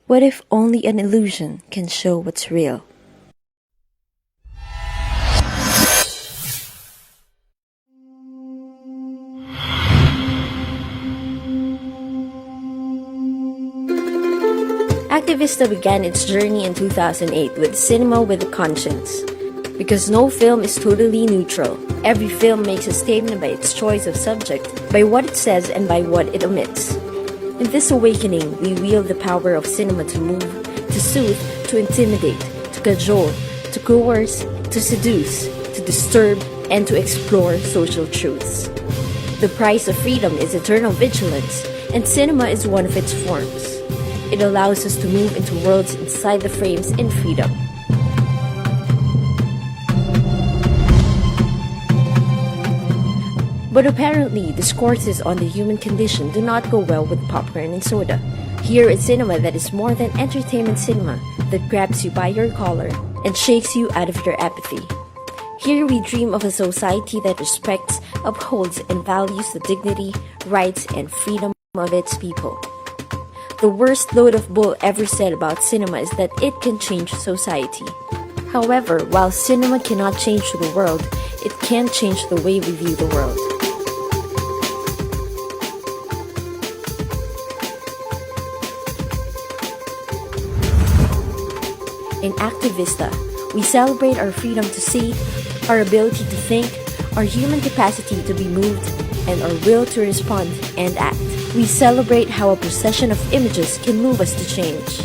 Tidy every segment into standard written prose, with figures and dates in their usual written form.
What if only an illusion can show what's real? Activista began its journey in 2008 with Cinema with a Conscience. Because no film is totally neutral. Every film makes a statement by its choice of subject, by what it says and by what it omits. In this awakening, we wield the power of cinema to move, to soothe, to intimidate, to cajole, to coerce, to seduce, to disturb, and to explore social truths. The price of freedom is eternal vigilance, and cinema is one of its forms. It allows us to move into worlds inside the frames in freedom. But apparently, discourses on the human condition do not go well with popcorn and soda. Here is cinema that is more than entertainment cinema, that grabs you by your collar and shakes you out of your apathy. Here we dream of a society that respects, upholds, and values the dignity, rights, and freedom of its people. The worst load of bull ever said about cinema is that it can change society. However, while cinema cannot change the world, it can change the way we view the world. In Activista, we celebrate our freedom to see, our ability to think, our human capacity to be moved, and our will to respond and act. We celebrate how a procession of images can move us to change.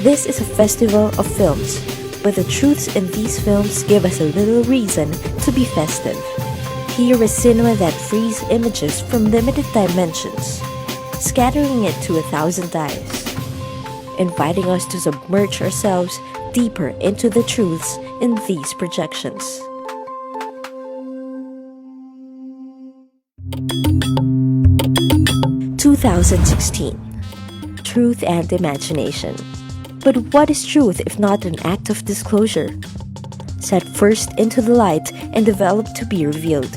This is a festival of films, but the truths in these films give us a little reason to be festive. Here is cinema that frees images from limited dimensions, scattering it to 1,000 eyes, inviting us to submerge ourselves deeper into the truths in these projections. (2016) Truth and Imagination. But what is truth if not an act of disclosure? Set first into the light and developed to be revealed.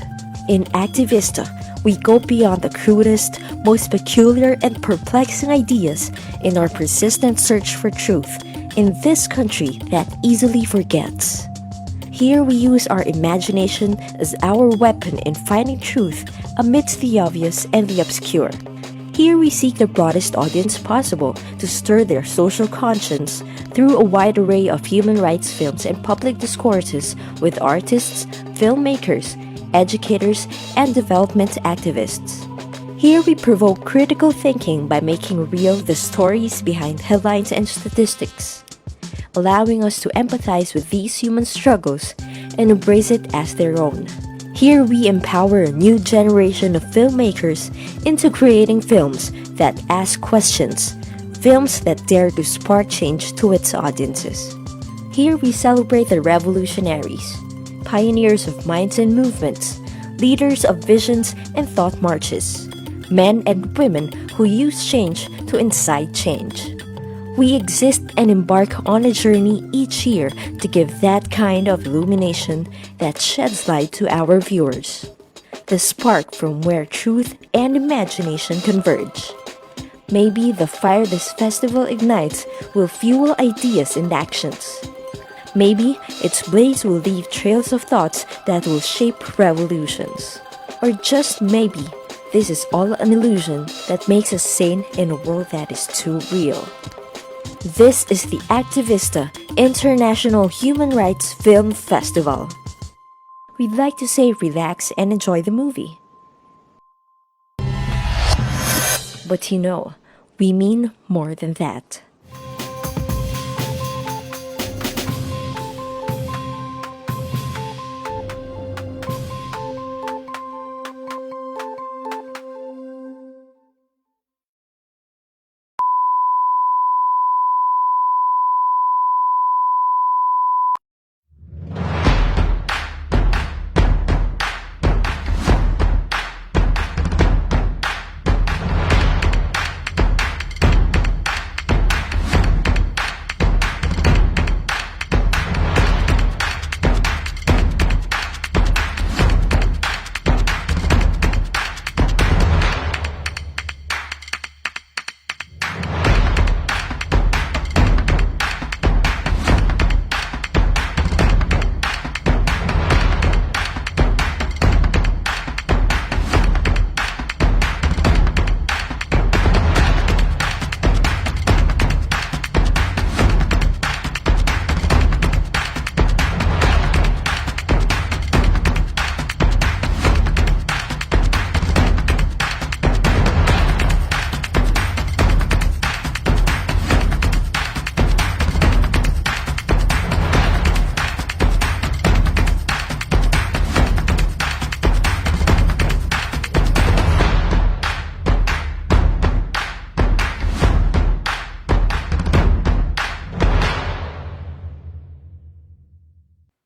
In Activista, we go beyond the crudest, most peculiar and perplexing ideas in our persistent search for truth in this country that easily forgets. Here we use our imagination as our weapon in finding truth amidst the obvious and the obscure. Here we seek the broadest audience possible to stir their social conscience through a wide array of human rights films and public discourses with artists, filmmakers, educators, and development activists. Here we provoke critical thinking by making real the stories behind headlines and statistics, allowing us to empathize with these human struggles and embrace it as their own. Here we empower a new generation of filmmakers into creating films that ask questions, films that dare to spark change to its audiences. Here we celebrate the revolutionaries, pioneers of minds and movements, leaders of visions and thought marches, men and women who use change to incite change. We exist and embark on a journey each year to give that kind of illumination that sheds light to our viewers. The spark from where truth and imagination converge. Maybe the fire this festival ignites will fuel ideas and actions. Maybe its blaze will leave trails of thoughts that will shape revolutions. Or just maybe, this is all an illusion that makes us sane in a world that is too real. This is the Activista International Human Rights Film Festival. We'd like to say relax and enjoy the movie. But you know, we mean more than that.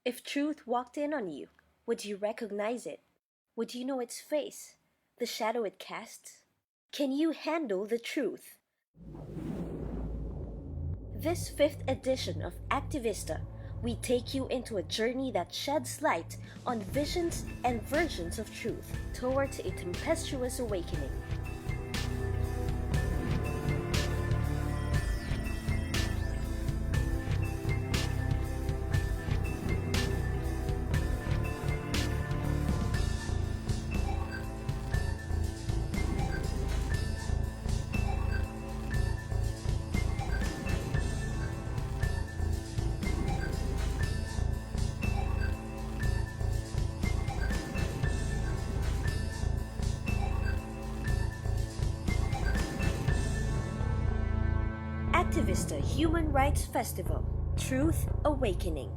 If truth walked in on you, would you recognize it? Would you know its face, the shadow it casts? Can you handle the truth? This fifth edition of Activista, we take you into a journey that sheds light on visions and versions of truth towards a tempestuous awakening. Activista Human Rights Festival, Truth Awakening.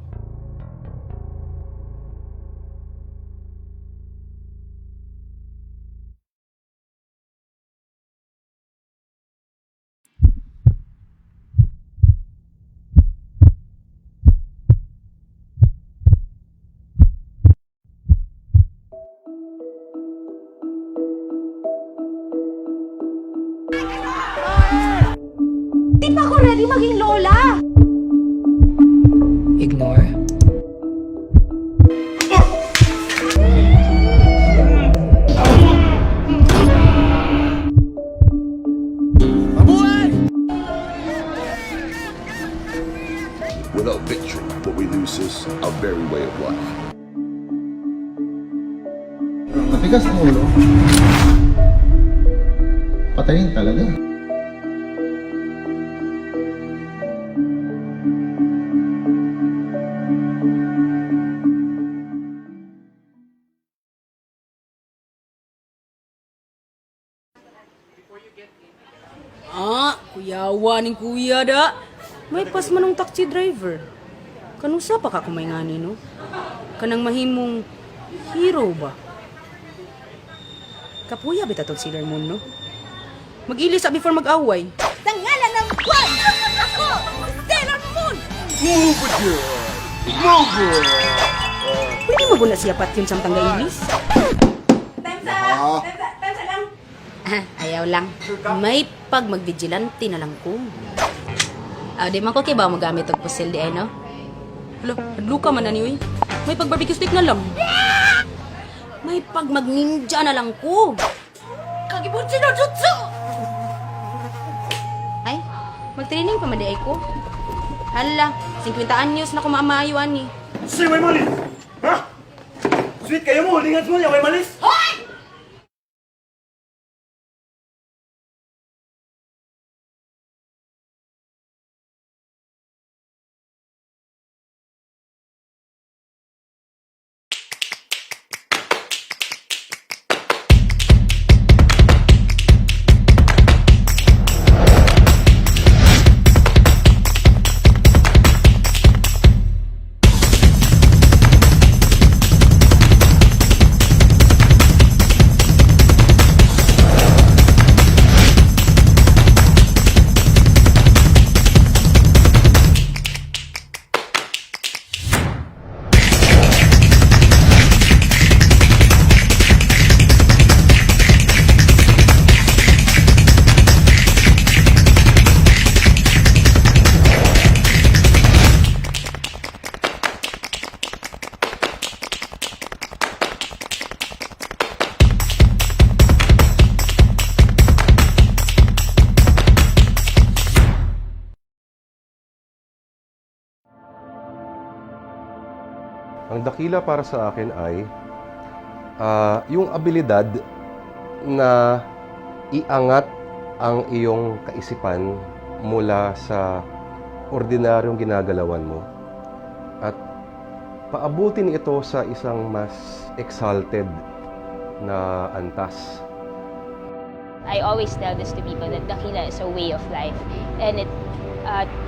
Di pa ako ready maging lola! Ignore. Without victory, what we lose is our very way of life. Matigas ang ulo. Patayin talaga. Kuyawa ning kuya da. May pas manong taxi driver. Kanusa pa ka kumay ngani no? Kanang mahimong hero ba? Kapuya bita tong Sailor Moon no? Mag-ilis sa before mag-away. Sa ngalan ng buwan! Ako, Sailor Moon! Pwede mo ba na siya patyon sa tangga-ilis? Tansa lang! Ayaw lang. May pag mag-vigilante na lang ko. Di man ko kay ba magamit og pusil di ay no? Hala, adluka man na ni uy. May pag barbecue stick na lang. May pag mag-ninja na lang ko. Kagibutsi no jutsu! Ay, mag-training pa man di ay ko. Hala, 50 anyos na ko maamayo ani. Si way malis! Ha? Sweet kayo mo, lingan mo niya, way malis! Ang dakila para sa akin ay yung abilidad na iangat ang iyong kaisipan mula sa ordinaryong ginagalawan mo at paabutin ito sa isang mas exalted na antas. I always tell this to people that dakila is a way of life, and it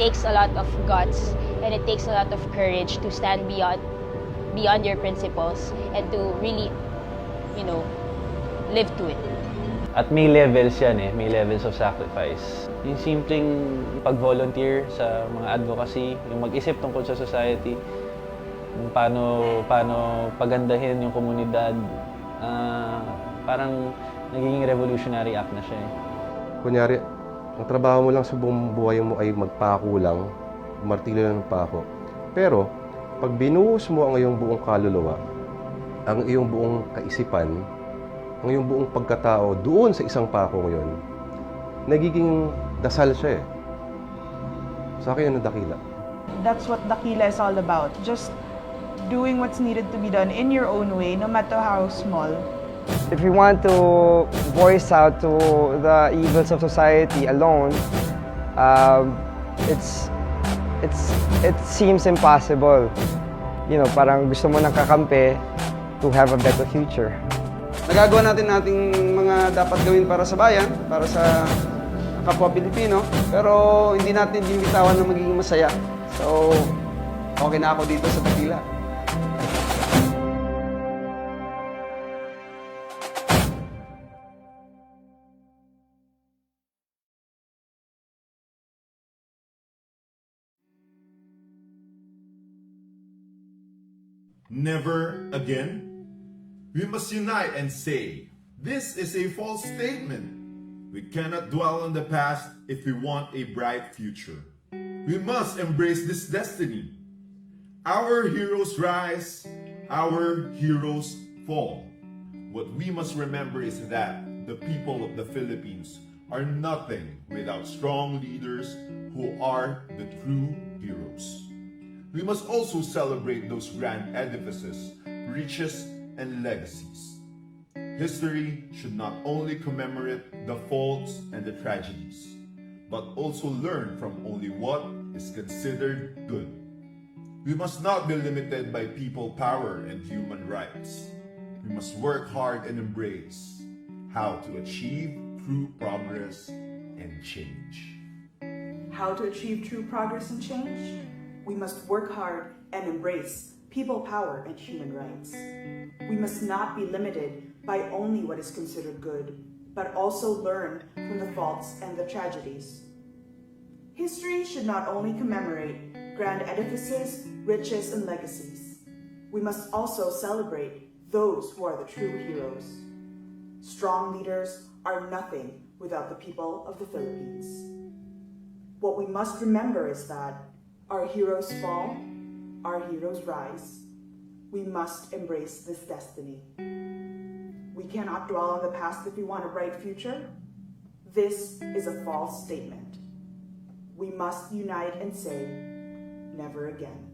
takes a lot of guts and it takes a lot of courage to stand beyond your principles and to really, live to it. At may levels yan may levels of sacrifice. Yung simpleng pag-volunteer sa mga advocacy, yung mag-isip tungkol sa society, Kung paano pagandahin yung komunidad. Parang naging revolutionary act na siya eh. Kunyari, ang trabaho mo lang sa buong buhay mo ay magpako lang, martilyo lang ng pako. Pero, pag binuhos mo ang iyong buong kaluluwa, ang iyong buong kaisipan, ang iyong buong pagkatao doon sa isang pako ngayon, nagiging dasal siya eh. Sa akin yun ang dakila. That's what Dakila is all about. Just doing what's needed to be done in your own way, no matter how small. If we want to voice out to the evils of society alone, it seems impossible. You know, parang gusto mo nang kakampi to have a better future. Nagagawa natin mga dapat gawin para sa bayan, para sa kapwa Pilipino, pero hindi natin binibitawan na magiging masaya. So, okay na ako dito sa Dakila. Never again? We must unite and say, this is a false statement. We cannot dwell on the past if we want a bright future. We must embrace this destiny. Our heroes rise, our heroes fall. What we must remember is that the people of the Philippines are nothing without strong leaders who are the true heroes. We must also celebrate those grand edifices, riches, and legacies. History should not only commemorate the faults and the tragedies, but also learn from only what is considered good. We must not be limited by people power and human rights. We must work hard and embrace how to achieve true progress and change. How to achieve true progress and change? We must work hard and embrace people power and human rights. We must not be limited by only what is considered good, but also learn from the faults and the tragedies. History should not only commemorate grand edifices, riches, and legacies. We must also celebrate those who are the true heroes. Strong leaders are nothing without the people of the Philippines. What we must remember is that our heroes fall, our heroes rise. We must embrace this destiny. We cannot dwell on the past if we want a bright future. This is a false statement. We must unite and say, never again.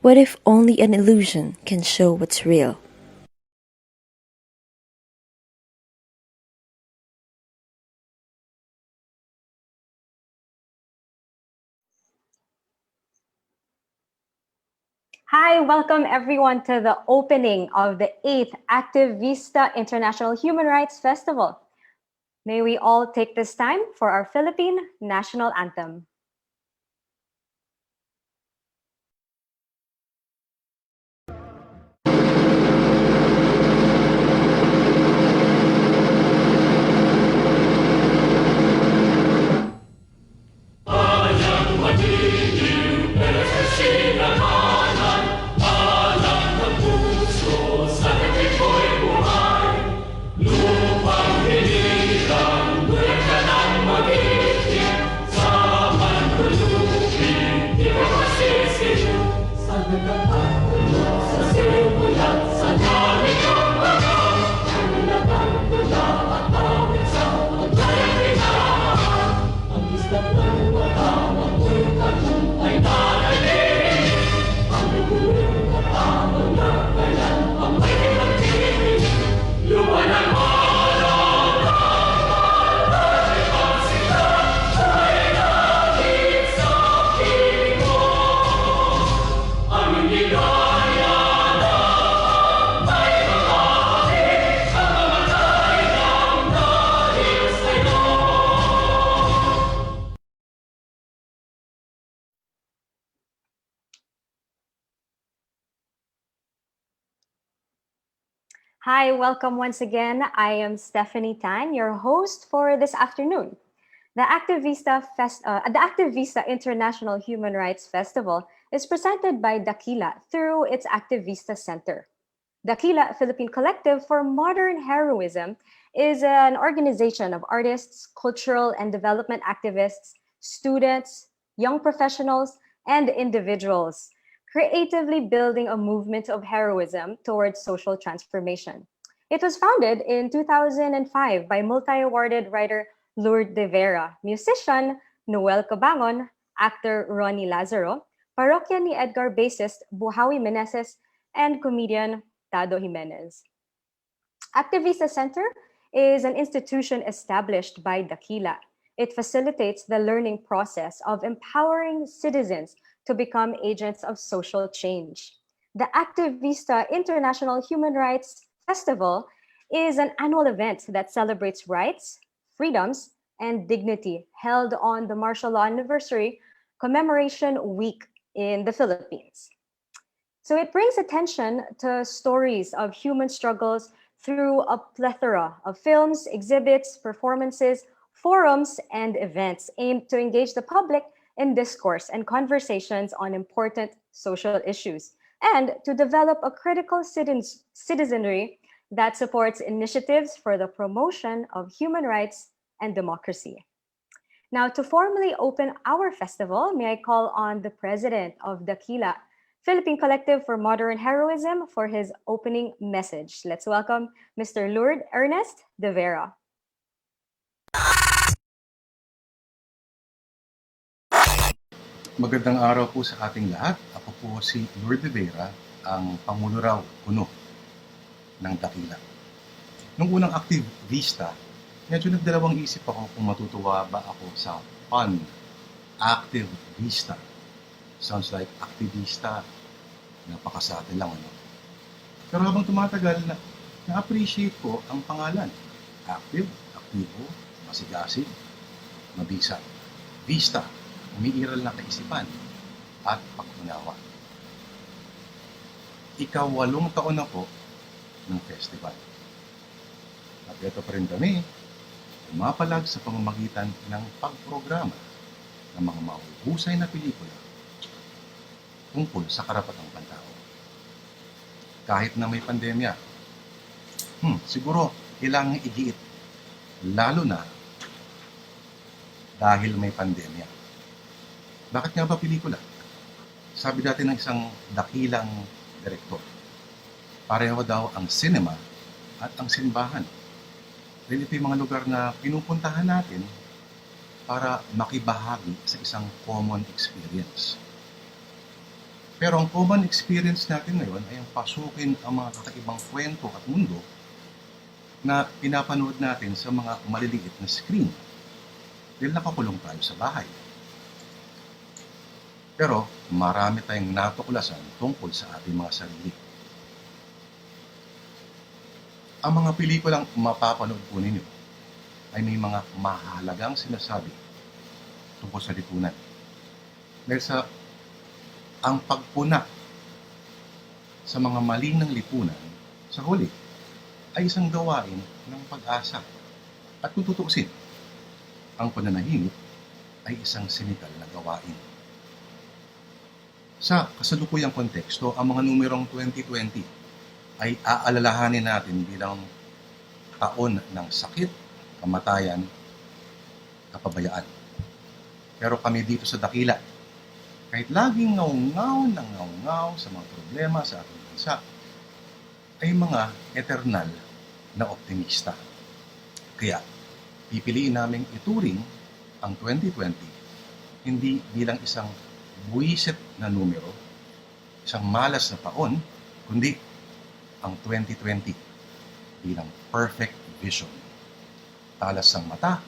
What if only an illusion can show what's real? Hi, welcome everyone to the opening of the 8th Active Vista International Human Rights Festival. May we all take this time for our Philippine national anthem. Hi, welcome once again. I am Stephanie Tan, your host for this afternoon. The Active Vista International Human Rights Festival is presented by Dakila through its Active Vista Center. Dakila Philippine Collective for Modern Heroism is an organization of artists, cultural and development activists, students, young professionals, and individuals, creatively building a movement of heroism towards social transformation. It was founded in 2005 by multi-awarded writer Lourdes de Vera, musician Noel Cabangon, actor Ronnie Lazaro, parokya ni Edgar bassist Buhawi Meneses, and comedian Tado Jimenez. Activista Center is an institution established by Dakila. It facilitates the learning process of empowering citizens to become agents of social change. The Activista International Human Rights Festival is an annual event that celebrates rights, freedoms, and dignity held on the Martial Law Anniversary Commemoration Week in the Philippines. So it brings attention to stories of human struggles through a plethora of films, exhibits, performances, forums, and events aimed to engage the public in discourse and conversations on important social issues, and to develop a critical citizenry that supports initiatives for the promotion of human rights and democracy. Now, to formally open our festival, may I call on the president of Dakila Philippine Collective for Modern Heroism for his opening message. Let's welcome Mr. Lourdes Ernest de Vera. Magandang araw po sa ating lahat. Ako po si Lourdes de Vera, ang Pangulo raw kuno ng Dakila. Nung unang Activista, medyo nagdalawang isip ako kung matutuwa ba ako sa fun, Activista. Sounds like Activista, napakasate lang, ano? Pero habang tumatagal, na-appreciate ko ang pangalan. Active, aktibo, masigasig, mabisa. Vista, umiiral na kaisipan at pag-unawa. Ika-8 taon ako ng festival. At ito pa rin kami, umapalag sa pamamagitan ng pagprograma ng mga mahuhusay na pelikula tungkol sa karapatang pantao. Kahit na may pandemya, siguro kailangang igiit, lalo na dahil may pandemya. Bakit nga ba pelikula? Sabi dati ng isang dakilang direktor, pareho daw ang cinema at ang simbahan. Dahil ito yung mga lugar na pinupuntahan natin para makibahagi sa isang common experience. Pero ang common experience natin ngayon ay ang pasukin ang mga kakaibang kwento at mundo na pinapanood natin sa mga maliliit na screen dahil nakakulong tayo sa bahay. Pero marami tayong natuklasan tungkol sa ating mga sarili. Ang mga pelikulang mapapanood po ninyo ay may mga mahalagang sinasabi tungkol sa lipunan. Dahil sa ang pagpuna sa mga mali ng lipunan sa huli ay isang gawain ng pag-asa. At kung tutuusin, ang pananahimik ay isang sinikal na gawain. Sa kasalukuyang konteksto, ang mga numerong 2020 ay aalalahanin natin bilang taon ng sakit, kamatayan, kapabayaan. Pero kami dito sa Dakila, kahit laging ngaw-ngaw sa mga problema sa ating bansa, ay mga eternal na optimista. Kaya, pipiliin namin ituring ang 2020 hindi bilang isang buwisit na numero, isang malas na taon, kundi ang 2020 bilang perfect vision. Talas ang mata,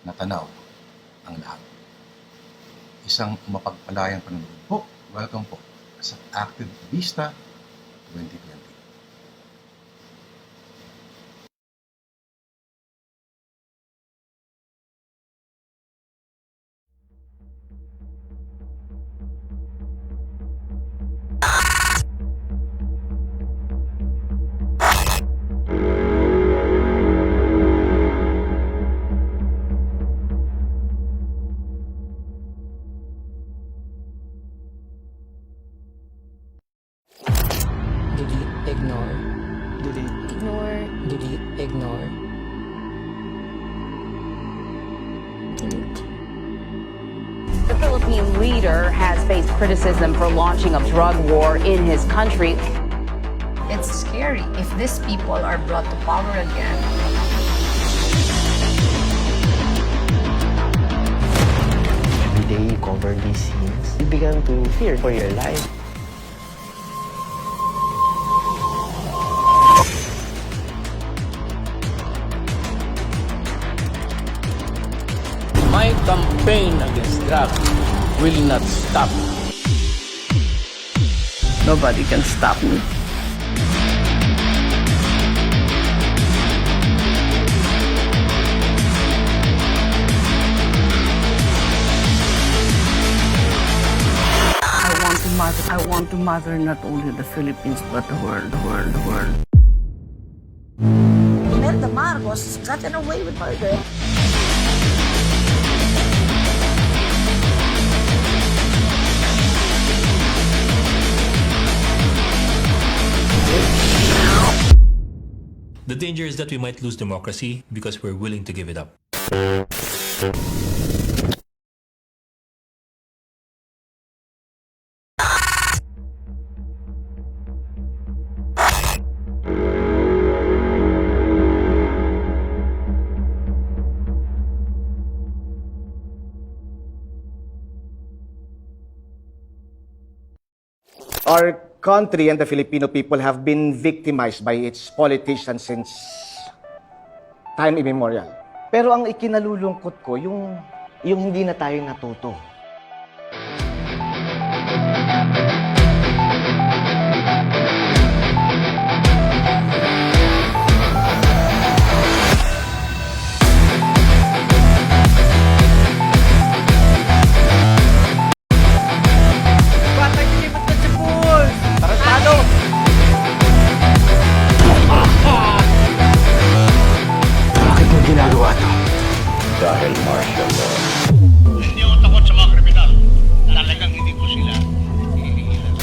natanaw ang lahat. Isang mapagpalayang panonood po. Welcome po sa Active Vista 2020. Delete, ignore. Delete, ignore. Delete, ignore. Delete. The Philippine leader has faced criticism for launching a drug war in his country. It's scary if these people are brought to power again. Every day you cover these scenes, you began to fear for your life. My campaign against drugs will not stop. Nobody can stop me. I want to mother not only the Philippines but the world. Imelda Marcos got away with murder. The danger is that we might lose democracy because we're willing to give it up. Our country and the Filipino people have been victimized by its politicians since time immemorial. Pero ang ikinalulungkot ko, yung hindi na tayo natuto. Bakit mo ginagawa to? Dahil martial law. Hindi ako takot sa mga kriminal. Talagang hindi ko sila hihigilan.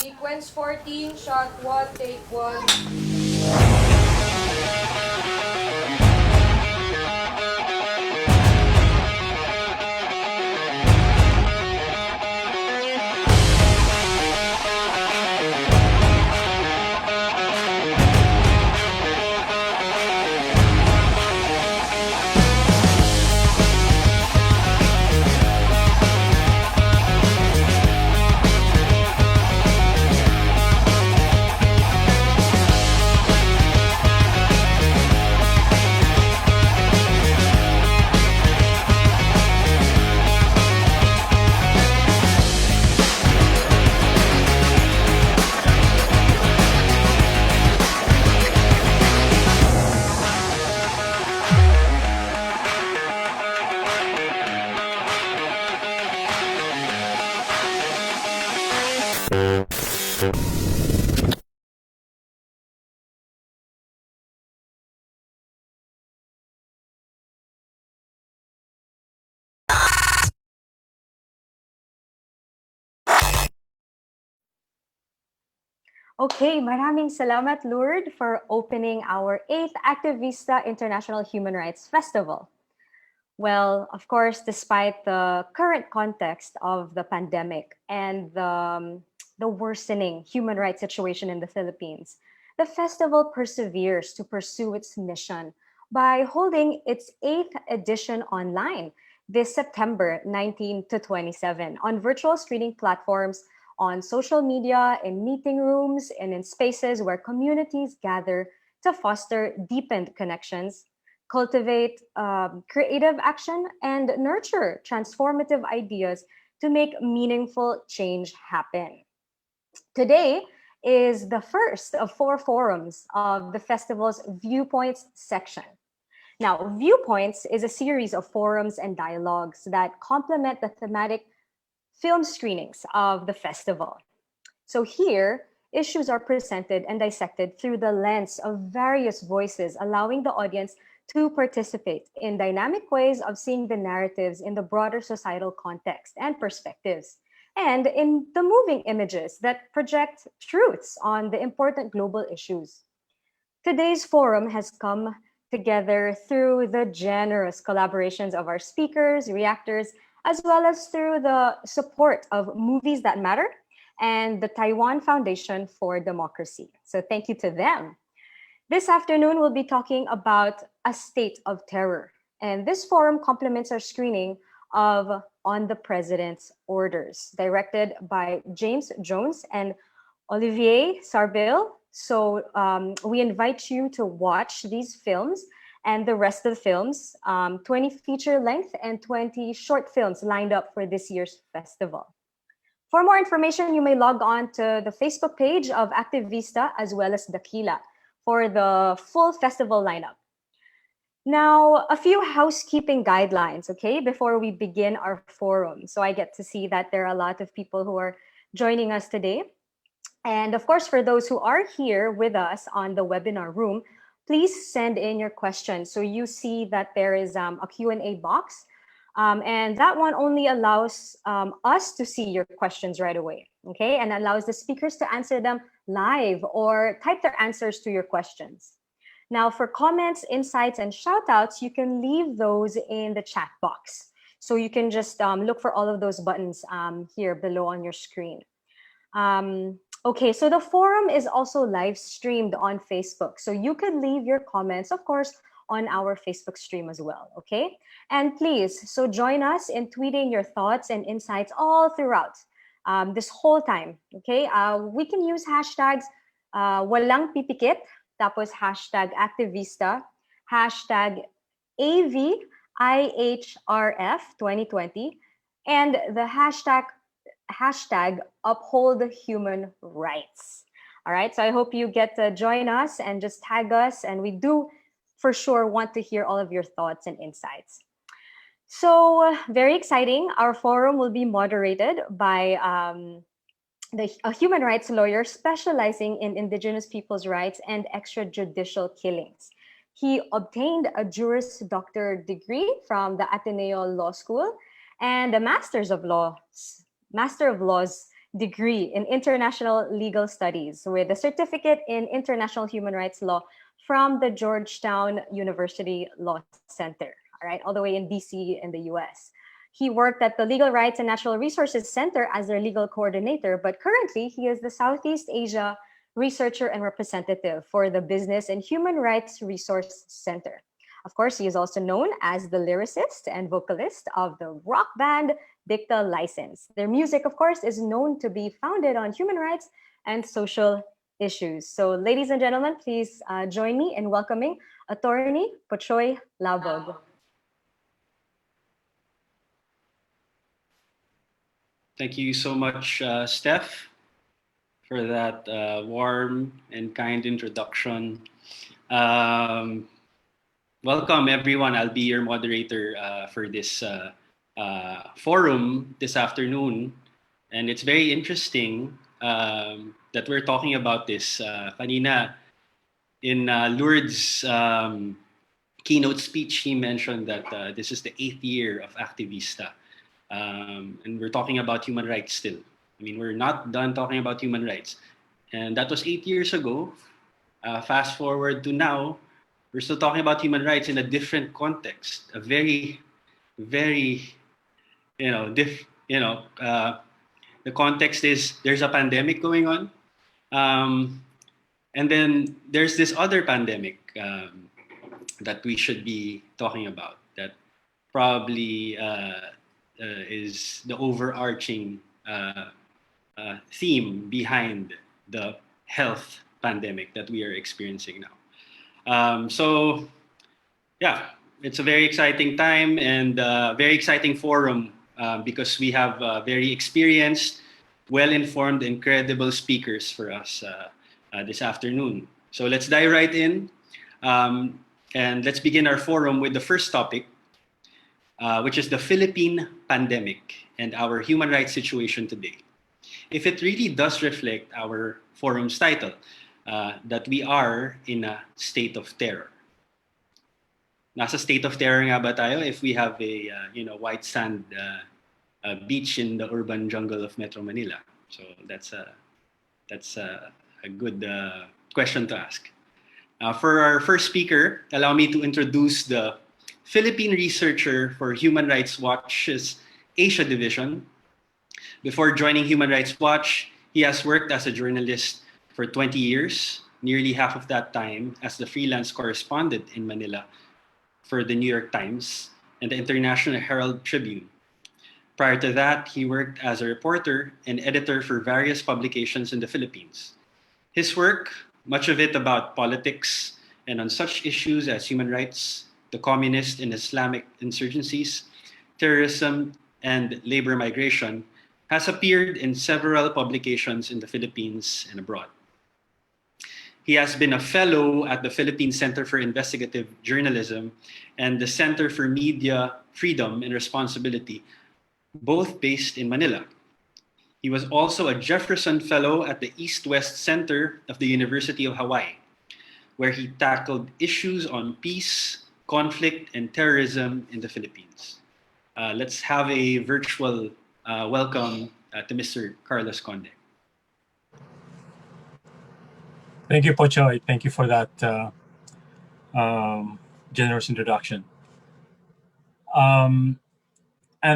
Sequence 14, shot 1, take 1. Okay, maraming salamat, Lourdes, for opening our 8th Activista International Human Rights Festival. Well, of course, despite the current context of the pandemic and the worsening human rights situation in the Philippines, the festival perseveres to pursue its mission by holding its 8th edition online this September 19 to 27 on virtual streaming platforms, on social media, in meeting rooms, and in spaces where communities gather to foster deepened connections, cultivate creative action, and nurture transformative ideas to make meaningful change happen. Today is the first of 4 forums of the festival's Viewpoints section. Now, Viewpoints is a series of forums and dialogues that complement the thematic film screenings of the festival. So here, issues are presented and dissected through the lens of various voices, allowing the audience to participate in dynamic ways of seeing the narratives in the broader societal context and perspectives, and in the moving images that project truths on the important global issues. Today's forum has come together through the generous collaborations of our speakers, reactors, as well as through the support of Movies That Matter and the Taiwan Foundation for Democracy. So thank you to them. This afternoon, we'll be talking about A State of Terror. And this forum complements our screening of On the President's Orders, directed by James Jones and Olivier Sarbil. So we invite you to watch these films and the rest of the films, 20 feature length and 20 short films lined up for this year's festival. For more information, you may log on to the Facebook page of Activista as well as Dakila for the full festival lineup. Now, a few housekeeping guidelines, okay, before we begin our forum. So I get to see that there are a lot of people who are joining us today. And of course, for those who are here with us on the webinar room, please send in your questions. So you see that there is a Q&A box, and that one only allows us to see your questions right away, okay? And allows the speakers to answer them live or type their answers to your questions. Now, for comments, insights, and shoutouts, you can leave those in the chat box. So you can just look for all of those buttons here below on your screen. Okay, so the forum is also live streamed on Facebook. So you can leave your comments, of course, on our Facebook stream as well, okay? And please, so join us in tweeting your thoughts and insights all throughout this whole time, okay? We can use hashtags walang pipikit, tapos hashtag Activista, hashtag AVIHRF 2020, and the hashtag uphold human rights. All right, so I hope you get to join us and just tag us, and we do for sure want to hear all of your thoughts and insights. So very exciting. Our forum will be moderated by a human rights lawyer specializing in indigenous people's rights and extrajudicial killings. He obtained a Juris Doctor degree from the Ateneo Law School and a Master of Laws degree in International Legal Studies with a certificate in International Human Rights Law from the Georgetown University Law Center, all right, all the way in DC in the US. He worked at the Legal Rights and Natural Resources Center as their legal coordinator, but currently he is the Southeast Asia researcher and representative for the Business and Human Rights Resource Center. Of course, he is also known as the lyricist and vocalist of the rock band Dicta License. Their music, of course, is known to be founded on human rights and social issues. So, ladies and gentlemen, please join me in welcoming Attorney Pochoy Labog. Thank you so much, Steph, for that warm and kind introduction. Welcome, everyone. I'll be your moderator for this forum this afternoon. And it's very interesting that we're talking about this. Kanina, in Lourdes' keynote speech, he mentioned that this is the 8th year of Activista. And we're talking about human rights still. I mean, we're not done talking about human rights. And that was 8 years ago. Fast forward to now, we're still talking about human rights in a different context. A very, very, the context is there's a pandemic going on. And then there's this other pandemic that we should be talking about that probably is the overarching theme behind the health pandemic that we are experiencing now. So, yeah, it's a very exciting time and very exciting forum because we have very experienced, well-informed, and credible speakers for us this afternoon. So let's dive right in. And let's begin our forum with the first topic, which is the Philippine pandemic and our human rights situation today. If it really does reflect our forum's title, that we are in a state of terror. Nasa state of terror nga ba tayo if we have a white sand beach in the urban jungle of Metro Manila? So that's a good question to ask. For our first speaker, allow me to introduce the Philippine researcher for Human Rights Watch's Asia Division. Before joining Human Rights Watch, he has worked as a journalist for 20 years, nearly half of that time as the freelance correspondent in Manila for the New York Times and the International Herald Tribune. Prior to that, he worked as a reporter and editor for various publications in the Philippines. His work, much of it about politics and on such issues as human rights, the communist and Islamic insurgencies, terrorism, and labor migration, has appeared in several publications in the Philippines and abroad. He has been a fellow at the Philippine Center for Investigative Journalism and the Center for Media Freedom and Responsibility, both based in Manila. He was also a Jefferson Fellow at the East-West Center of the University of Hawaii, where he tackled issues on peace, conflict, and terrorism in the Philippines. Let's have a virtual welcome to Mr. Carlos Conde. Thank you, Pochoy. Thank you for that generous introduction. And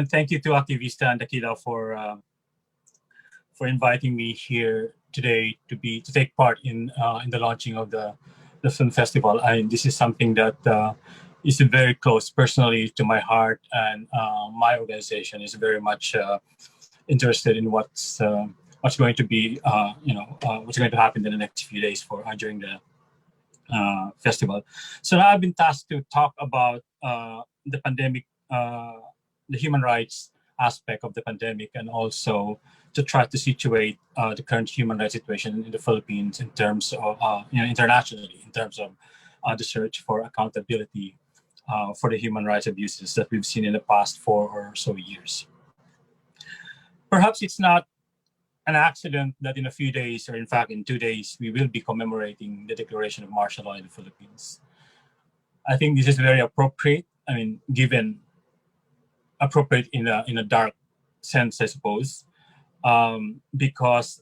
thank you to Activista and Dakila for inviting me here today to take part in the launching of the film festival. This is something that is very close personally to my heart, and my organization is very much interested in what's going to be, what's going to happen in the next few days during the festival. So now I've been tasked to talk about the pandemic, the human rights aspect of the pandemic, and also to try to situate the current human rights situation in the Philippines in terms of, internationally, in terms of the search for accountability for the human rights abuses that we've seen in the past 4 or so years. Perhaps it's not an accident that in a few days, or in fact in 2 days, we will be commemorating the declaration of martial law in the Philippines. I think this is very appropriate. I mean, given appropriate in a dark sense, I suppose, because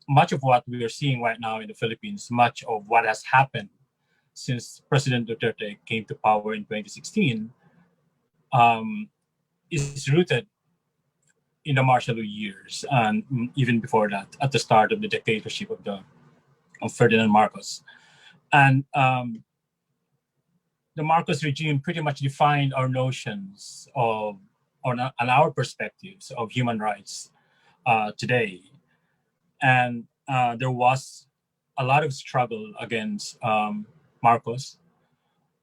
much of what we are seeing right now in the Philippines, much of what has happened since President Duterte came to power in 2016, is rooted in the martial law years, and even before that, at the start of the dictatorship of Ferdinand Marcos. And the Marcos regime pretty much defined our notions of, and our perspectives of human rights today. And there was a lot of struggle against Marcos.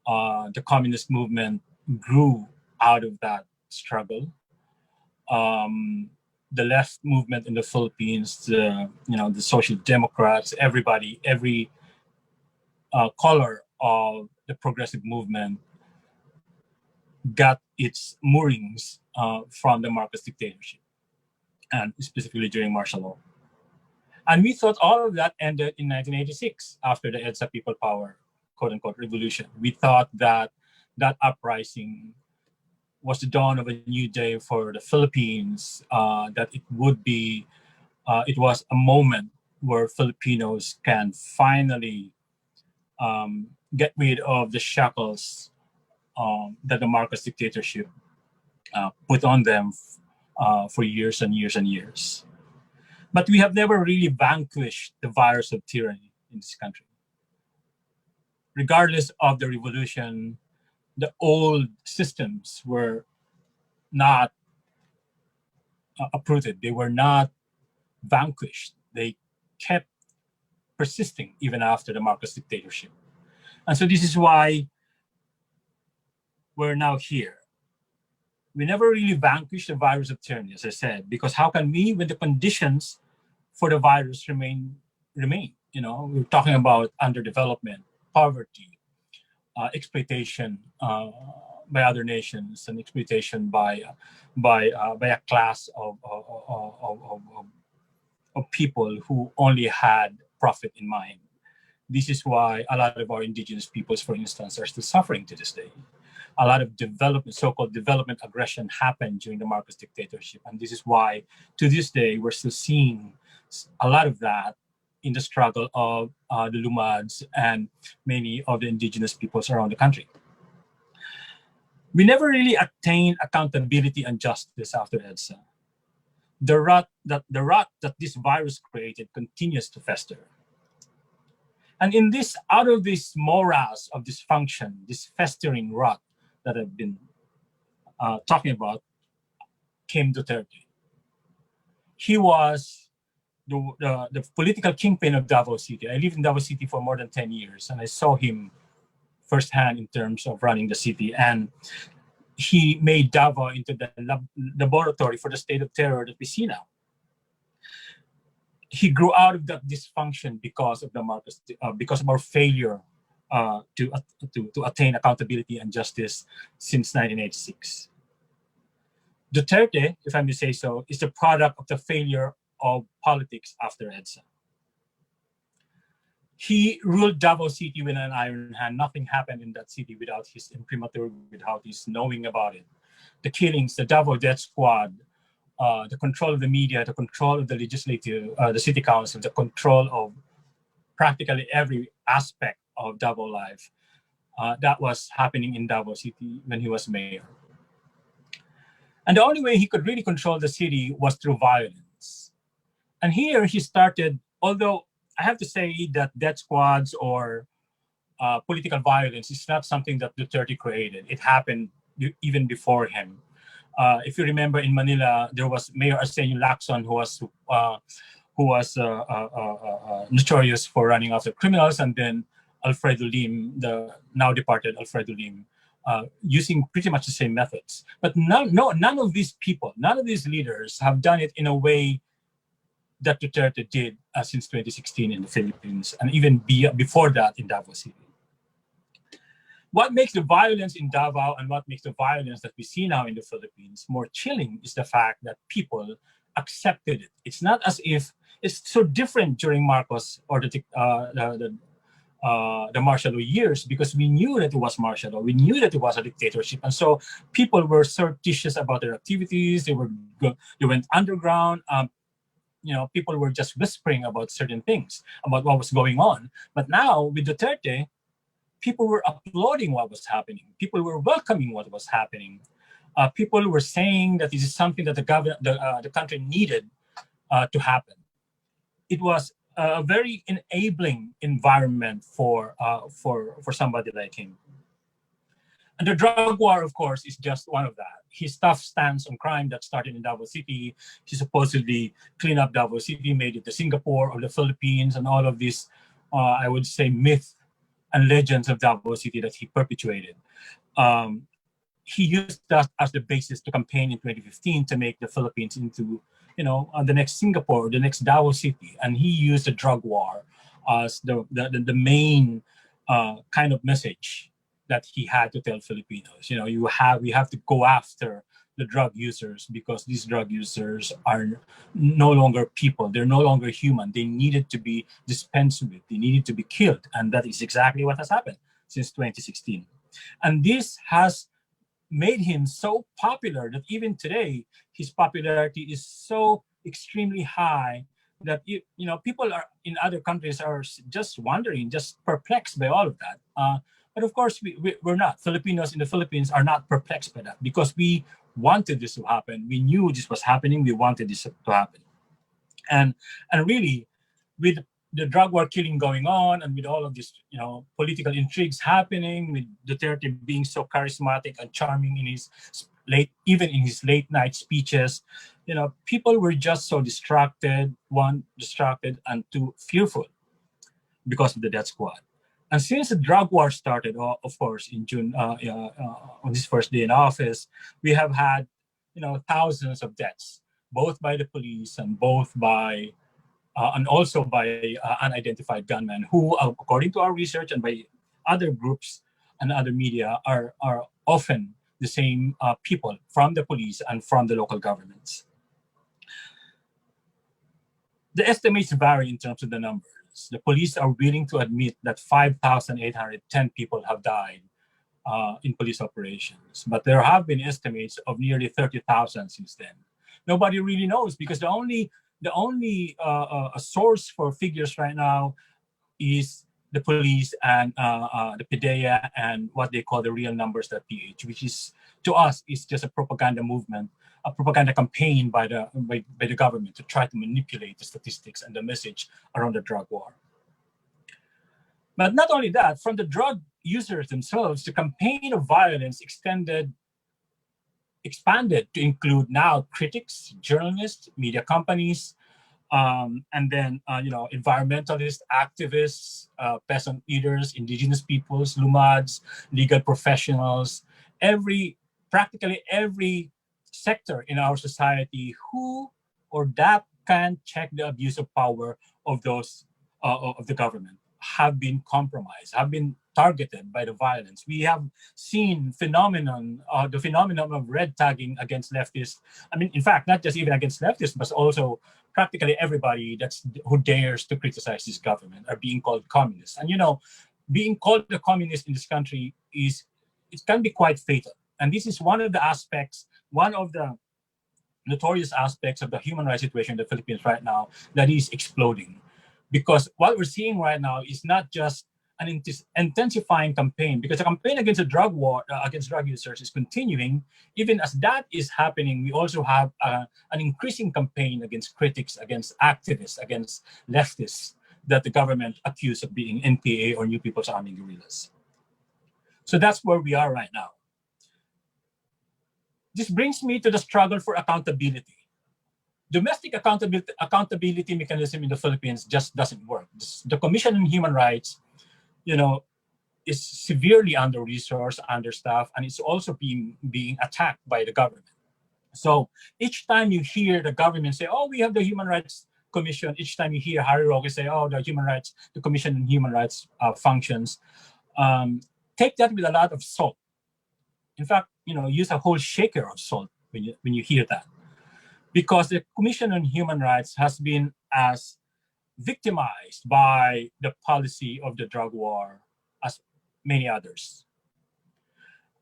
The communist movement grew out of that struggle. The left movement in the Philippines, the Social Democrats, everybody, every color of the progressive movement got its moorings from the Marcos dictatorship, and specifically during martial law. And we thought all of that ended in 1986 after the EDSA People Power, quote unquote, revolution. We thought that that uprising was the dawn of a new day for the Philippines, that it would be, it was a moment where Filipinos can finally get rid of the shackles that the Marcos dictatorship put on them for years and years and years. But we have never really vanquished the virus of tyranny in this country. Regardless of the revolution, the old systems were not uprooted. They were not vanquished. They kept persisting even after the Marcos dictatorship. And so this is why we're now here. We never really vanquished the virus of tyranny, as I said, because how can we, when the conditions for the virus remain? You know, we're talking about underdevelopment, poverty, exploitation by other nations, and exploitation by a class of people who only had profit in mind. This is why a lot of our indigenous peoples, for instance, are still suffering to this day. A lot of development, so-called development aggression happened during the Marcos dictatorship. And this is why, to this day, we're still seeing a lot of that in the struggle of the Lumads and many of the indigenous peoples around the country. We never really attained accountability and justice after EDSA. The rot that this virus created continues to fester. And out of this morass of dysfunction, this festering rot that I've been talking about, came Duterte. He was the political kingpin of Davao City. I lived in Davao City for more than 10 years, and I saw him firsthand in terms of running the city. And he made Davao into the laboratory for the state of terror that we see now. He grew out of that dysfunction because of because of our failure to attain accountability and justice since 1986. Duterte, if I may say so, is the product of the failure of politics after EDSA. He ruled Davao City with an iron hand. Nothing happened in that city without his imprimatur, without his knowing about it. The killings, the Davao Death Squad, the control of the media, the control of the legislative, the city council, the control of practically every aspect of Davao life. That was happening in Davao City when he was mayor. And the only way he could really control the city was through violence. And here he started, although I have to say that death squads or political violence is not something that Duterte created. It happened even before him. If you remember, in Manila, there was Mayor Arsenio Lacson, who was notorious for running after criminals, and then Alfredo Lim, the now departed Alfredo Lim, using pretty much the same methods. But none of these people, none of these leaders have done it in a way that Duterte did since 2016 in the Philippines, and even before that in Davao City. What makes the violence in Davao and what makes the violence that we see now in the Philippines more chilling is the fact that people accepted it. It's not as if it's so different during Marcos or the martial law years, because we knew that it was martial law. We knew that it was a dictatorship, and so people were surreptitious about their activities. They went underground. People were just whispering about certain things, about what was going on. But now with Duterte, people were applauding what was happening. People were welcoming what was happening. People were saying that this is something that the country needed to happen. It was a very enabling environment for somebody like him. And the drug war, of course, is just one of that. His tough stance on crime that started in Davao City. He supposedly cleaned up Davao City, made it the Singapore of the Philippines, and all of this, I would say, myth and legends of Davao City that he perpetuated. He used that as the basis to campaign in 2015 to make the Philippines into, the next Singapore, the next Davao City. And he used the drug war as the main kind of message that he had to tell Filipinos. We have to go after the drug users, because these drug users are no longer people. They're no longer human. They needed to be dispensed with. They needed to be killed. And that is exactly what has happened since 2016. And this has made him so popular that even today, his popularity is so extremely high that people are in other countries are just wondering, just perplexed by all of that. But of course, we're not. Filipinos in the Philippines are not perplexed by that because we wanted this to happen. We knew this was happening. We wanted this to happen. And really, with the drug war killing going on and with all of this, political intrigues happening, with Duterte being so charismatic and charming in his even in his late night speeches, people were just so distracted, and two, fearful because of the death squad. And since the drug war started, of course, in June, on his first day in office, we have had, thousands of deaths, both by the police and and also by unidentified gunmen who, according to our research and by other groups and other media, are often the same people from the police and from the local governments. The estimates vary in terms of the numbers. The police are willing to admit that 5,810 people have died in police operations, but there have been estimates of nearly 30,000 since then. Nobody really knows because the only source for figures right now is the police and the PDEA and what they call the real numbers.ph, which is, to us, is just a propaganda movement, a propaganda campaign by the government to try to manipulate the statistics and the message around the drug war. But not only that, from the drug users themselves, the campaign of violence expanded to include now critics, journalists, media companies, and then environmentalists, activists, peasant leaders, indigenous peoples, LUMADs, legal professionals, practically every sector in our society who or that can check the abuse of power of those of the government have been compromised, have been targeted by the violence. We have seen the phenomenon of red tagging against leftists. I mean, in fact, not just even against leftists, but also practically everybody who dares to criticize this government are being called communists. And being called a communist in this country can be quite fatal. And this is one of the notorious aspects of the human rights situation in the Philippines right now that is exploding. Because what we're seeing right now is not just an intensifying campaign, because the campaign against the drug war, against drug users is continuing. Even as that is happening, we also have an increasing campaign against critics, against activists, against leftists that the government accused of being NPA or New People's Army guerrillas. So that's where we are right now. This brings me to the struggle for accountability. Domestic accountability mechanism in the Philippines just doesn't work. The Commission on Human Rights, is severely under-resourced, understaffed, and it's also being attacked by the government. So each time you hear the government say, "Oh, we have the Human Rights Commission," each time you hear Harry Roque say, "Oh, the Commission on Human Rights functions," take that with a lot of salt. In fact, use a whole shaker of salt when you hear that. Because the Commission on Human Rights has been as victimized by the policy of the drug war as many others.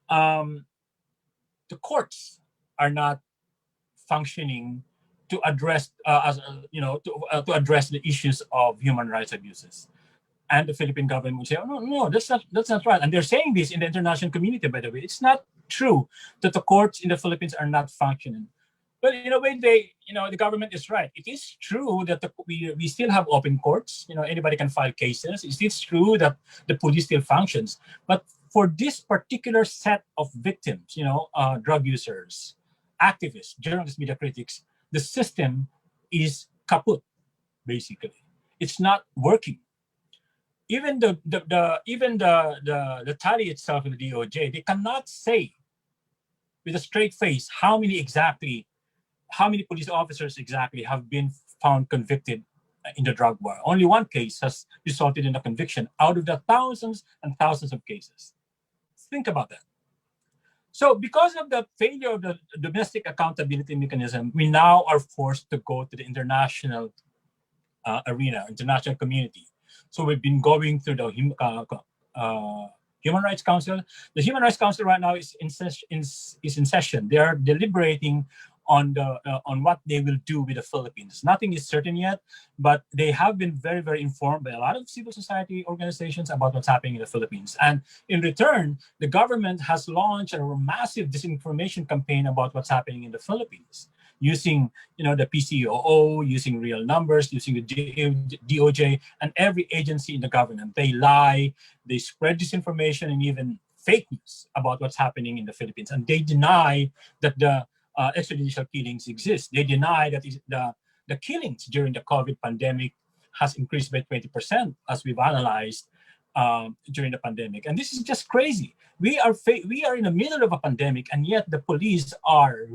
The courts are not functioning to address, to address the issues of human rights abuses. And the Philippine government would say, "Oh, no, that's not right." And they're saying this in the international community, by the way. It's not true that the courts in the Philippines are not functioning. But in a way, the government is right. It is true that we still have open courts. Anybody can file cases. It is true that the police still functions. But for this particular set of victims, drug users, activists, journalists, media critics, the system is kaput, basically. It's not working. Even the tally itself in the DOJ, they cannot say with a straight face how many police officers exactly have been found convicted in the drug war. Only one case has resulted in a conviction out of the thousands and thousands of cases. Think about that. So because of the failure of the domestic accountability mechanism, we now are forced to go to the international arena, international community. So we've been going through the Human Rights Council. The Human Rights Council right now is in session. They are deliberating on what they will do with the Philippines. Nothing is certain yet, but they have been very, very informed by a lot of civil society organizations about what's happening in the Philippines. And in return, the government has launched a massive disinformation campaign about what's happening in the Philippines, using the PCOO, using real numbers, using the DOJ, and every agency in the government. They lie, they spread disinformation and even fake news about what's happening in the Philippines. And they deny that the extrajudicial killings exist. They deny that the killings during the COVID pandemic has increased by 20%, as we've analyzed during the pandemic. And this is just crazy. We are in the middle of a pandemic, and yet the police are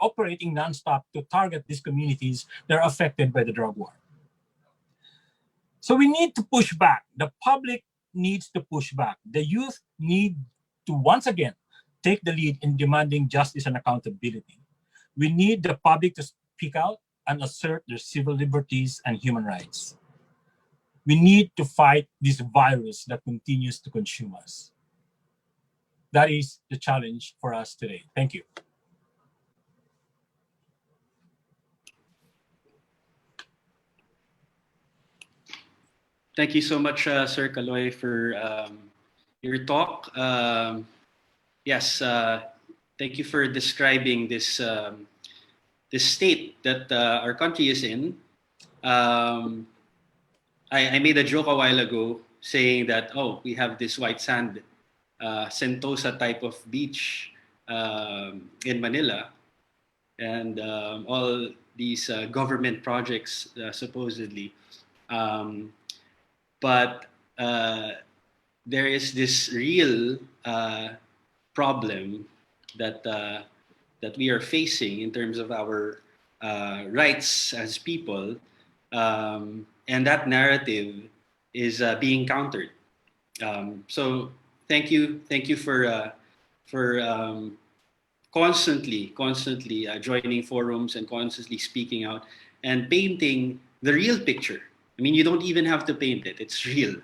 operating nonstop to target these communities that are affected by the drug war. So we need to push back. The public needs to push back. The youth need to once again take the lead in demanding justice and accountability. We need the public to speak out and assert their civil liberties and human rights. We need to fight this virus that continues to consume us. That is the challenge for us today. Thank you. Thank you so much, Sir Caloy, for your talk. Yes, thank you for describing this this state that our country is in. I made a joke a while ago saying that, oh, we have this white sand, Sentosa type of beach in Manila, and all these government projects supposedly. But there is this real problem that we are facing in terms of our rights as people, and that narrative is being countered. So thank you for constantly joining forums and constantly speaking out and painting the real picture. I mean, you don't even have to paint it; it's real.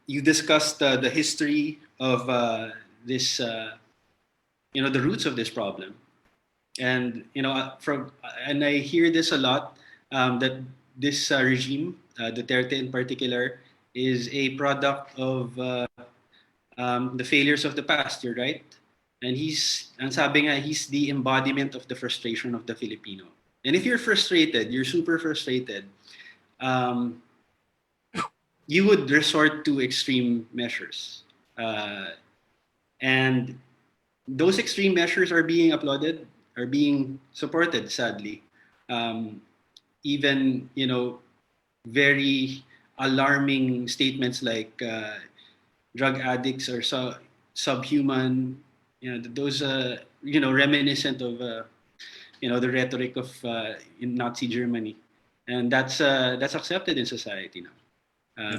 You discussed the history of this, the roots of this problem, and and I hear this a lot, that this regime, Duterte in particular, is a product of the failures of the past. You're right, and sabi nga, he's the embodiment of the frustration of the Filipino. And if you're frustrated, you're super frustrated, you would resort to extreme measures. And those extreme measures are being applauded, are being supported, sadly. Even, very alarming statements like drug addicts are subhuman, those, reminiscent of, the rhetoric of in Nazi Germany. And that's accepted in society now.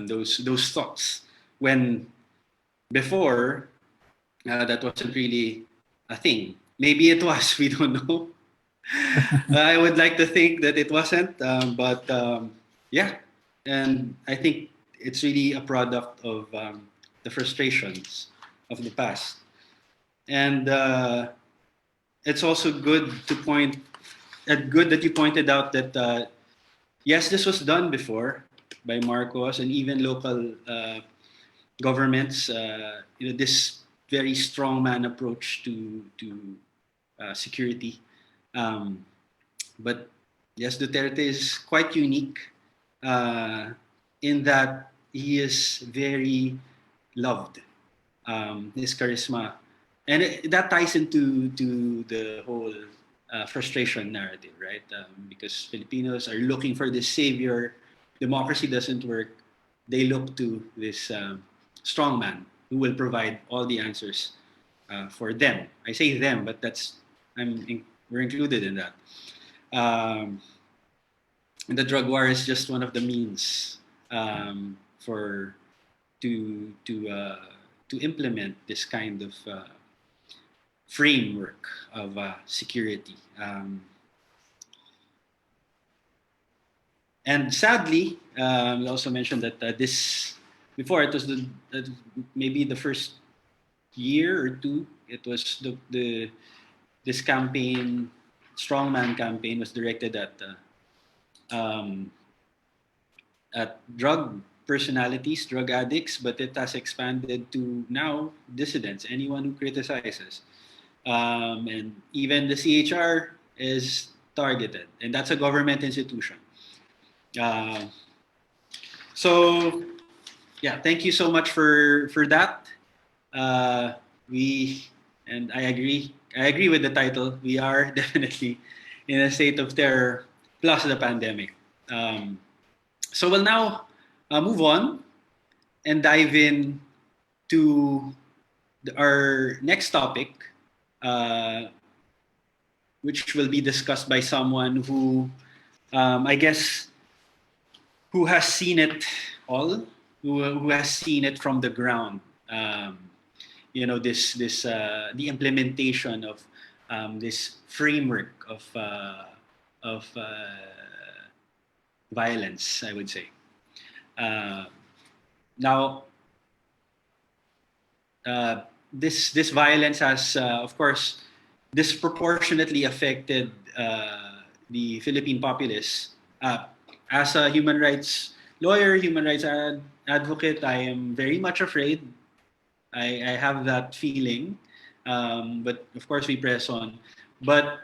Those thoughts, when before that wasn't really a thing. Maybe it was, we don't know. I would like to think that it wasn't, but yeah, and I think it's really a product of the frustrations of the past. And it's also good that you pointed out that yes, this was done before by Marcos and even local governments. This very strongman approach to security. But yes, Duterte is quite unique in that he is very loved. His charisma, and that ties into the whole frustration narrative, right? Because Filipinos are looking for this savior. Democracy doesn't work. They look to this strongman who will provide all the answers for them. I say them, but we're included in that. And the drug war is just one of the means to to implement this kind of framework of security. And sadly, we also mentioned that before it was maybe the first year or two, it was this campaign, Strongman campaign, was directed at drug personalities, drug addicts, but it has expanded to now dissidents, anyone who criticizes. And even the CHR is targeted, and that's a government institution. So, yeah, thank you so much for that. And I agree with the title. We are definitely in a state of terror plus the pandemic. So we'll now move on and dive in to our next topic, which will be discussed by someone who, I guess, who has seen it all, who has seen it from the ground. The implementation of this framework of violence, I would say. Now, this violence has, of course, disproportionately affected the Philippine populace. As a human rights lawyer, human rights advocate, I am very much afraid. I have that feeling, but of course we press on. But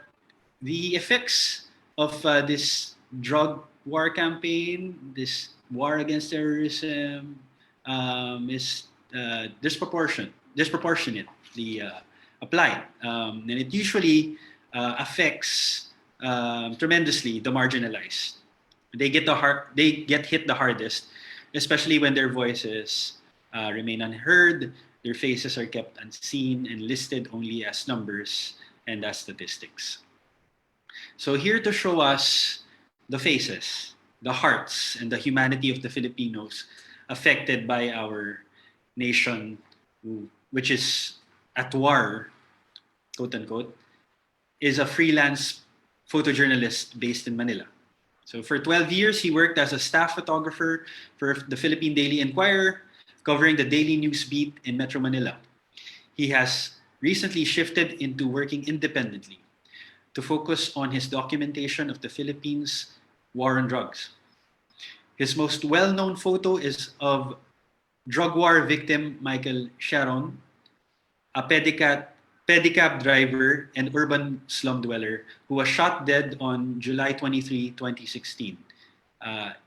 the effects of this drug war campaign, this war against terrorism, is disproportionately applied, and it usually affects tremendously the marginalized. They get hit the hardest, especially when their voices remain unheard. Their faces are kept unseen and listed only as numbers and as statistics. So here to show us the faces, the hearts, and the humanity of the Filipinos affected by our nation, which is at war, quote unquote, is a freelance photojournalist based in Manila. So for 12 years, he worked as a staff photographer for the Philippine Daily Inquirer, covering the daily news beat in Metro Manila. He has recently shifted into working independently to focus on his documentation of the Philippines' war on drugs. His most well-known photo is of drug war victim Michael Sharon, a pedicab driver and urban slum dweller who was shot dead on July 23, 2016.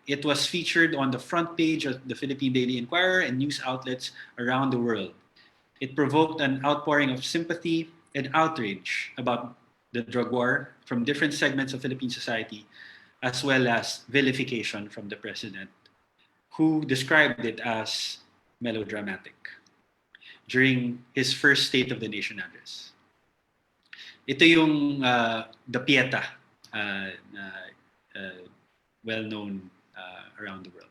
It was featured on the front page of the Philippine Daily Inquirer and news outlets around the world. It provoked an outpouring of sympathy and outrage about the drug war from different segments of Philippine society, as well as vilification from the president, who described it as melodramatic during his first State of the Nation address. Ito yung the Pieta, well-known around the world.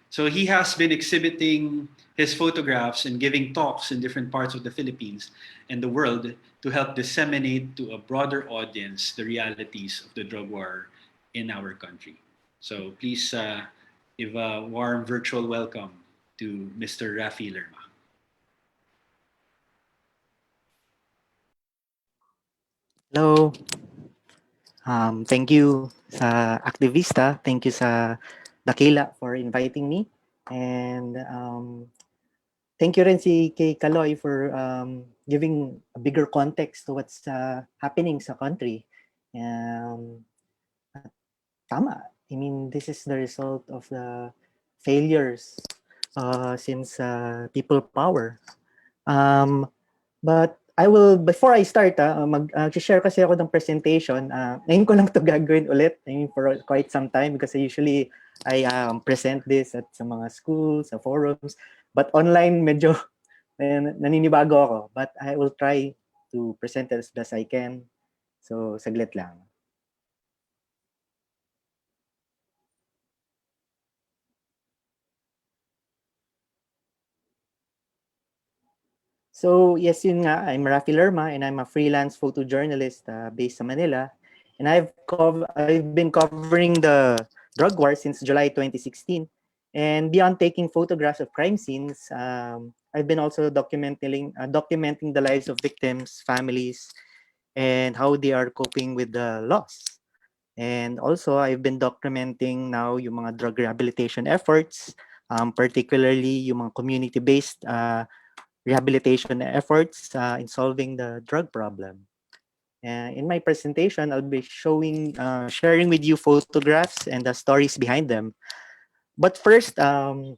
So he has been exhibiting his photographs and giving talks in different parts of the Philippines and the world to help disseminate to a broader audience the realities of the drug war in our country. So please give a warm virtual welcome to Mr. Rafi Lerma. Hello. Thank you sa Activista. Thank you sa Dakila for inviting me. And thank you rin si kay Kaloy for giving a bigger context to what's happening sa country. Tama. I mean, this is the result of the failures since people power. But I will, before I start, mag-share kasi ako ng presentation. Ngayon ko lang ito gagawin ulit, I mean, for quite some time because usually I present this at sa mga schools, sa forums. But online, medyo naninibago ako. But I will try to present it as best I can. So, saglit lang. So yes, yun nga, I'm Rafi Lerma and I'm a freelance photojournalist based sa Manila. And I've been covering the drug war since July 2016. And beyond taking photographs of crime scenes, I've been also documenting the lives of victims, families, and how they are coping with the loss. And also, I've been documenting now yung mga drug rehabilitation efforts, particularly yung mga community-based rehabilitation efforts in solving the drug problem. In my presentation, I'll be sharing with you photographs and the stories behind them. But first, I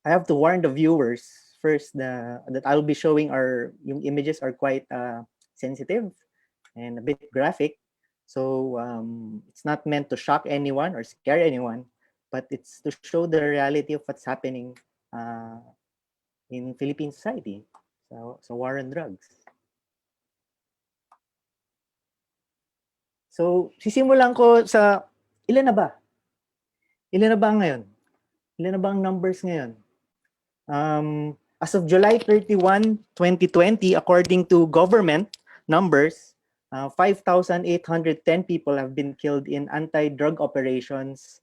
have to warn the viewers first that I'll be showing yung images are quite sensitive and a bit graphic. So it's not meant to shock anyone or scare anyone, but it's to show the reality of what's happening in Philippine society. So war on drugs. So sisimulan ko sa ilan na ba? Ilan na ba ngayon? Ilan na ba ang numbers ngayon? As of July 31, 2020, according to government numbers, 5,810 people have been killed in anti-drug operations,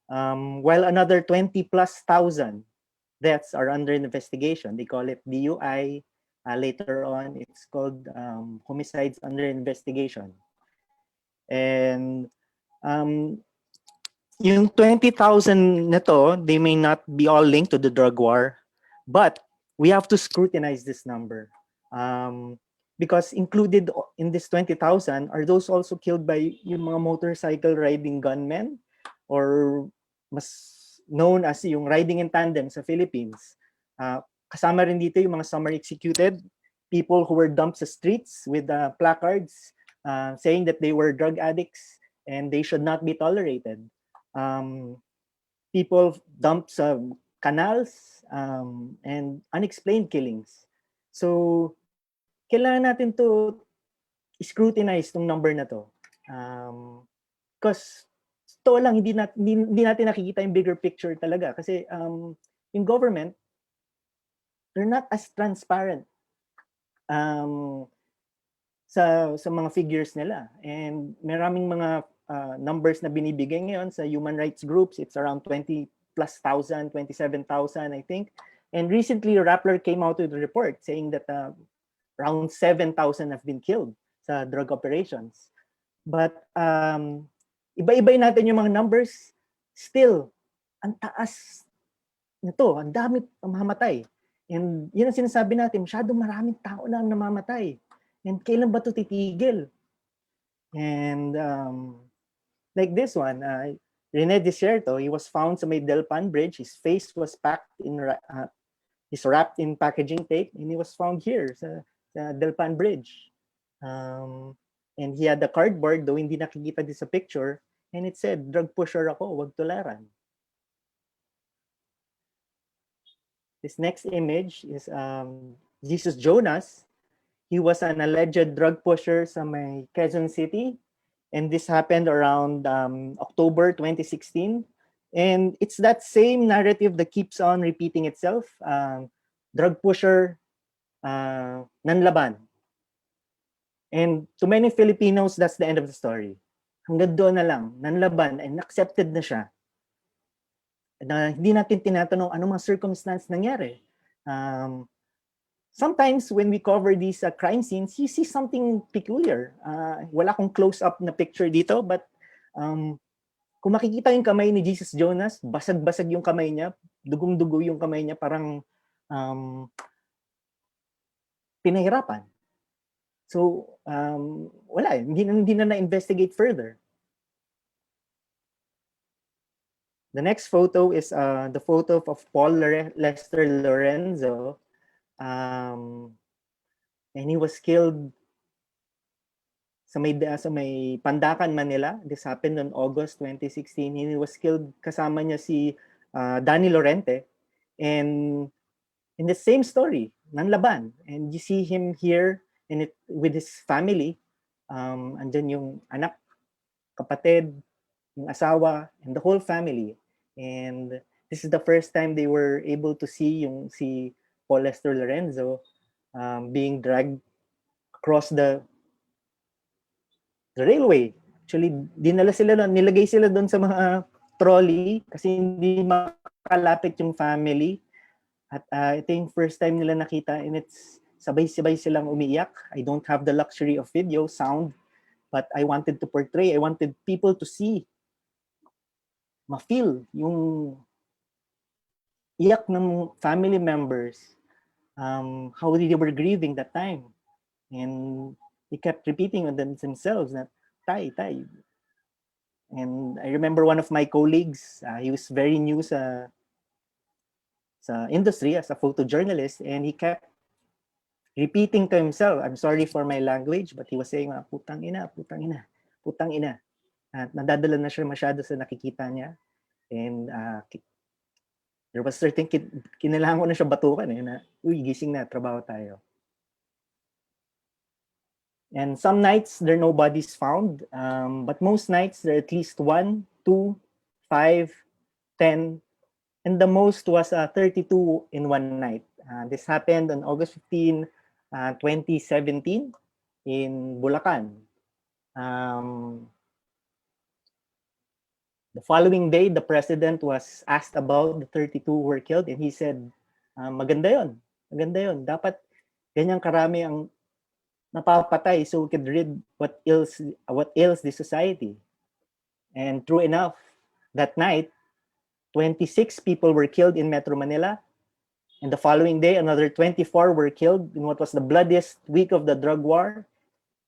while another 20 plus thousand deaths are under investigation. They call it DUI. Later on, it's called homicides under investigation. And yung 20,000 na to, they may not be all linked to the drug war, but we have to scrutinize this number. Because included in this 20,000 are those also killed by yung mga motorcycle riding gunmen, or mas known as yung riding in tandem sa Philippines. Kasama rin dito yung mga summary executed, people who were dumped sa streets with placards saying that they were drug addicts and they should not be tolerated. People dumped sa canals and unexplained killings. So kailangan natin to scrutinize tong number na to. Because to lang, hindi natin nakikita yung bigger picture talaga. Kasi yung government, they're not as transparent sa mga figures nila. And maraming mga numbers na binibigay ngayon sa human rights groups. It's around 20 plus thousand, 27,000, I think. And recently, Rappler came out with a report saying that around 7,000 have been killed sa drug operations. But iba-ibay natin yung mga numbers, still, ang taas nito, ang dami mamamatay. And yun ang sinasabi natin, masyadong maraming tao na ang namamatay. And kailan ba ito titigil? And like this one, Rene Desierto, he was found sa may Delpan Bridge. His face was he's wrapped in packaging tape, and he was found here sa Delpan Bridge. And he had the cardboard, though hindi nakikita din sa picture, and it said, drug pusher ako, wag tularan. This next image is Jesus Jonas. He was an alleged drug pusher sa may Quezon City, and this happened around October 2016. And it's that same narrative that keeps on repeating itself. Drug pusher, nanlaban. And to many Filipinos, that's the end of the story. Hanggang doon na lang, nanlaban, and accepted na siya. Na hindi natin tinatanong ano mga circumstance nangyari. Sometimes when we cover these crime scenes, you see something peculiar. Wala akong close-up na picture dito, but kung makikita yung kamay ni Jesus Jonas, basag-basag yung kamay niya, dugong-dugo yung kamay niya, parang pinahirapan. So, wala, hindi na na-investigate further. The next photo is the photo of Paul Lester Lorenzo. And he was killed sa may Pandacan, Manila. This happened on August 2016. He was killed, kasama niya si Danny Lorente. And in the same story, nanlaban. And you see him here with his family. Andyan yung anak, kapatid, yung asawa, and the whole family. And this is the first time they were able to see si Paul Lester Lorenzo. being dragged across the railway. Actually, nilagay sila doon sa mga trolley kasi hindi makalapit yung family. At ito yung first time nila nakita, and it's sabay-sabay silang umiiyak. I don't have the luxury of video, sound, but I wanted to portray, I wanted people to see, ma-feel yung iyak ng family members, how they were grieving that time. And they kept repeating on themselves that, Tay. And I remember one of my colleagues, he was very new sa industry as a photojournalist, and he kept repeating to himself, I'm sorry for my language, but he was saying, putang ina. At nadadala na siya masyado sa nakikita niya. And there was certain, kinailangan ko na siya batukan na, uy, gising na, trabaho tayo. And some nights, there are no bodies found. But most nights, there are at least 1, 2, 5, 10, and the most was 32 in one night. This happened on August 15, 2017 in Bulacan. The following day, the president was asked about the 32 who were killed, and he said, maganda yun. Dapat ganyang karami ang napapatay so we could rid what ails the society. And true enough, that night, 26 people were killed in Metro Manila. And the following day, another 24 were killed in what was the bloodiest week of the drug war.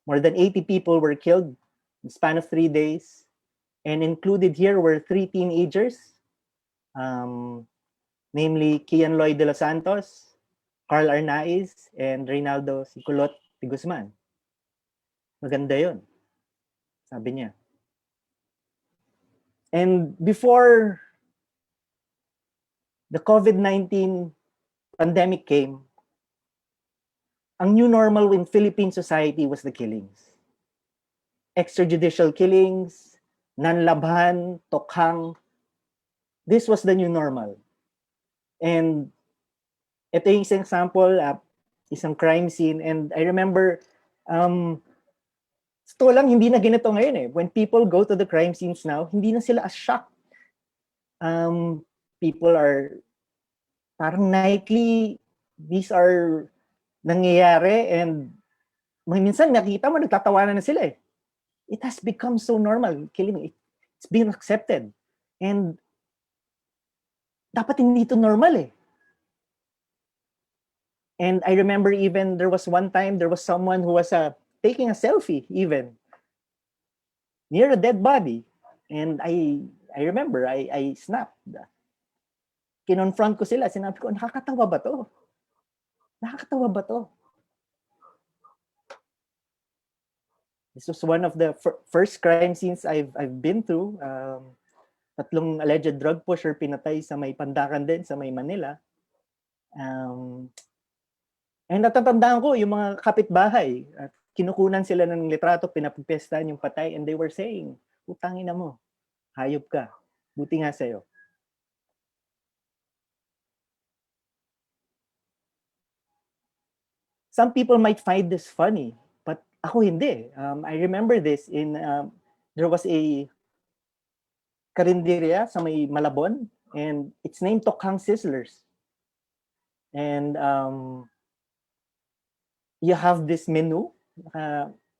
More than 80 people were killed in the span of 3 days. And included here were 3 teenagers, namely Kian Loy de los Santos, Carl Arnaiz, and Reynaldo Siculot de Guzman. Maganda yun, sabi niya. And before the COVID-19 pandemic came, ang new normal in Philippine society was the killings. Extrajudicial killings, nanlabhan, tokhang. This was the new normal. And ito yung isang example, isang crime scene. And I remember, ito lang, hindi na ganito ngayon eh. When people go to the crime scenes now, hindi na sila as shocked. People are parang nightly, these are nangyayari, and minsan nakita mo, nagtatawanan na sila eh. It has become so normal, killing. It's been accepted. And dapat hindi ito normal eh. And I remember even there was one time, there was someone who was taking a selfie even near a dead body. And I remember, I snapped. Kinonfront ko sila, sinabi ko, nakakatawa ba to? Nakakatawa ba to? This was one of the first crime scenes I've been through. Tatlong alleged drug pusher pinatay sa may Pandakan din, sa may Manila. And natatandaan ko yung mga kapitbahay. At kinukunan sila ng litrato, pinapipestahan yung patay, and they were saying, utangin na mo, hayop ka, buti nga sa'yo. Some people might find this funny, but ako hindi. I remember this in, there was a karinderya sa may Malabon, and it's named Tokhang Sizzlers. And you have this menu,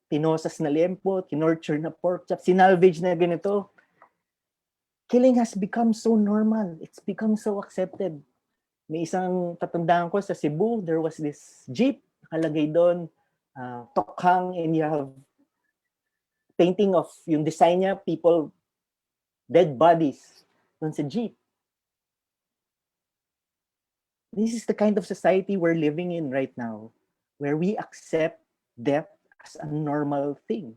pinosas na liempo, kinorture na pork chop, sinalvage na ganito. Killing has become so normal. It's become so accepted. May isang tatandaan ko sa Cebu, there was this jeep, nakalagay doon, Tokhang, and you have painting of yung design niya, people, dead bodies, doon sa jeep. This is the kind of society we're living in right now, where we accept death as a normal thing.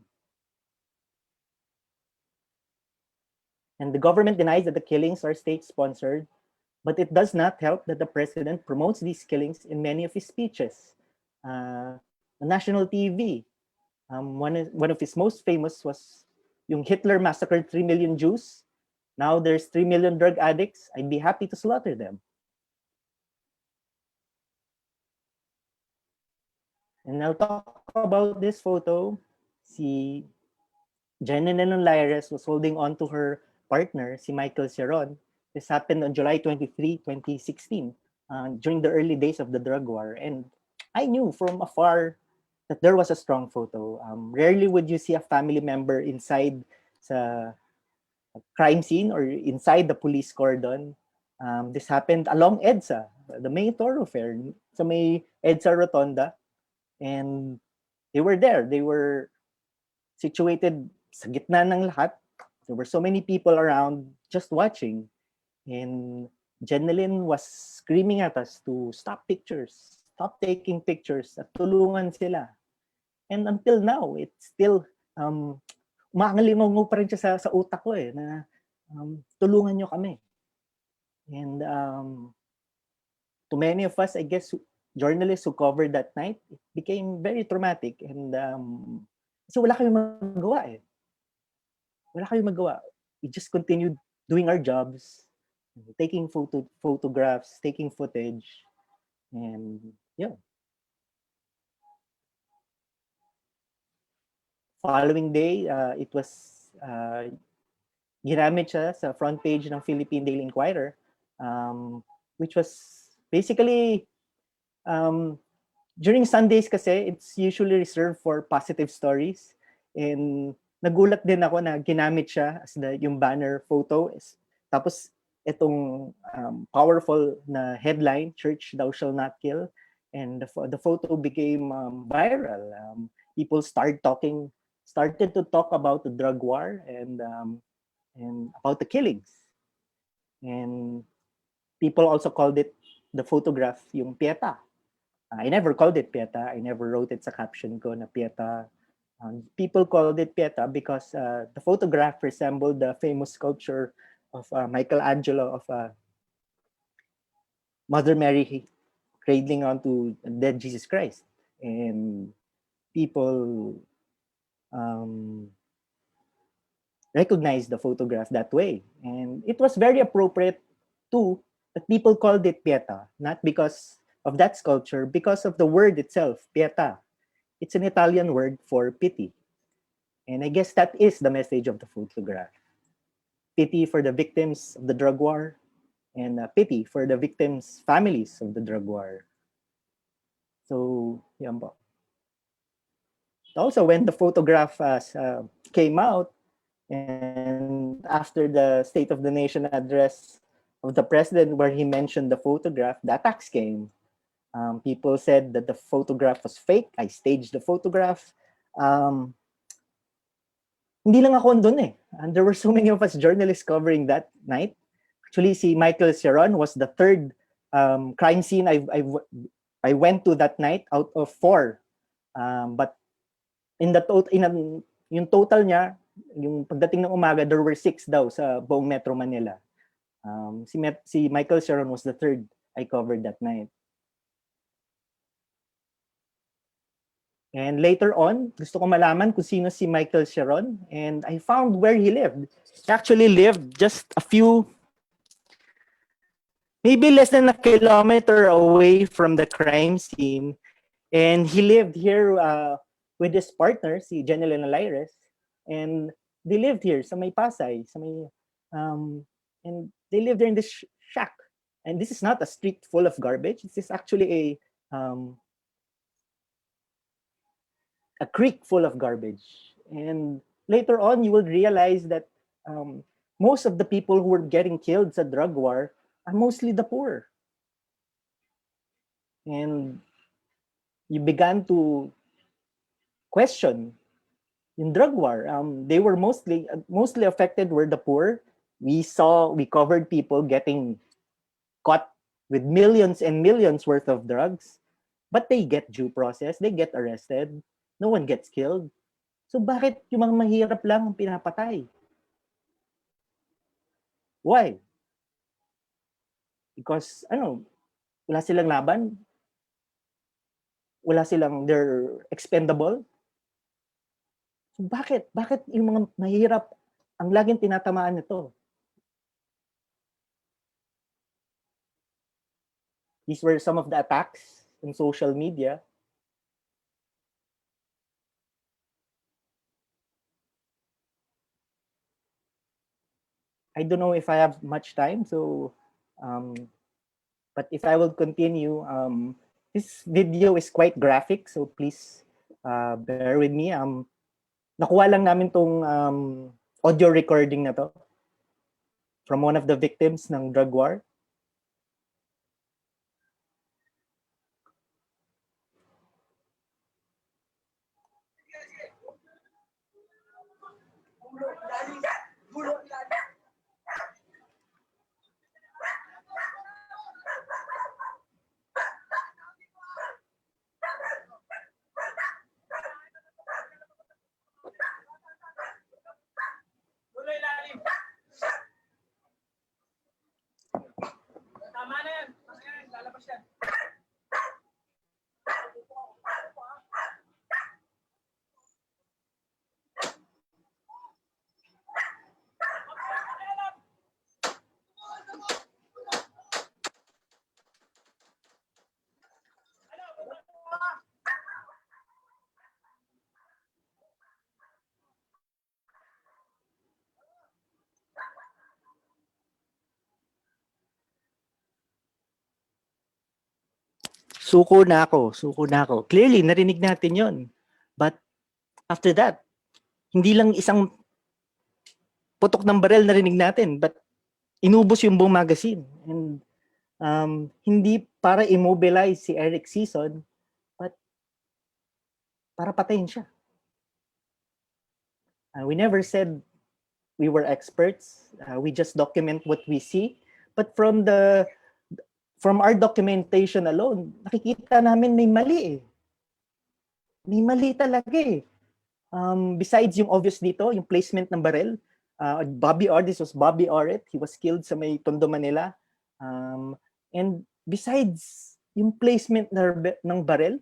And the government denies that the killings are state-sponsored, but it does not help that the president promotes these killings in many of his speeches. On national TV, one of his most famous was yung Hitler massacred 3 million Jews. Now there's 3 million drug addicts. I'd be happy to slaughter them. And I'll talk about this photo. Si Jenilyn Lyres was holding on to her partner, si Michael Ceron. This happened on July 23, 2016, during the early days of the drug war. And I knew from afar that there was a strong photo. Rarely would you see a family member inside sa crime scene or inside the police cordon. This happened along EDSA, the main thoroughfare, sa may EDSA Rotonda. And they were there. They were situated sa gitna ng lahat. There were so many people around just watching. And Jenilyn was screaming at us to stop pictures, stop taking pictures, at tulungan sila. And until now, it's still, umaangalingongo pa rin siya sa utak ko na tulungan nyo kami. And to many of us, I guess, journalists who covered that night, it became very traumatic. And kasi wala kayong magawa Wala kayong magawa. We just continued doing our jobs, taking photographs, taking footage, and yeah. Following day, it was ginamit siya sa front page ng Philippine Daily Inquirer, which was basically during Sundays kasi it's usually reserved for positive stories, and nagulat din ako na ginamit siya as yung banner photo. Tapos itong powerful na headline, "Church Thou Shall Not Kill," and the photo became viral. People started to talk about the drug war and about the killings. And people also called it, the photograph, yung Pieta. I never called it Pieta. I never wrote it sa caption ko na Pieta. People called it Pieta because the photograph resembled the famous sculpture of Michelangelo of Mother Mary cradling onto dead Jesus Christ. And people recognized the photograph that way. And it was very appropriate too that people called it Pieta, not because of that sculpture, because of the word itself, Pieta. It's an Italian word for pity. And I guess that is the message of the photograph. Pity for the victims of the drug war, and pity for the victims' families of the drug war. So, yan po. Also, when the photograph came out, and after the State of the Nation address of the president, where he mentioned the photograph, the attacks came. People said that the photograph was fake. I staged the photograph. Hindi lang ako dun and there were so many of us journalists covering that night. Actually, si Michael Ceron was the third crime scene I went to that night out of 4. But in the yung total niya, yung pagdating ng umaga, there were 6 daw sa buong Metro Manila. Si Michael Ceron was the third I covered that night. And later on, gusto ko malaman kung sino si Michael Ceron, and I found where he lived. He actually lived just a few, maybe less than a kilometer away from the crime scene. And he lived here with his partner, si Jenilyn Lyres, and they lived here sa may Pasay, sa may, and they lived there in this shack. And this is not a street full of garbage. This is actually a creek full of garbage. And later on, you will realize that most of the people who were getting killed sa drug war are mostly the poor. And you began to question yung drug war. They were mostly affected were the poor. We covered people getting caught with millions and millions worth of drugs, but they get due process, they get arrested. No one gets killed. So bakit yung mga mahirap lang ang pinapatay? Why? Because, wala silang laban? They're expendable? So bakit? Bakit yung mga mahirap ang laging tinatamaan nito? These were some of the attacks in social media. I don't know if I have much time, so but if I will continue, this video is quite graphic, so please bear with me. Nakuha lang namin tong audio recording na to from one of the victims ng drug war. Tama na yan. Lalabas yan. Suko na ako. Clearly, narinig natin yon. But after that, hindi lang isang putok ng barel narinig natin, but inubos yung buong magazine. And hindi para immobilize si Eric Sison, but para patayin siya. We never said we were experts. We just document what we see. But from our documentation alone, nakikita namin may mali eh. May mali talaga eh. Besides yung obvious dito, yung placement ng barrel, this was Bobby Oret. He was killed sa may Tondo, Manila. And besides yung placement ng barrel,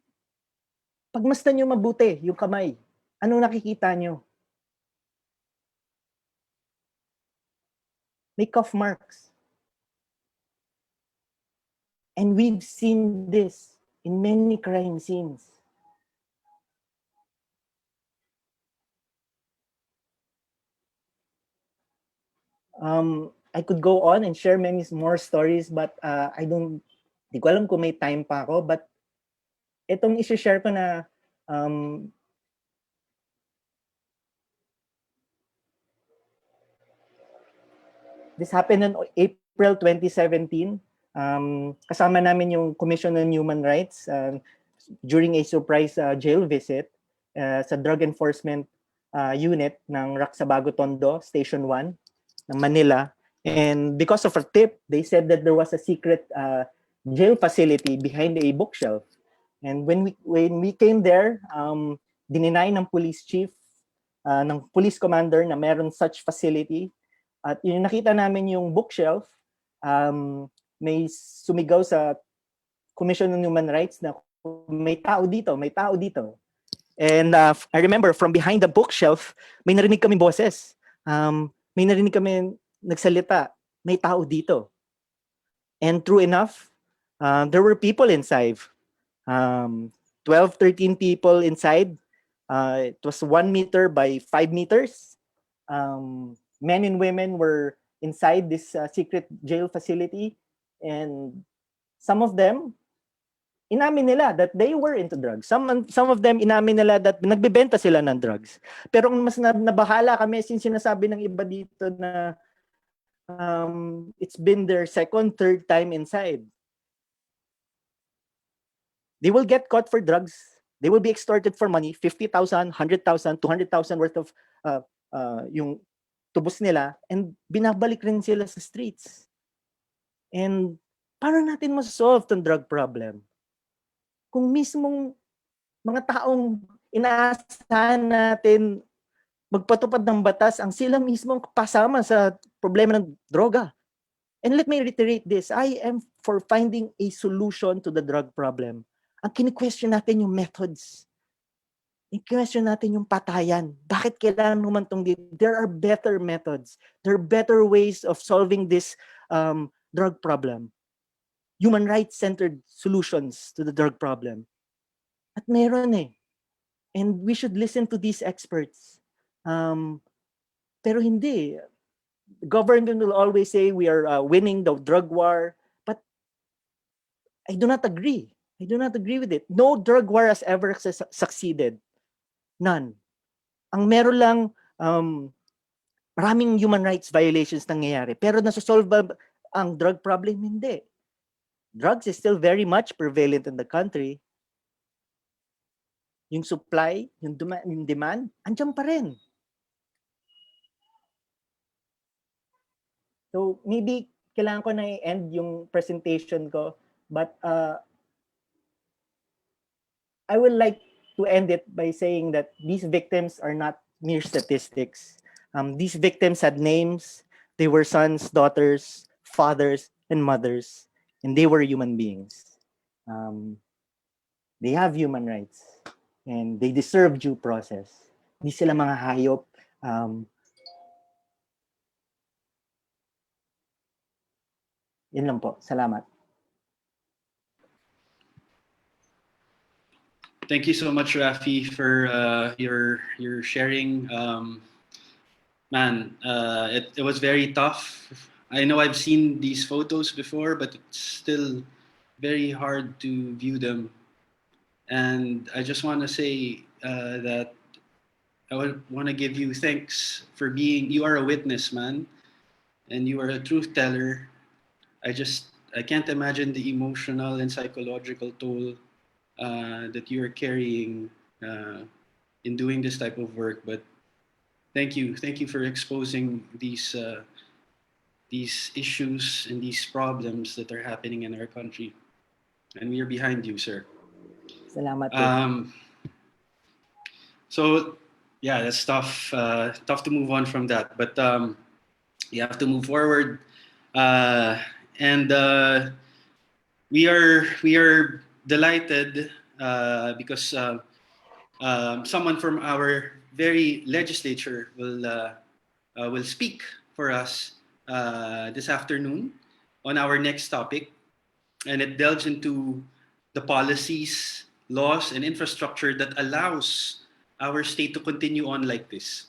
pagmasdan nyo mabuti yung kamay. Anong nakikita nyo? May cuff marks. And we've seen this in many crime scenes. I could go on and share many more stories, but di ko alam kung may time pa ako, but itong i-share ko na this happened on April 2017. Kasama namin yung Commission on Human Rights during a surprise jail visit sa Drug Enforcement Unit ng Raksabago Tondo, Station 1 ng Manila. And because of a tip, they said that there was a secret jail facility behind a bookshelf. And when we came there, dininay ng police chief, ng police commander na meron such facility. At yung nakita namin yung bookshelf, may sumigaw sa Commission on Human Rights na may tao dito. And I remember from behind the bookshelf, may narinig kami boses. May narinig kami nagsalita, may tao dito. And true enough, there were people inside. 12, 13 people inside. It was 1 meter by 5 meters. Men and women were inside this secret jail facility. And some of them, inamin nila that they were into drugs. Some of them, inamin nila that nagbebenta sila ng drugs. Pero ang mas nabahala kami, since sinasabi ng iba dito na it's been their second, third time inside. They will get caught for drugs. They will be extorted for money, 50,000, 100,000, 200,000 worth of yung tubos nila, and binabalik rin sila sa streets. And paano natin masolve tong drug problem? Kung mismong mga taong inaasahan natin magpatupad ng batas, ang sila mismong pasama sa problema ng droga. And let me reiterate this, I am for finding a solution to the drug problem. Ang kini-question natin yung methods. I-question natin yung patayan. Bakit kailangan humantong dito? There are better methods. There are better ways of solving this drug problem. Human rights-centered solutions to the drug problem. At meron eh. And we should listen to these experts. Pero hindi. The government will always say we are winning the drug war, but I do not agree. I do not agree with it. No drug war has ever succeeded. None. Ang meron lang, maraming human rights violations nangyayari. Pero nasosolve ba ang drug problem? Hindi. Drugs is still very much prevalent in the country. Yung supply, yung demand, andyan pa rin. So maybe kailangan ko na i-end yung presentation ko, but I would like to end it by saying that these victims are not mere statistics. These victims had names. They were sons, daughters, fathers, and mothers, and they were human beings. They have human rights, and they deserve due process. Hindi sila mga hayop. Yun lang po. Salamat. Thank you so much, Rafi, for your sharing. It was very tough. I know I've seen these photos before, but it's still very hard to view them. And I just want to say that I want to give you thanks for you are a witness, man, and you are a truth teller. I can't imagine the emotional and psychological toll that you are carrying in doing this type of work. But thank you for exposing these issues and these problems that are happening in our country, and we are behind you, sir. Salamat. So yeah, that's tough to move on from that, but you have to move forward, and we are delighted because someone from our very legislature will speak for us this afternoon on our next topic, and it delves into the policies, laws, and infrastructure that allows our state to continue on like this,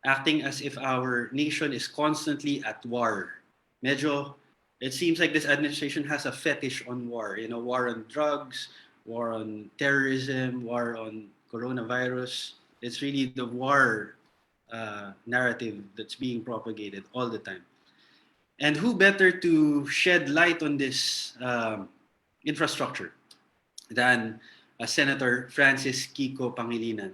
acting as if our nation is constantly at war. It seems like this administration has a fetish on war. War on drugs, war on terrorism, war on coronavirus. It's really the war narrative that's being propagated all the time. And who better to shed light on this infrastructure than Senator Francis Kiko Pangilinan.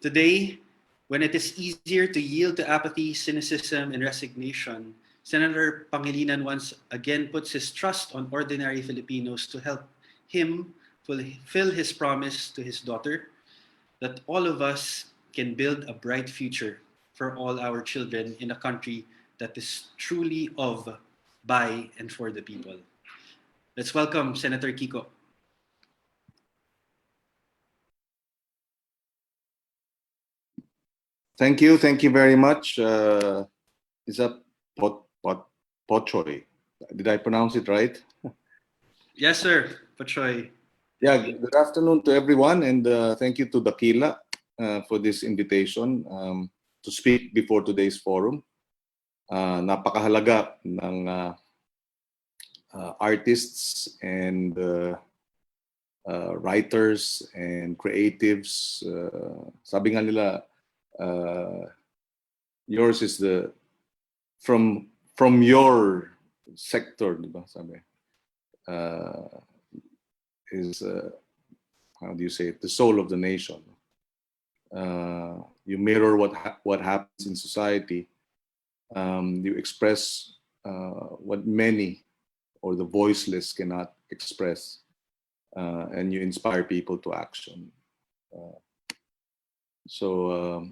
Today, when it is easier to yield to apathy, cynicism, and resignation, Senator Pangilinan once again puts his trust on ordinary Filipinos to help him fulfill his promise to his daughter that all of us can build a bright future for all our children in a country that is truly of, by, and for the people. Let's welcome Senator Kiko. Thank you very much. Is that Pochoy? Did I pronounce it right? Yes, sir. Pochoy. Yeah, good afternoon to everyone, and thank you to Dakila for this invitation to speak before today's forum. Napakahalaga ng artists and writers and creatives. Sabi nga nila, yours is from your sector, diba? Sabi, is how do you say it? The soul of the nation. You mirror what happens in society. You express what many or the voiceless cannot express, and you inspire people to action. So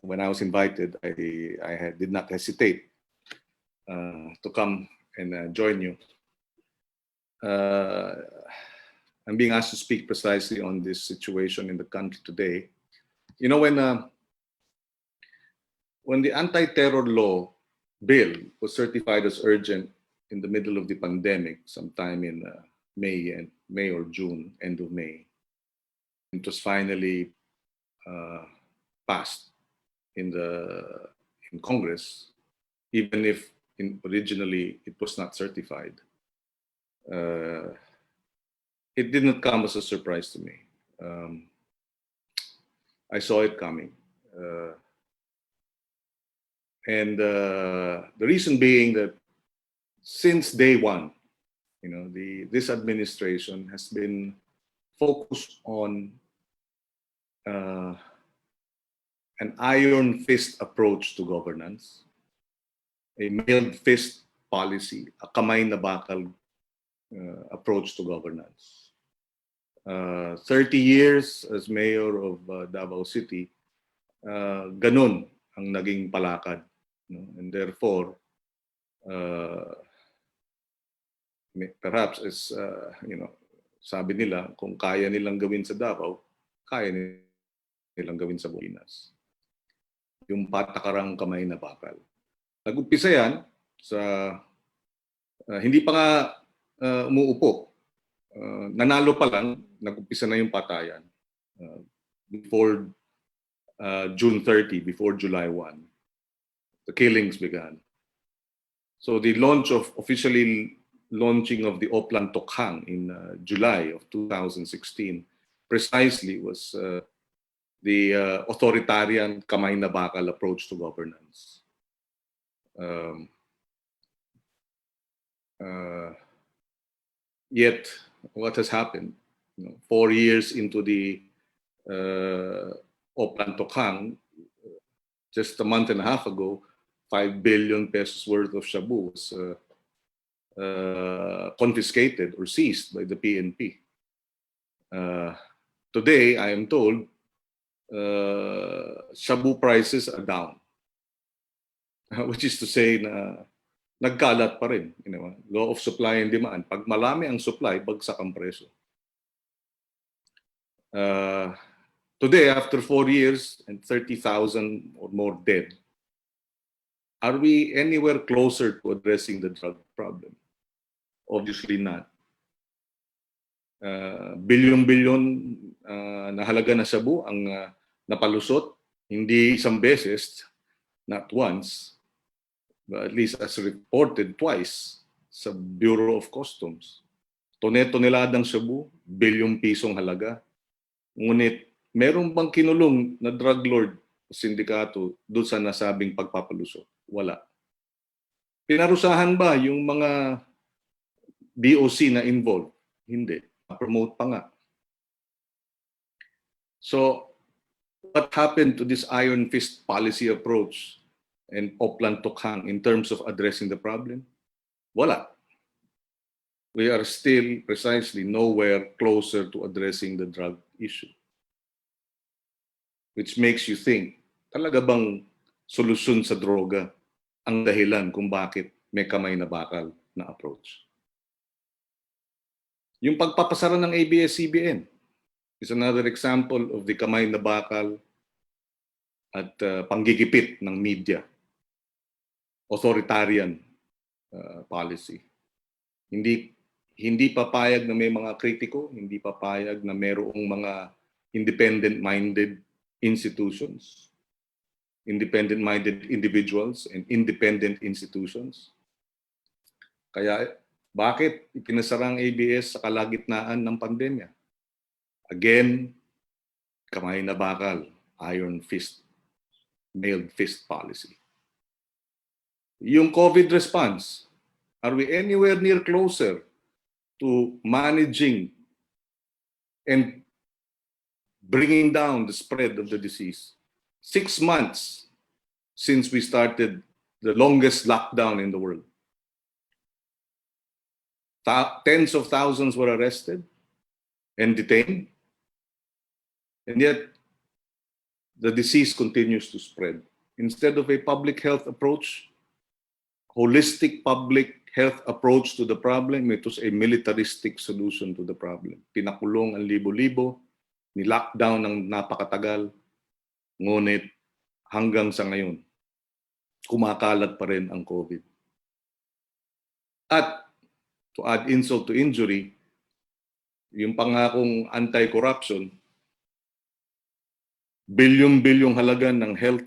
when I was invited, I did not hesitate to come and join you. I'm being asked to speak precisely on this situation in the country today. You know, when the anti-terror law bill was certified as urgent in the middle of the pandemic, sometime in May or June, end of May, it was finally passed in Congress. even if originally it was not certified. It did not come as a surprise to me. I saw it coming. And the reason being that since day one, this administration has been focused on an iron fist approach to governance, a mailed fist policy, a kamay na bakal approach to governance. 30 years as mayor of Davao City, ganun ang naging palakad. And therefore, perhaps as sabi nila, kung kaya nilang gawin sa Davao, kaya nilang gawin sa Pinas. Yung patakarang kamay na bakal. Nag-umpisa yan sa hindi pa nga umuupo. Nanalo pa lang, nag-umpisa na yung patayan. Before June 30, before July 1, the killings began. So the officially launching of the Oplan Tokhang in July of 2016 precisely was the authoritarian kamay na bakal approach to governance. Yet, what has happened? 4 years into the Oplan Tokhang, just a month and a half ago, 5 billion pesos worth of shabu was confiscated or seized by the PNP. Today, I am told, shabu prices are down. Which is to say na nagkalat pa rin. Law of supply and demand. Pag malami ang supply, bagsak ang presyo. Today, after 4 years and 30,000 or more dead, are we anywhere closer to addressing the drug problem? Obviously not. Bilyon-bilyon na halaga na shabu ang napalusot, hindi isang beses, not once, but at least as reported twice sa Bureau of Customs. Toneladang shabu, bilyong pisong halaga. Ngunit meron bang kinulong na drug lord o sindikato doon sa nasabing pagpapalusot? Wala. Pinarusahan ba yung mga DOC na involved? Hindi. Promote pa nga. So, what happened to this iron fist policy approach and Oplan Tokhang in terms of addressing the problem? Wala. We are still precisely nowhere closer to addressing the drug issue. Which makes you think, talaga bang solusyon sa droga ang dahilan kung bakit may kamay na bakal na approach? Yung pagpapasara ng ABS-CBN is another example of the kamay na bakal at panggigipit ng media. Authoritarian policy. Hindi papayag na may mga kritiko, hindi papayag na mayroong mga independent-minded institutions, independent-minded individuals, and independent institutions. Kaya bakit ipinasara ang ABS sa kalagitnaan ng pandemya? Again, kamay na bakal, iron fist, mailed fist policy. Yung COVID response, are we anywhere near closer to managing and bringing down the spread of the disease? 6 months since we started the longest lockdown in the world. Tens of thousands were arrested and detained, and yet the disease continues to spread. Instead of a public health approach, holistic public health approach to the problem, it was a militaristic solution to the problem. Pinakulong ang libo-libo, ni-lockdown ng napakatagal, ngunit hanggang sa ngayon, kumakalat pa rin ang COVID. At to add insult to injury, yung pangakong anti-corruption, bilyong-bilyong halaga ng health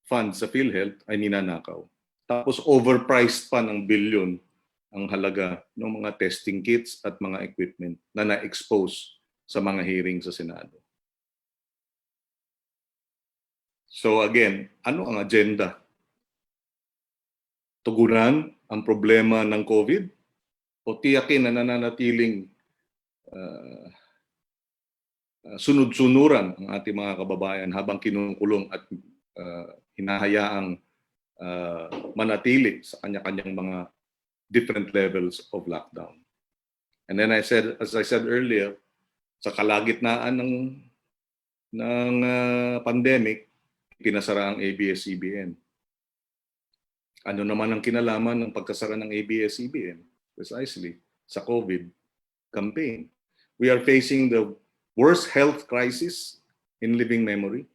funds sa PhilHealth ay ninanakaw. Tapos overpriced pa ng bilyon ang halaga ng mga testing kits at mga equipment na na-expose sa mga hearing sa Senado. So again, ano ang agenda? Tugunan ang problema ng COVID o tiyakin na nananatiling sunod-sunuran ang ating mga kababayan habang kinukulong at hinahayaang manatili sa kanya-kanyang mga different levels of lockdown. And then as I said earlier, sa kalagitnaan ng pandemic, pinasara ang ABS-CBN. Ano naman ang kinalaman ng pagkasara ng ABS-CBN? Precisely, sa COVID campaign. We are facing the worst health crisis in living memory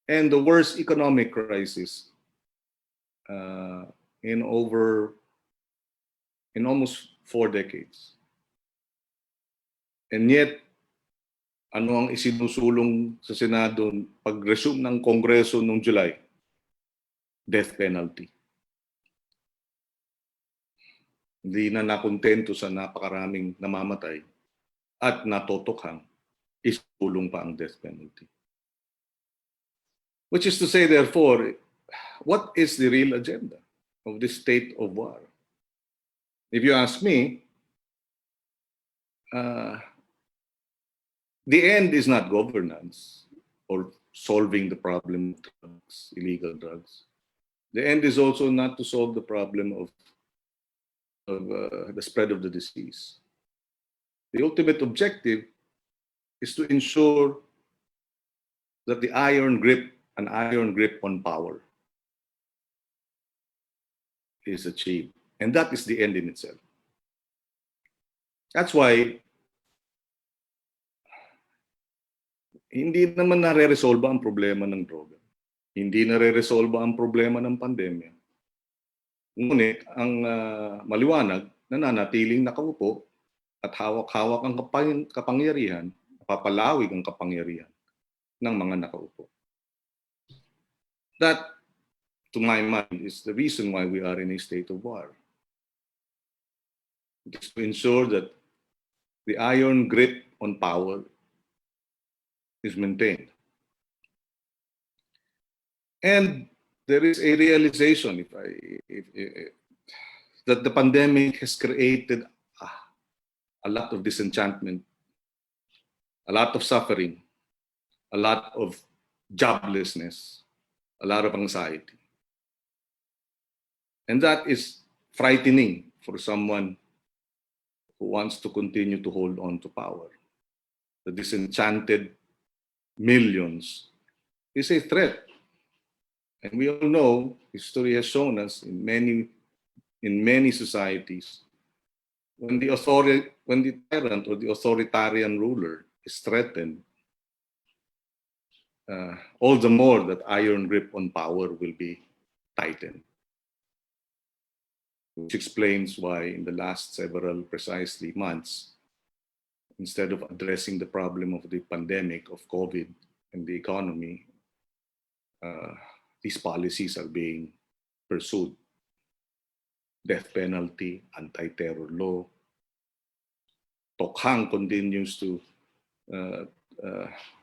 and the worst economic crisis in almost 4 decades. And yet, ano ang isinusulong sa Senado pag-resume ng Kongreso noong July? Death penalty. Hindi na nakontento sa napakaraming namamatay at natotokhang isulong pa ang death penalty. Which is to say, therefore, what is the real agenda of this state of war? If you ask me, the end is not governance or solving the problem of drugs, illegal drugs. The end is also not to solve the problem of the spread of the disease. The ultimate objective is to ensure that an iron grip on power is achieved. And that is the end in itself. That's why hindi naman nare-resolve ang problema ng droga. Hindi nare-resolve ang problema ng pandemya. Ngunit ang maliwanag, nananatiling nakaupo at hawak-hawak ang kapangyarihan, papalawig ang kapangyarihan ng mga nakaupo. That, to my mind, is the reason why we are in a state of war. It is to ensure that the iron grip on power is maintained. And there is a realization that the pandemic has created a lot of disenchantment, a lot of suffering, a lot of joblessness, a lot of anxiety. And that is frightening for someone who wants to continue to hold on to power. The disenchanted millions is a threat. And we all know, history has shown us in many societies, when the tyrant or the authoritarian ruler is threatened, all the more that iron grip on power will be tightened. Which explains why in the last several precisely months, instead of addressing the problem of the pandemic of COVID and the economy, these policies are being pursued. Death penalty, anti-terror law. Tokhang continues to,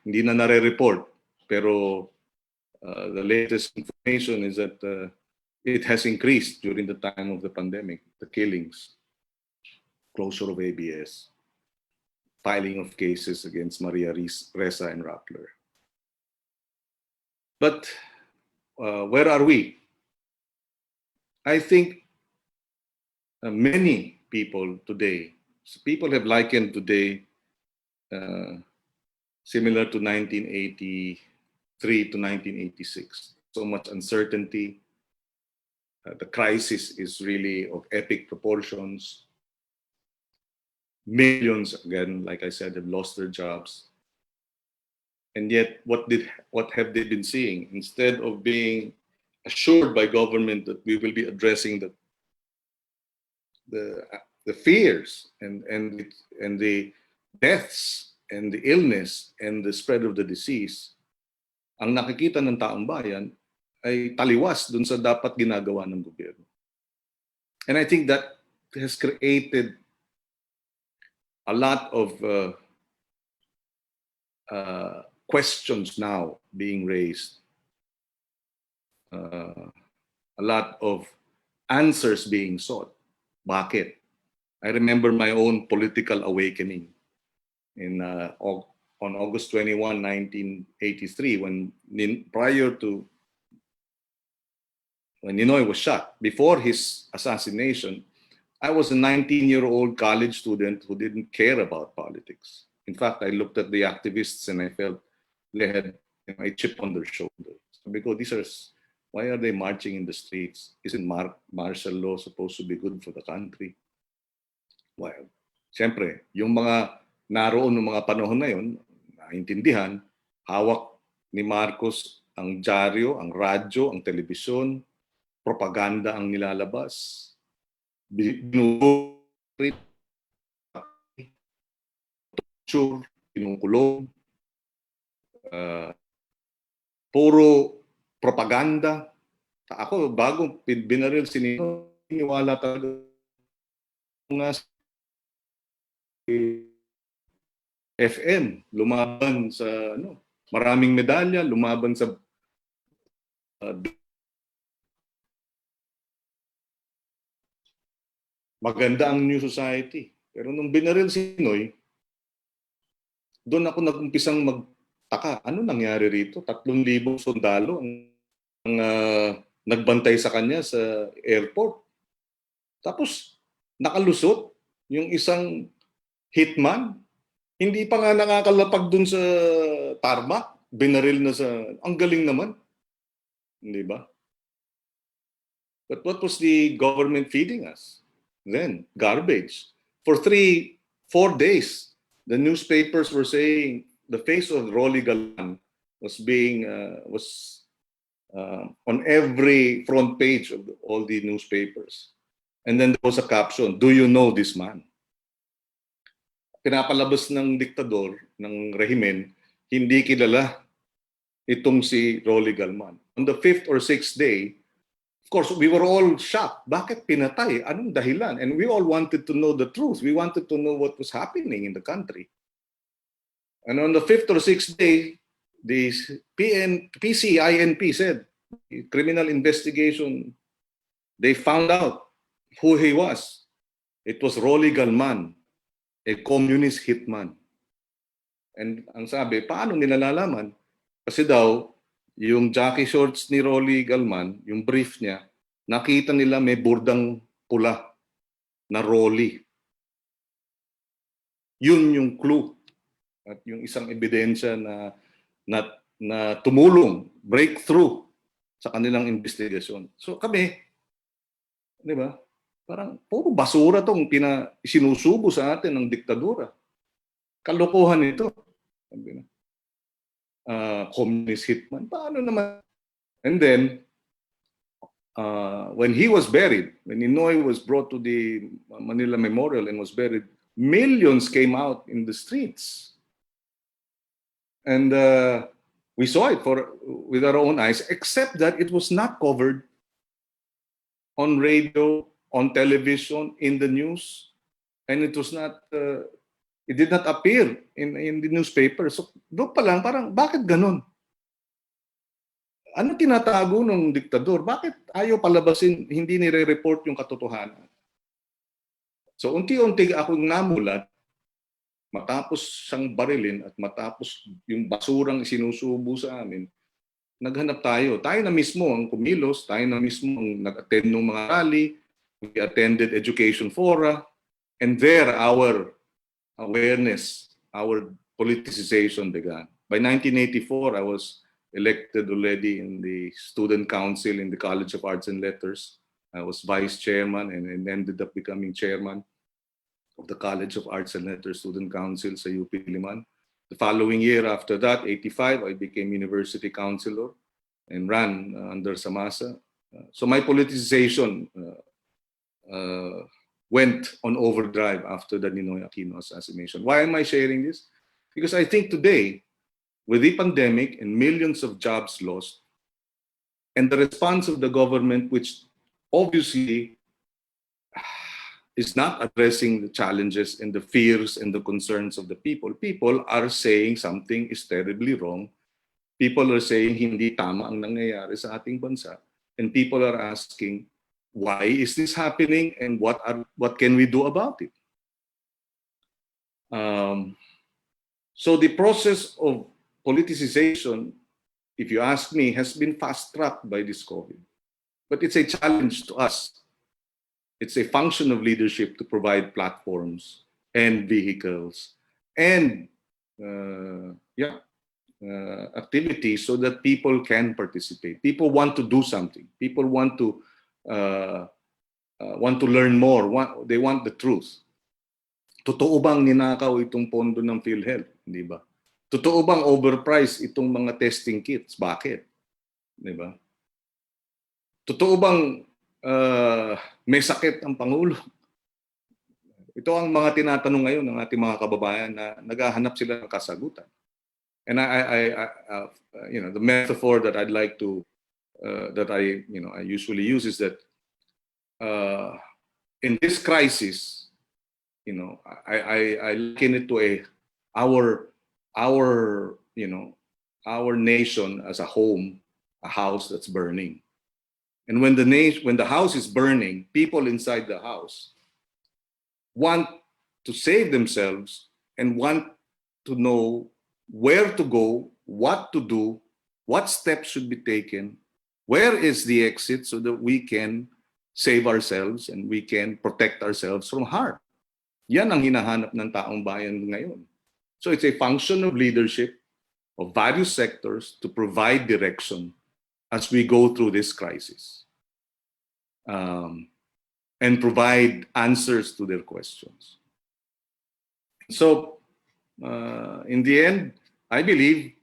hindi na nare-report, pero the latest information is that it has increased during the time of the pandemic, the killings, closure of ABS, filing of cases against Maria Ressa and Rappler. But where are we? I think many people today, people have likened today similar to 1983 to 1986. So much uncertainty. The crisis is really of epic proportions. Millions, again, like I said, have lost their jobs. And yet, what have they been seeing? Instead of being assured by government that we will be addressing the fears and the deaths and the illness and the spread of the disease, ang nakikita ng taong bayan ay taliwas dun sa dapat ginagawa ng gobyerno. And I think that has created a lot of questions now being raised, a lot of answers being sought. Bakit? I remember my own political awakening on August 21, 1983, when Ninoy was shot. Before his assassination, I was a 19-year-old college student who didn't care about politics. In fact, I looked at the activists and I felt they had a chip on their shoulder. So because why are they marching in the streets? Isn't martial law supposed to be good for the country? Well, siyempre, yung mga naroon ng mga panahon na yun, naintindihan, hawak ni Marcos ang dyaryo, ang radyo, ang telebisyon, propaganda ang nilalabas. Kinukulong, puro propaganda. Ako, bago binaril si Nino, iniwala talaga nga FM, lumaban sa maraming medalya, lumaban sa maganda ang New Society. Pero nung binaril si Noy, doon ako nag-umpisang magtaka. Ano nangyari rito? 3,000 sundalo ang nagbantay sa kanya sa airport. Tapos nakalusot yung isang hitman. Hindi pa nga nakakalapag doon sa tarmac. Binaril na sa... Ang galing naman. Hindi ba? But what was the government feeding us? Then, garbage. For 4 days, the newspapers were saying the face of Rolly Galan was on every front page of all the newspapers. And then there was a caption, "Do you know this man?" Pinapalabas ng diktador, ng rehimen, hindi kilala itong si Rolly Galman. On the 5th or 6th day, of course, we were all shocked. Bakit pinatay? Anong dahilan? And we all wanted to know the truth. We wanted to know what was happening in the country. And on the 5th or 6th day, the PCINP said, criminal investigation, they found out who he was. It was Rolly Galman, a communist hitman. And ang sabi, paano nila nalalaman? Kasi daw, yung jockey shorts ni Rolly Galman, yung brief niya, nakita nila may burdang pula na Rolly. Yun yung clue. At yung isang ebidensya na tumulong, breakthrough sa kanilang investigasyon. So kami, di ba? Parang puro basura tong sinusubo sa atin ng diktadura. Kalokohan ito. Communist hitman. Paano naman? And then, when he was buried, when Ninoy was brought to the Manila Memorial and was buried, millions came out in the streets. And we saw it with our own eyes, except that it was not covered on radio, on television, in the news, and it was not. It did not appear in the newspaper. So doon pa lang, parang bakit ganun? Ano tinatago ng diktador? Bakit ayaw palabasin, hindi nire-report yung katotohanan? So unti-unti akong namulat, matapos siyang barilin at matapos yung basurang sinusubo sa amin, naghanap tayo. Tayo na mismo ang kumilos, tayo na mismo ang nag-attend ng mga rally, we attended education fora, and there our awareness, our politicization began. By 1984, I was elected already in the student council in the College of Arts and Letters. I was vice chairman and ended up becoming chairman of the College of Arts and Letters Student Council sa UP Liman. The following year after that, 85, I became university councilor and ran under Samasa. So my politicization went on overdrive after the Ninoy Aquino assassination. Why am I sharing this? Because I think today, with the pandemic and millions of jobs lost, And the response of the government, which obviously is not addressing the challenges and the fears and the concerns of the people. People are saying something is terribly wrong. People are saying hindi tama ang nangyayari sa ating bansa. And people are asking, why is this happening and what can we do about it? So the process of politicization, if you ask me, has been fast-tracked by this COVID. But it's a challenge to us. It's a function of leadership to provide platforms and vehicles and activities so that people can participate. People want to do something. People want to learn more. They want the truth. Totoo bang ninakaw itong pondo ng PhilHealth? Di ba? Totoo bang overpriced itong mga testing kits? Bakit? Di ba? Totoo bang may sakit ang Pangulo? Ito ang mga tinatanong ngayon ng ating mga kababayan na naghahanap sila ng kasagutan. And the metaphor that I'd like to I usually use is that in this crisis, I liken it to our nation as a home, a house that's burning. And when the house is burning, people inside the house want to save themselves and want to know where to go, what to do, what steps should be taken, where is the exit so that we can save ourselves and we can protect ourselves from harm. Yan ang hinahanap ng taong bayan ngayon. So it's a function of leadership of various sectors to provide direction as we go through this crisis. And provide answers to their questions. So, in the end, I believe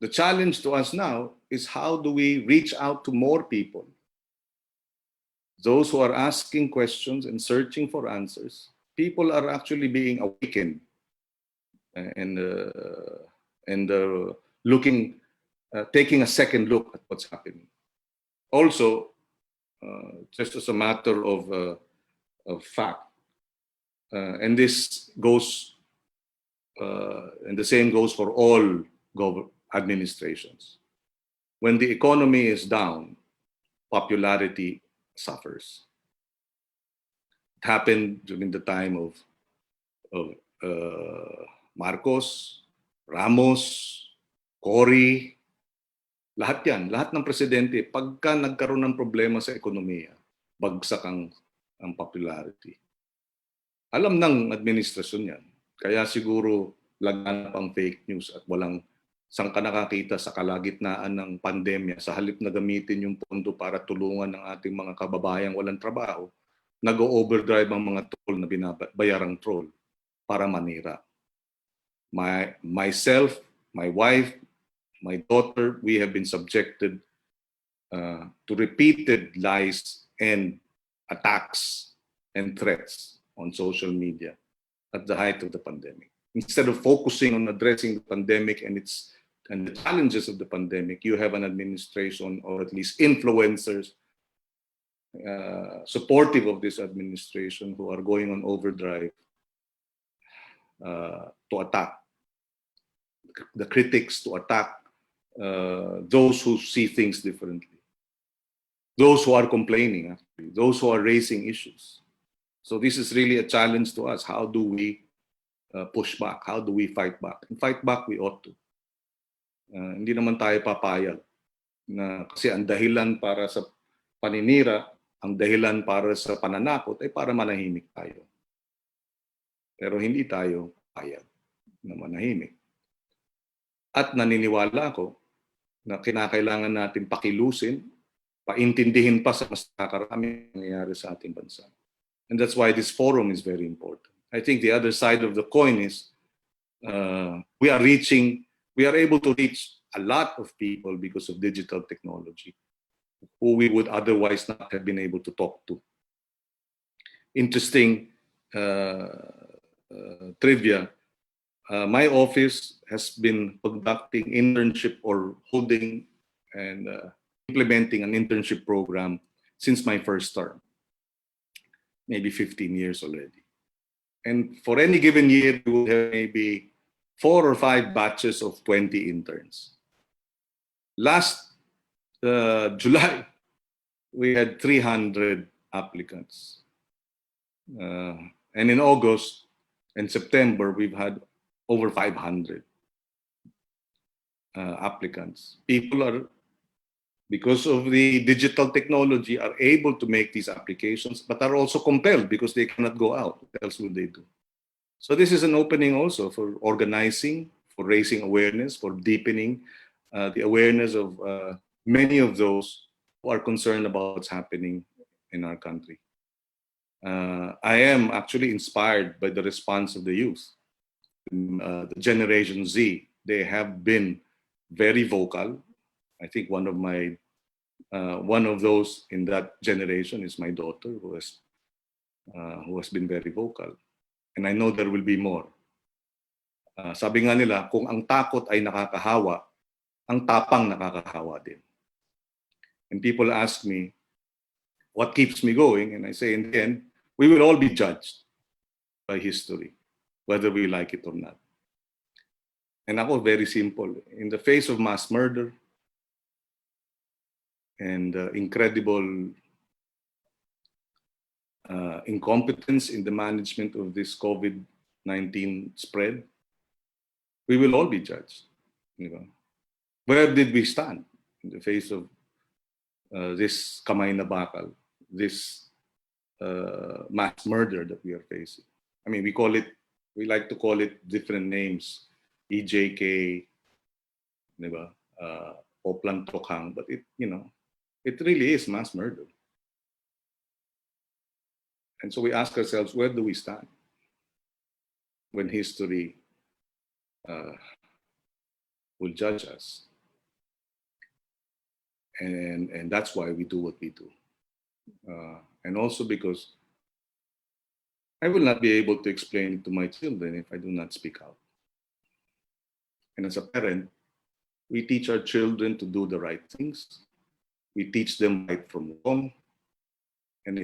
the challenge to us now is how do we reach out to more people? Those who are asking questions and searching for answers. People are actually being awakened and looking, taking a second look at what's happening. Also, just as a matter of fact, and this goes, and the same goes for all administrations. When the economy is down, popularity suffers. It happened during the time of Marcos, Ramos, Cory. Lahat yan, lahat ng presidente, pagka nagkaroon ng problema sa ekonomiya, bagsak ang popularity. Alam ng administrasyon yan. Kaya siguro laganap ang fake news at walang saan ka nakakita sa kalagitnaan ng pandemya, sa halip na gamitin yung pondo para tulungan ng ating mga kababayang walang trabaho, nag-overdrive ang mga toll na binabayarang troll para manira. Myself, my wife, my daughter, we have been subjected to repeated lies and attacks and threats on social media at the height of the pandemic. Instead of focusing on addressing the pandemic and the challenges of the pandemic, you have an administration, or at least influencers supportive of this administration, who are going on overdrive to attack the critics, to attack those who see things differently, those who are complaining, actually, those who are raising issues. So this is really a challenge to us. How do we push back? How do we fight back? And fight back we ought to. Hindi naman tayo papayag na kasi ang dahilan para sa paninira, ang dahilan para sa pananakot ay para manahimik tayo. Pero hindi tayo payag na manahimik. At naniniwala ako na kinakailangan natin pakilusin, paintindihin pa sa mas nakakarami nangyayari sa ating bansa. And that's why this forum is very important. I think the other side of the coin is we are able to reach a lot of people because of digital technology who we would otherwise not have been able to talk to. Interesting trivia. My office has been conducting internship or holding and implementing an internship program since my first term, maybe 15 years already. And for any given year, we will have maybe 4 or 5 batches of 20 interns. Last July, we had 300 applicants. And in August and September, we've had over 500 applicants. People are, because of the digital technology, are able to make these applications, but are also compelled because they cannot go out. What else will they do? So this is an opening also for organizing, for raising awareness, for deepening the awareness of many of those who are concerned about what's happening in our country. I am actually inspired by the response of the youth. The Generation Z, they have been very vocal. I think one of those in that generation is my daughter, who has been very vocal. And I know there will be more. Sabi nga nila, kung ang takot ay nakakahawa, ang tapang nakakahawa din. And people ask me, what keeps me going? And I say, in the end, we will all be judged by history, whether we like it or not. And ako, very simple. In the face of mass murder and incredible incompetence in the management of this COVID-19 spread, we will all be judged. You know, where did we stand in the face of this kamay na bakal, this mass murder that we are facing? I mean, we like to call it different names, EJK, diba? Oplan Tokhang, but it really is mass murder. And so we ask ourselves, where do we stand when history will judge us? And that's why we do what we do. And also because I will not be able to explain it to my children if I do not speak out. And as a parent, we teach our children to do the right things. We teach them right from wrong. And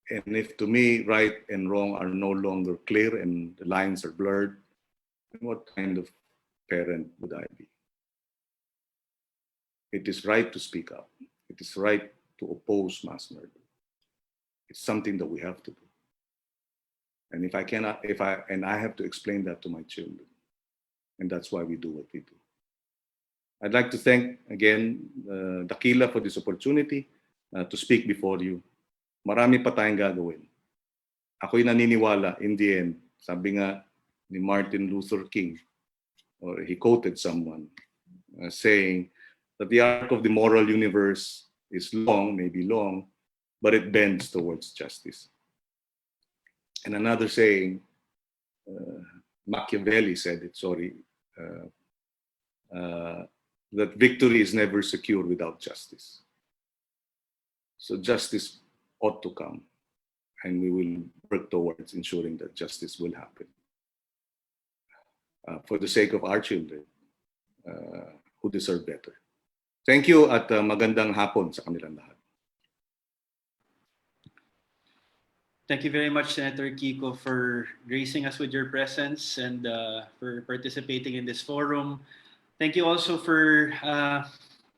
if to me right and wrong are no longer clear and the lines are blurred, then what kind of parent would I be? It is right to speak up. It is right to oppose mass murder. It's something that we have to do. And I have to explain that to my children. And that's why we do what we do. I'd like to thank again Dakila for this opportunity to speak before you. Marami pa tayong gagawin. Ako'y naniniwala, in the end, sabi nga ni Martin Luther King, or he quoted someone saying that the arc of the moral universe is long, maybe long, but it bends towards justice. And another saying, Machiavelli said it, that victory is never secure without justice. So justice ought to come, and we will work towards ensuring that justice will happen for the sake of our children who deserve better. Thank you at magandang hapon sa kanilang lahat. Thank you very much, Senator Kiko, for gracing us with your presence and for participating in this forum. Thank you also for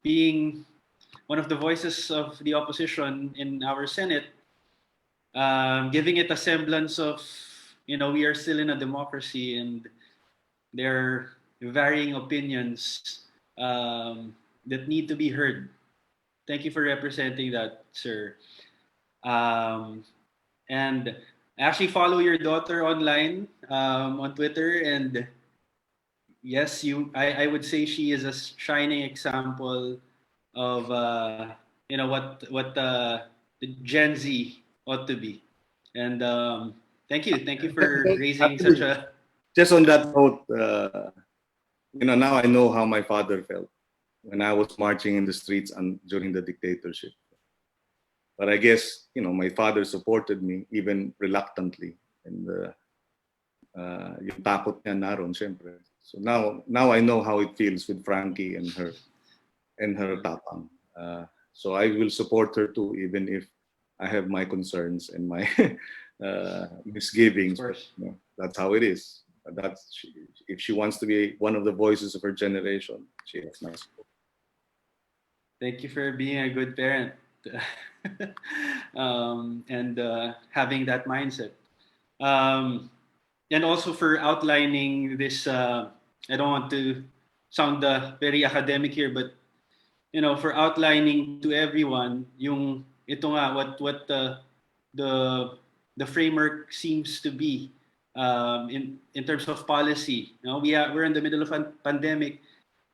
being one of the voices of the opposition in our Senate, giving it a semblance of, we are still in a democracy and there are varying opinions that need to be heard. Thank you for representing that, sir. And I actually follow your daughter online on Twitter, and yes, I would say she is a shining example of what the Gen Z ought to be. And thank you for raising such a. Just on that note, now I know how my father felt when I was marching in the streets during the dictatorship. But I guess, my father supported me even reluctantly. And yung takot niya naroon, syempre. So now I know how it feels with Frankie and her tapang. So I will support her too, even if I have my concerns and my misgivings. But, that's how it is. If she wants to be one of the voices of her generation, she has my support. Thank you for being a good parent and having that mindset. And also for outlining this, I don't want to sound very academic here, but for outlining to everyone yung ito nga what the framework seems to be in terms of policy. We're in the middle of a pandemic,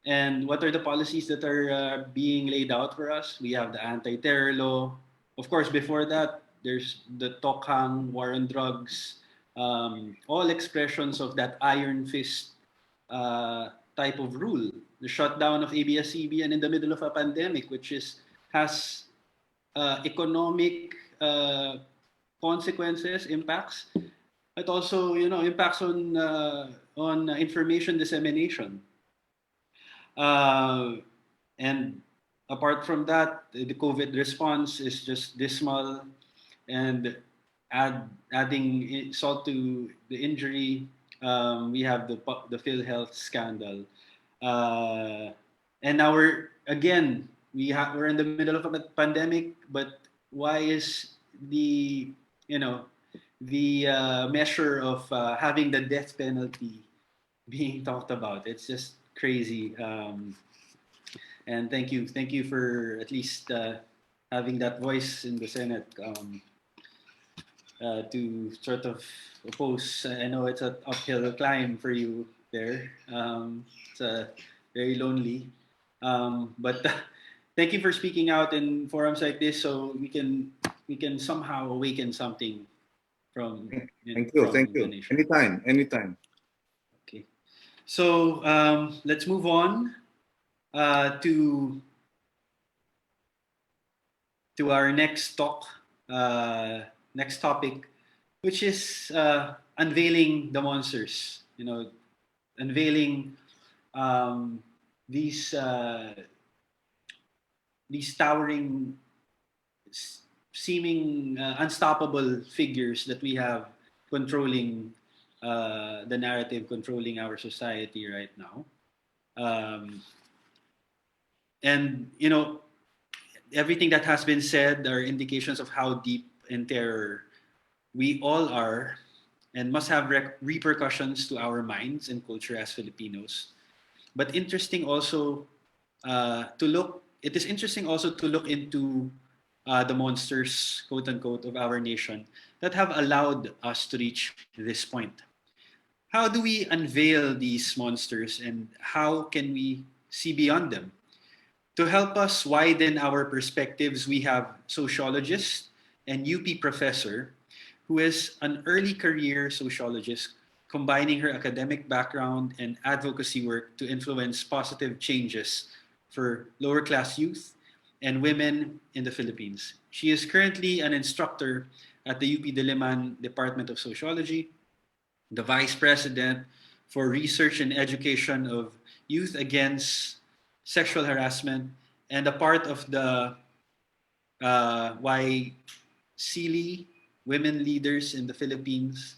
and what are the policies that are being laid out for us? We have the anti-terror law. Of course, before that, there's the Tokhang war on drugs. All expressions of that iron fist type of rule. The shutdown of ABS-CBN in the middle of a pandemic, which has economic consequences, impacts, but also impacts on information dissemination. And apart from that, the COVID response is just dismal, and adding salt to the injury, we have the PhilHealth scandal, and now we're in the middle of a pandemic. But why is the measure of having the death penalty being talked about? It's just crazy. And thank you for at least having that voice in the Senate to sort of oppose. I know it's an uphill climb for you there. It's very lonely. But thank you for speaking out in forums like this, so we can somehow awaken something from. Thank you. Anytime. Okay, so let's move on to our next topic, which is unveiling the monsters. Unveiling these towering, seeming unstoppable figures that we have controlling the narrative, controlling our society right now. And everything that has been said are indications of how deep in terror we all are, and must have repercussions to our minds and culture as Filipinos. But it is interesting also to look into the monsters, quote unquote, of our nation that have allowed us to reach this point. How do we unveil these monsters, and how can we see beyond them? To help us widen our perspectives, we have sociologist and UP professor who is an early career sociologist, combining her academic background and advocacy work to influence positive changes for lower class youth and women in the Philippines. She is currently an instructor at the UP Diliman Department of Sociology, the vice president for research and education of youth against sexual harassment, and a part of the YSEALI, Women Leaders in the Philippines.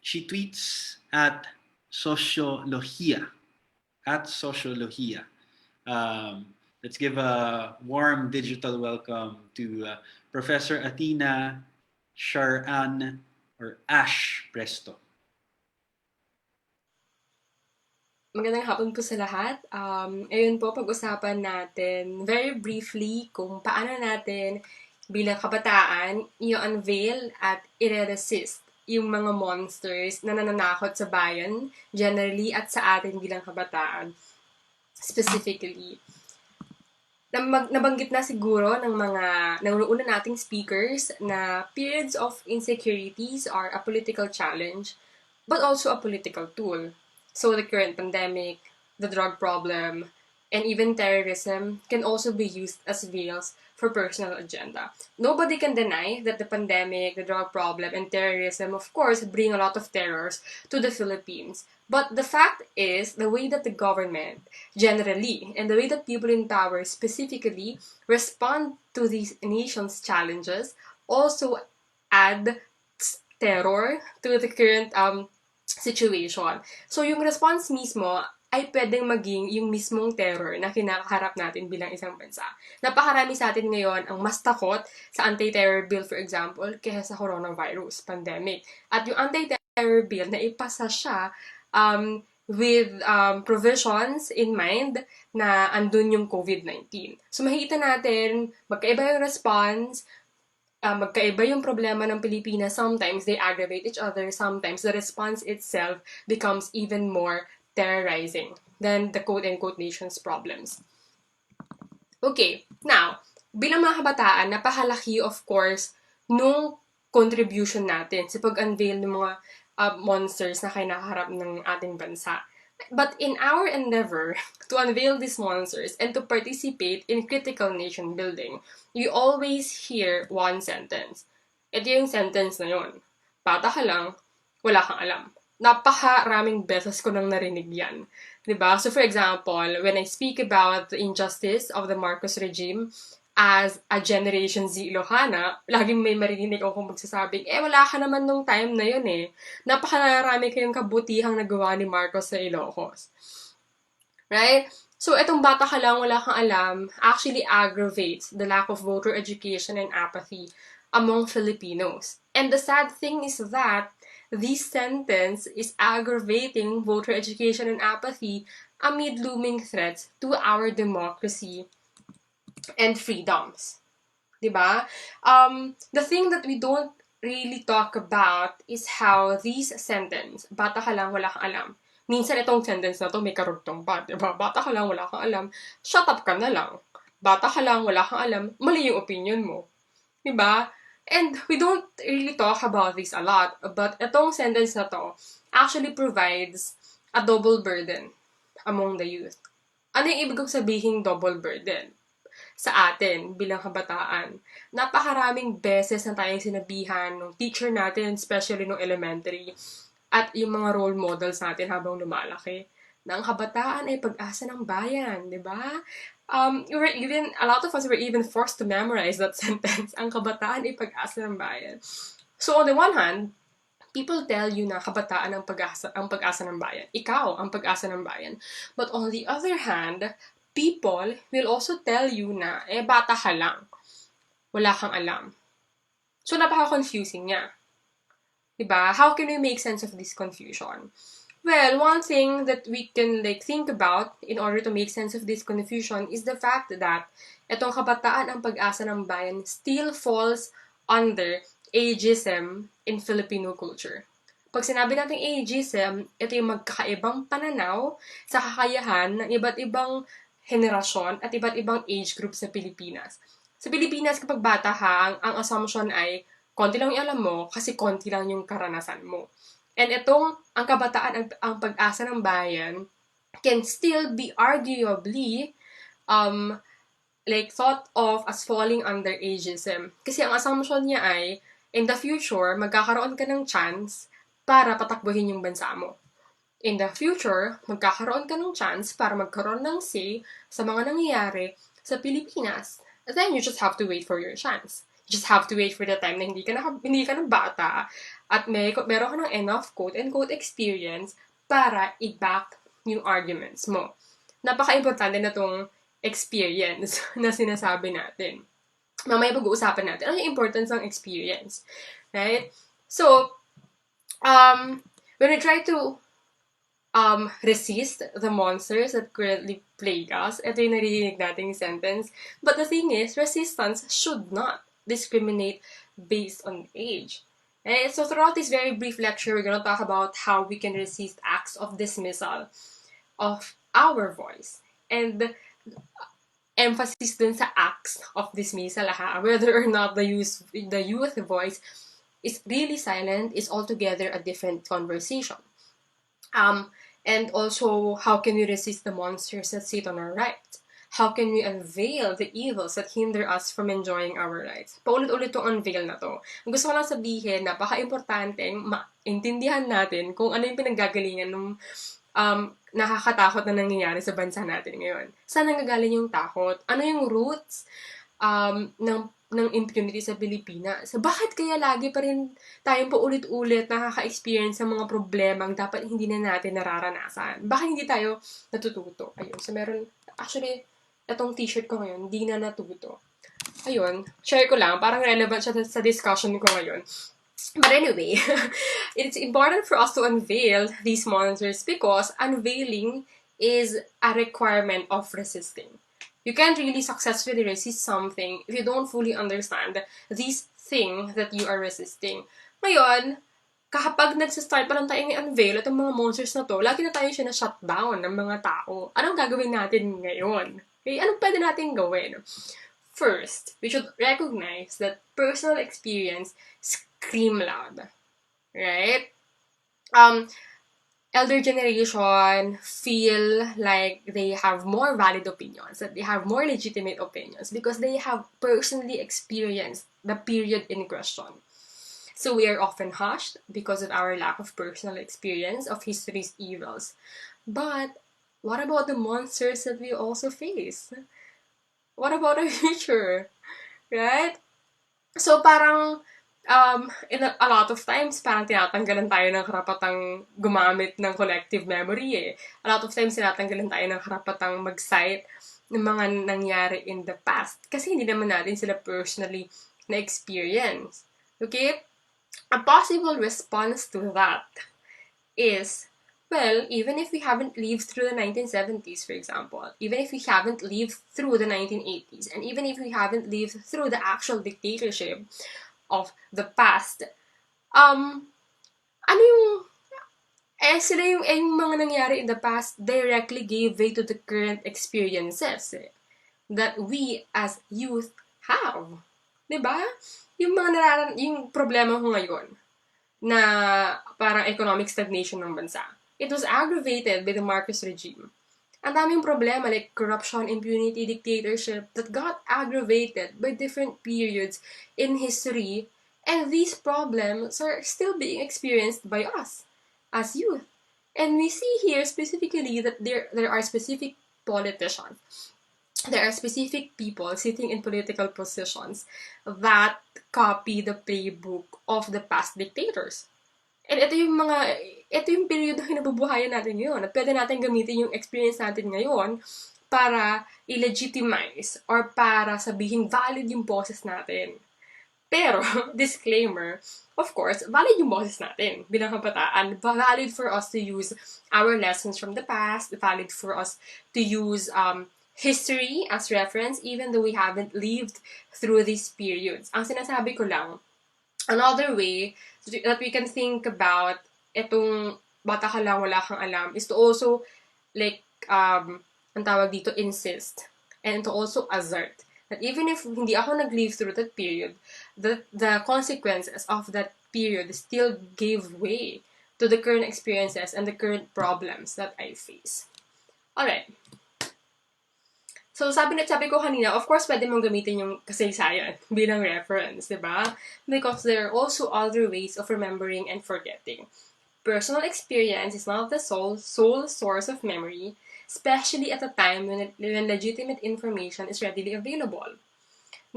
She tweets at Sociologia. Let's give a warm digital welcome to Professor Athena Sharan, or Ash Presto. Magandang hapon po sa lahat. Ngayon po, pag-usapan natin very briefly kung paano natin bilang kabataan i-unveil at i-resist yung mga monsters na nananakot sa bayan generally at sa atin bilang kabataan specifically. Nabanggit na siguro ng una nating speakers na periods of insecurities are a political challenge but also a political tool. So the current pandemic, the drug problem, and even terrorism can also be used as veils for personal agenda. Nobody can deny that the pandemic, the drug problem, and terrorism, of course, bring a lot of terrors to the Philippines. But the fact is, the way that the government generally, and the way that people in power specifically respond to these nation's challenges also add terror to the current situation. So yung response mismo ay pwedeng maging yung mismong terror na kinakaharap natin bilang isang bansa. Napakarami sa atin ngayon ang mas takot sa anti-terror bill, for example, kaysa sa coronavirus pandemic. At yung anti-terror bill na ipasa siya with provisions in mind na andun yung COVID-19. So makikita natin, magkaiba yung response, magkaiba yung problema ng Pilipinas. Sometimes they aggravate each other. Sometimes the response itself becomes even more terrorizing than the quote-unquote nation's problems. Okay, now, bilang mga kabataan, napakalaki, of course, nung contribution natin sa pag-unveil ng mga monsters na kinakaharap ng ating bansa. But in our endeavor to unveil these monsters and to participate in critical nation building, you always hear one sentence. Ito yung sentence na yun. Bata ka lang, wala kang alam. Napakaraming beses ko nang narinig yan. Diba? So for example, when I speak about the injustice of the Marcos regime as a Generation Z Ilocana, laging may marinig ako magsasabing, wala ka naman nung time na yun eh. Napakarami kayong kabutihang nagawa ni Marcos sa Ilocos. Right? So itong bata ka lang, wala kang alam, actually aggravates the lack of voter education and apathy among Filipinos. And the sad thing is that this sentence is aggravating voter education and apathy amid looming threats to our democracy and freedoms. Diba? The thing that we don't really talk about is how this sentence, bata ka lang, wala kang alam. Minsan itong sentence na to may karugtong pa. Diba? Bata ka lang, wala kang alam. Shut up ka na lang. Bata ka lang, wala kang alam. Mali yung opinion mo. Diba? And we don't really talk about this a lot, but itong sentence na to actually provides a double burden among the youth. Ano yung ibig kong sabihin double burden? Sa atin, bilang kabataan, napakaraming beses na tayong sinabihan ng teacher natin, especially nung elementary, at yung mga role models natin habang lumalaki, na ang kabataan ay pag-asa ng bayan, di ba? A lot of us were even forced to memorize that sentence. Ang kabataan ay pag-asa ng bayan. So on the one hand, people tell you na kabataan ang pag-asa ng bayan. Ikaw ang pag-asa ng bayan. But on the other hand, people will also tell you na, bata ka lang. Wala kang alam. So napaka-confusing niya. Diba? How can we make sense of this confusion? Well, one thing that we can think about in order to make sense of this confusion is the fact that itong kabataan ang pag-asa ng bayan still falls under ageism in Filipino culture. Pag sinabi natin ageism, ito yung magkakaibang pananaw sa kakayahan ng iba't ibang henerasyon at iba't ibang age group sa Pilipinas. Sa Pilipinas, kapag bata ka, ang assumption ay konti lang yung alam mo kasi konti lang yung karanasan mo. And ang kabataan, ang pag-asa ng bayan, can still be arguably thought of as falling under ageism. Kasi ang assumption niya ay, in the future, magkakaroon ka ng chance para patakbuhin yung bansa mo. In the future, magkakaroon ka ng chance para magkaroon ng say sa mga nangyayari sa Pilipinas. And then you just have to wait for your chance. You just have to wait for the time na hindi ka na bata at meron ka ng enough quote-unquote experience para i-back yung arguments mo. Napaka-importante na tong experience na sinasabi natin. Mamaya pag-uusapan natin, ano yung importance ng experience? Right? So, when we try to resist the monsters that currently plague us, ito yung narinig nating sentence. But the thing is, resistance should not discriminate based on age. And so throughout this very brief lecture, we're going to talk about how we can resist acts of dismissal of our voice. And emphasis dun sa acts of dismissal, whether or not the youth voice is really silent is altogether a different conversation. And also, how can we resist the monsters that sit on our right? How can we unveil the evils that hinder us from enjoying our rights? Paulit-ulit tong unveil na to. Ang gusto ko lang sabihin, napaka-importante maintindihan natin kung ano yung pinaggagalingan ng nakakatakot na nangyayari sa bansa natin ngayon. Saan nanggagaling yung takot? Ano yung roots ng impunity sa Pilipinas? Bakit kaya lagi pa rin tayong paulit-ulit nakaka-experience ng mga problemang dapat hindi na natin nararanasan? Bakit hindi tayo natututo? Ayun. So, actually, itong t-shirt ko ngayon, di na natuto. Ayun, share ko lang. Parang relevant siya sa discussion ko ngayon. But anyway, it's important for us to unveil these monsters because unveiling is a requirement of resisting. You can't really successfully resist something if you don't fully understand this thing that you are resisting. Ngayon, kapag nagsistart pa lang tayo i-unveil itong mga monsters na to, lagi na tayo siya na-shutdown ng mga tao. Anong gagawin natin ngayon? Okay, anong pwede natin gawin? First, we should recognize that personal experience scream loud. Right? Elder generation feel like they have more valid opinions, that they have more legitimate opinions because they have personally experienced the period in question. So we are often hushed because of our lack of personal experience of history's evils. But what about the monsters that we also face? What about our future? Right? So parang a lot of times, parang tinatanggalan tayo ng karapatang gumamit ng collective memory eh. A lot of times, tinatanggalan tayo ng karapatang mag-cite ng mga nangyari in the past. Kasi hindi naman natin sila personally na-experience. Okay? A possible response to that is, well, even if we haven't lived through the 1970s, for example, even if we haven't lived through the 1980s, and even if we haven't lived through the actual dictatorship of the past, sila yung mga nangyari in the past directly gave way to the current experiences that we as youth have. Diba? Yung problema ko ngayon na parang economic stagnation ng bansa. It was aggravated by the Marcos regime. Ang daming problema like corruption, impunity, dictatorship that got aggravated by different periods in history, and these problems are still being experienced by us as youth. And we see here specifically that there are specific politicians, there are specific people sitting in political positions that copy the playbook of the past dictators. And ito yung period na kinabubuhayan natin ngayon. At pwede natin gamitin yung experience natin ngayon para i-legitimize or para sabihin valid yung boses natin. Pero, disclaimer, of course, valid yung boses natin bilang kabataan. Valid for us to use our lessons from the past. Valid for us to use history as reference even though we haven't lived through these periods. Ang sinasabi ko lang, another way that we can think about etong bata ka lang, wala kang alam is to also like, ang tawag dito, insist and to also assert that even if hindi ako nag-live through that period, the consequences of that period still gave way to the current experiences and the current problems that I face. Alright. So, sabi ko kanina, of course, pwede mong gamitin yung kasaysayan bilang reference, di ba? Because there are also other ways of remembering and forgetting. Personal experience is not the sole source of memory, especially at a time when legitimate information is readily available.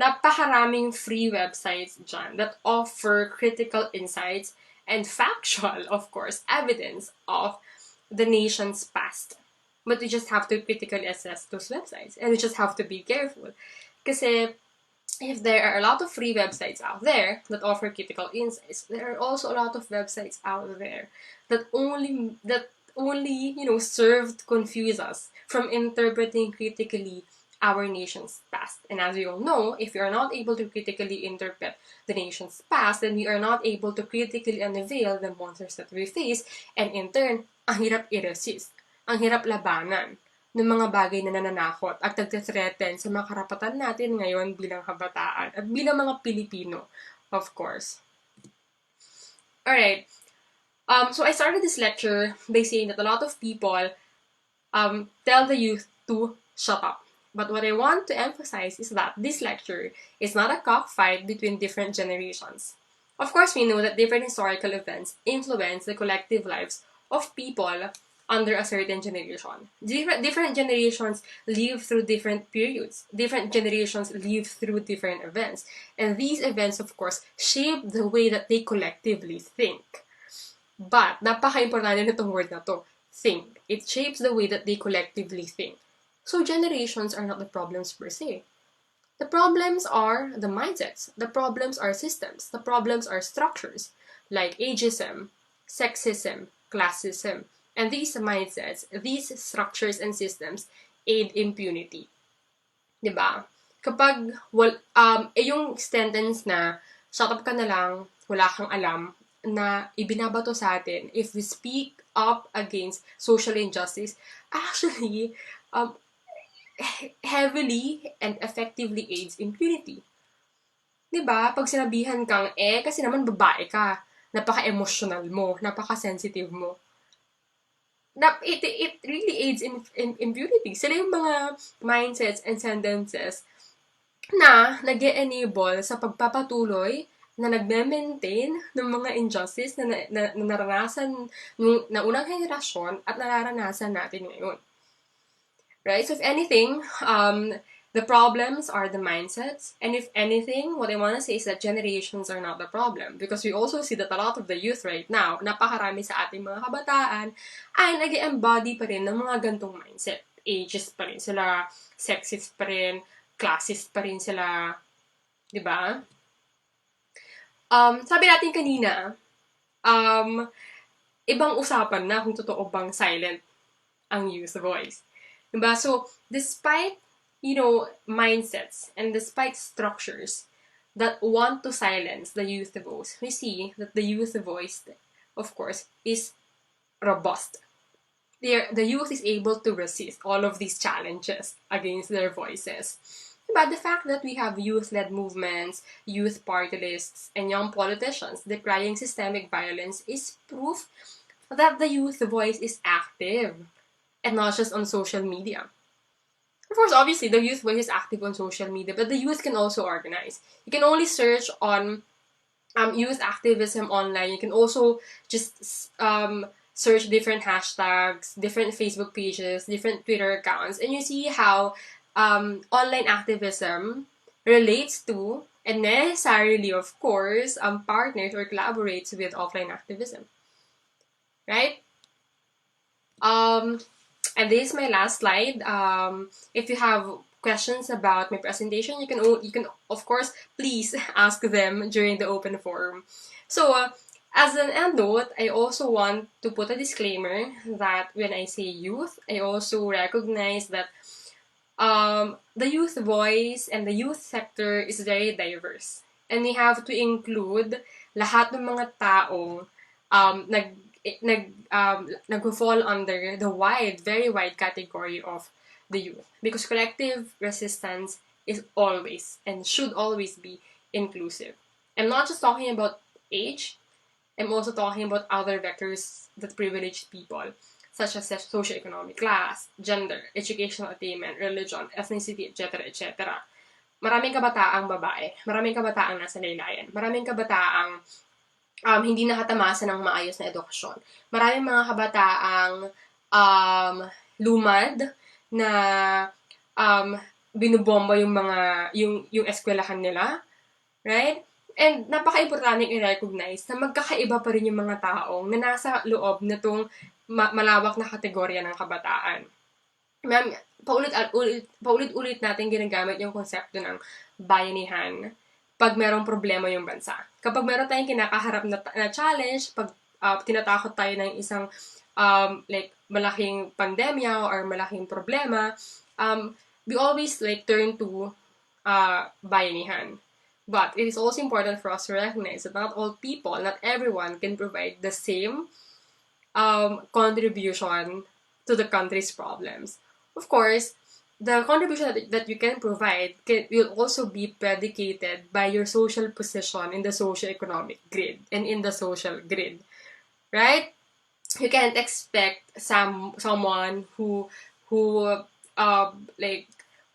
Napakaraming free websites dyan that offer critical insights and factual, of course, evidence of the nation's past. But we just have to critically assess those websites. And we just have to be careful. Kasi if there are a lot of free websites out there that offer critical insights, there are also a lot of websites out there that only serve to confuse us from interpreting critically our nation's past. And as we all know, if we are not able to critically interpret the nation's past, then we are not able to critically unveil the monsters that we face, and in turn, ang hirap i-resist. Ang hirap labanan ng mga bagay na nananakot at nagte-threaten sa mga karapatan natin ngayon bilang kabataan at bilang mga Pilipino, of course. Alright. So I started this lecture by saying that a lot of people tell the youth to shut up. But what I want to emphasize is that this lecture is not a cockfight between different generations. Of course, we know that different historical events influence the collective lives of people under a certain generation. Different generations live through different periods. Different generations live through different events. And these events, of course, shape the way that they collectively think. But, napaka-importante nitong word na to, think. It shapes the way that they collectively think. So generations are not the problems per se. The problems are the mindsets. The problems are systems. The problems are structures, like ageism, sexism, classism. And these mindsets, these structures and systems aid impunity. Diba? Kapag, yung sentence na, shut up ka na lang, wala kang alam, na ibinabato sa atin, if we speak up against social injustice, actually, heavily and effectively aids impunity. Diba? Pag sinabihan kang, kasi naman babae ka, napaka-emotional mo, napaka-sensitive mo, it really aids in impunity. Sila yung mga mindsets and sentences na nag-e-enable sa pagpapatuloy na nagme-maintain ng mga injustice na naranasan ng unang henerasyon at nararanasan natin ngayon. Right? So if anything, the problems are the mindsets. And if anything, what I want to say is that generations are not the problem. Because we also see that a lot of the youth right now, napakarami sa ating mga kabataan, ay nag-embody pa rin ng mga gantong mindset. Ageist pa rin sila, sexist pa rin, classist pa rin sila. Diba? Sabi natin kanina, ibang usapan na kung totoo bang silent ang youth voice. Diba? So, despite, mindsets and despite structures that want to silence the youth voice, we see that the youth voice, of course, is robust. The youth is able to resist all of these challenges against their voices. But the fact that we have youth-led movements, youth party lists, and young politicians decrying systemic violence is proof that the youth voice is active, and not just on social media. Of course, obviously, the youth voice is active on social media, but the youth can also organize. You can only search on youth activism online. You can also just search different hashtags, different Facebook pages, different Twitter accounts, and you see how online activism relates to, and necessarily, of course, partners or collaborates with offline activism. Right? And this is my last slide. If you have questions about my presentation, you can of course please ask them during the open forum. So as an end note, I also want to put a disclaimer that when I say youth, I also recognize that the youth voice and the youth sector is very diverse, and we have to include lahat ng mga taong nag-fall under the very wide category of the youth, because collective resistance is always and should always be inclusive. I'm not just talking about age, I'm also talking about other vectors that privilege people, such as socioeconomic class, gender, educational attainment, religion, ethnicity, etc., etc. Maraming kabataang babae, maraming kabataang nasa laylayan, maraming kabataang hindi nakatamasa ng maayos na edukasyon. Maraming mga kabataang lumad na binubomba yung eskwelahan nila, right? And napaka-importante i-recognize na magkakaiba pa rin yung mga taong na nasa loob na itong malawak na kategorya ng kabataan. Paulit-ulit natin ginagamit yung konsepto ng bayanihan pag merong problema yung bansa. Kapag meron tayong kinakaharap na challenge, pag tinatakot tayo ng isang malaking pandemya or malaking problema, we always turn to bayanihan. But it is also important for us to recognize that not all people, not everyone can provide the same contribution to the country's problems. Of course, the contribution that you can provide will also be predicated by your social position in the socio-economic grid and in the social grid, right? You can't expect someone who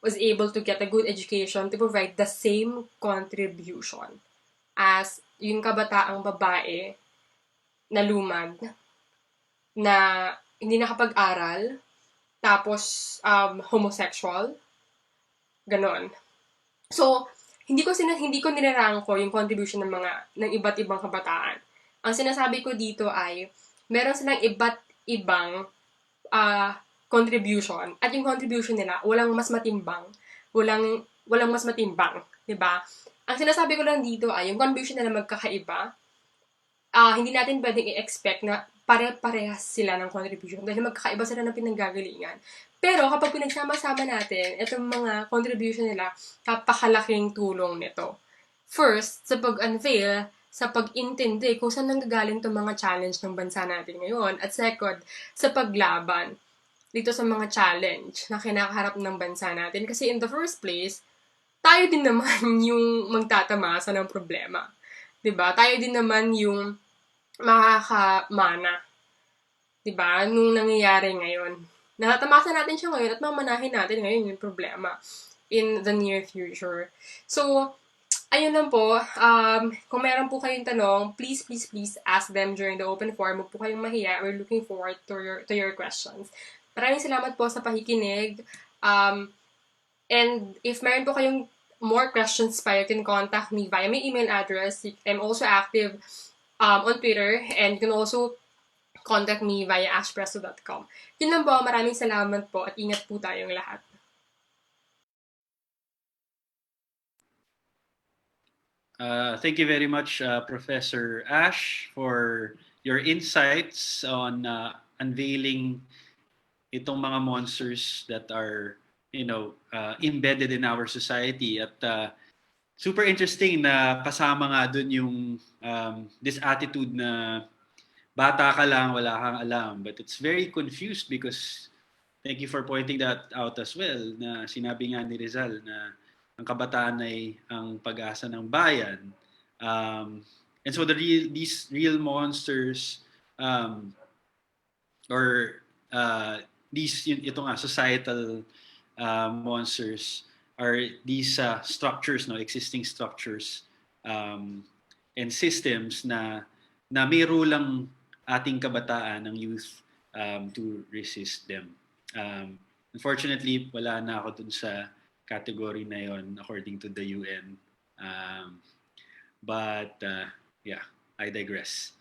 was able to get a good education to provide the same contribution as yung kabataang babae na lumad na hindi nakapag-aral tapos homosexual, ganon. So, hindi ko nirarangko yung contribution ng iba't ibang kabataan. Ang sinasabi ko dito ay meron silang iba't ibang contribution at yung contribution nila walang mas matimbang, walang mas matimbang, 'di ba? Ang sinasabi ko lang dito ay yung contribution nila magkakaiba. Hindi natin pwedeng i-expect na pare-parehas sila ng contribution dahil magkakaiba sila ng pinanggagalingan. Pero kapag pinagsama-sama natin, itong mga contribution nila, kapakalaking tulong nito. First, sa pag-unveil, sa pag-intindi kung saan nanggagaling itong mga challenge ng bansa natin ngayon. At second, sa paglaban dito sa mga challenge na kinakaharap ng bansa natin. Kasi in the first place, tayo din naman yung magtatamasa ng problema. 'Di ba? Tayo din naman yung makakamana. 'Di ba? Nung nangyayari ngayon. Natatamasa natin siya ngayon at mamanahin natin ngayon yung problema in the near future. So, ayun lang po. Kung meron po kayong tanong, please ask them during the open forum. Huwag po kayong mahiya. We're looking forward to your questions. Maraming salamat po sa pakikinig. And if meron po kayong more questions pa, you can contact me via my email address. I'm also active on Twitter, and you can also contact me via ashpresso.com. Yun lang po, maraming salamat po at ingat po tayong lahat. Thank you very much, Professor Ash, for your insights on unveiling itong mga monsters that are, embedded in our society. At super interesting na kasama nga dun yung this attitude na bata ka lang, wala kang alam. But it's very confused because, thank you for pointing that out as well, na sinabi nga ni Rizal na ang kabataan ay ang pag-asa ng bayan. And so these real monsters, ito nga, societal monsters are these structures, existing structures and systems na mayro lang ating kabataan, ng youth, to resist them. Unfortunately, wala na ako dun sa category na yon according to the UN. But I digress.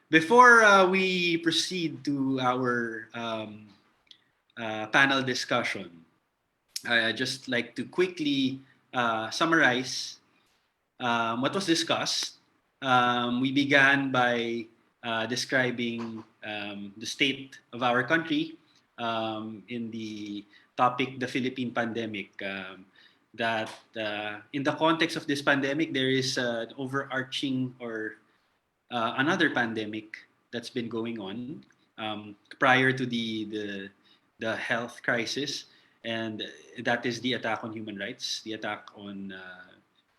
Before we proceed to our panel discussion, I'd just like to quickly summarize what was discussed. We began by describing the state of our country in the topic, the Philippine pandemic. That in the context of this pandemic, there is an overarching or another pandemic that's been going on prior to the health crisis, and that is the attack on human rights, the attack on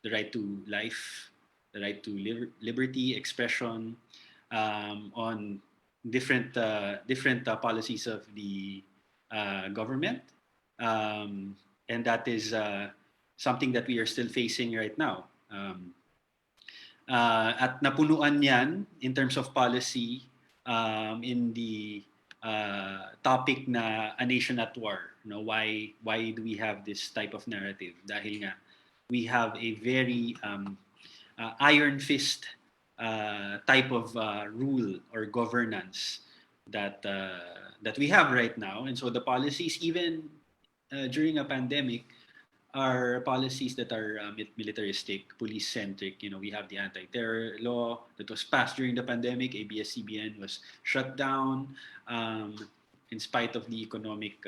the right to life, the right to liberty, expression, on different policies of the government, and that is something that we are still facing right now. At napunuan yan in terms of policy in the topic na a nation at war. Why do we have this type of narrative? Dahil nga we have a very iron fist type of rule or governance that we have right now, and so the policies, even during a pandemic, are policies that are militaristic, police-centric. We have the anti-terror law that was passed during the pandemic. ABS-CBN was shut down in spite of the economic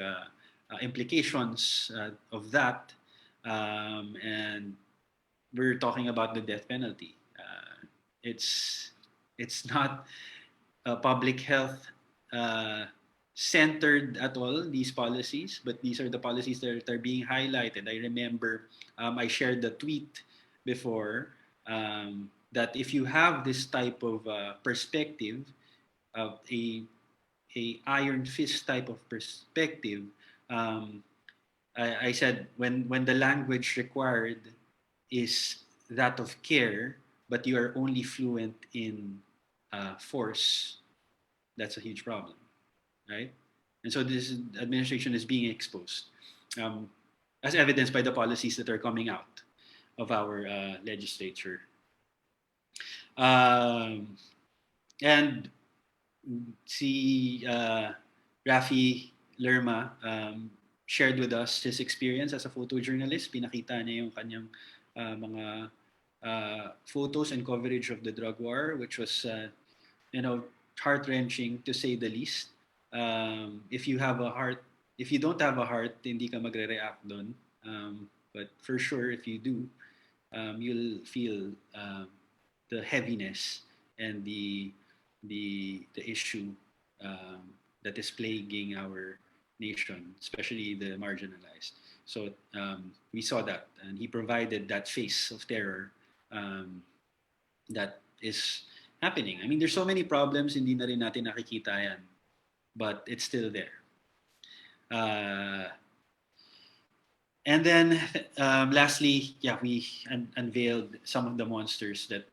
implications of that, and we're talking about the death penalty. It's not public health centered at all, these policies, but these are the policies that are being highlighted. I remember I shared the tweet before that if you have this type of perspective, of a iron fist type of perspective, I said when the language required is that of care, but you are only fluent in force, that's a huge problem, right? And so this administration is being exposed, as evidenced by the policies that are coming out of our legislature. And si Rafi Lerma shared with us his experience as a photojournalist. Pinakita niya yung kanyang mga photos and coverage of the drug war, which was, heart-wrenching to say the least. If you don't have a heart, hindi ka magre-react doon. But for sure, if you do, you'll feel the heaviness and the issue that is plaguing our nation, especially the marginalized. So we saw that, and he provided that face of terror that is happening. I mean, there's so many problems, hindi na rin natin nakikita yan, but it's still there. And then, lastly, we unveiled some of the monsters that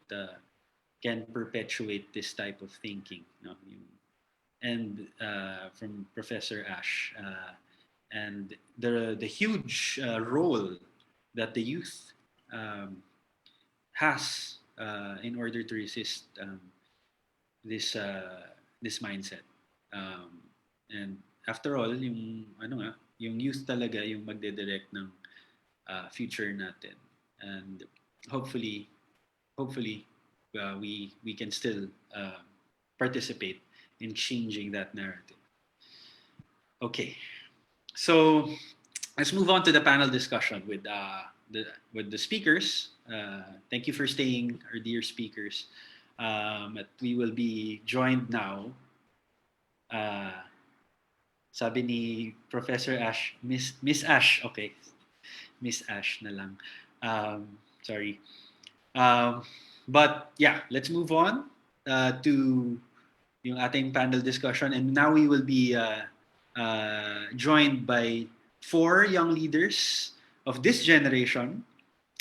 can perpetuate this type of thinking. And from Professor Ash, and the huge role that the youth has in order to resist this mindset. And after all, yung youth talaga yung magde-direct ng future natin. And hopefully we can still participate in changing that narrative. Okay, so let's move on to the panel discussion with the speakers. Thank you for staying, our dear speakers. We will be joined now. Sabi ni Professor Ash, Miss Ash, okay. Miss Ash na lang. Sorry. But yeah, let's move on to yung ating panel discussion. And now we will be joined by 4 young leaders of this generation.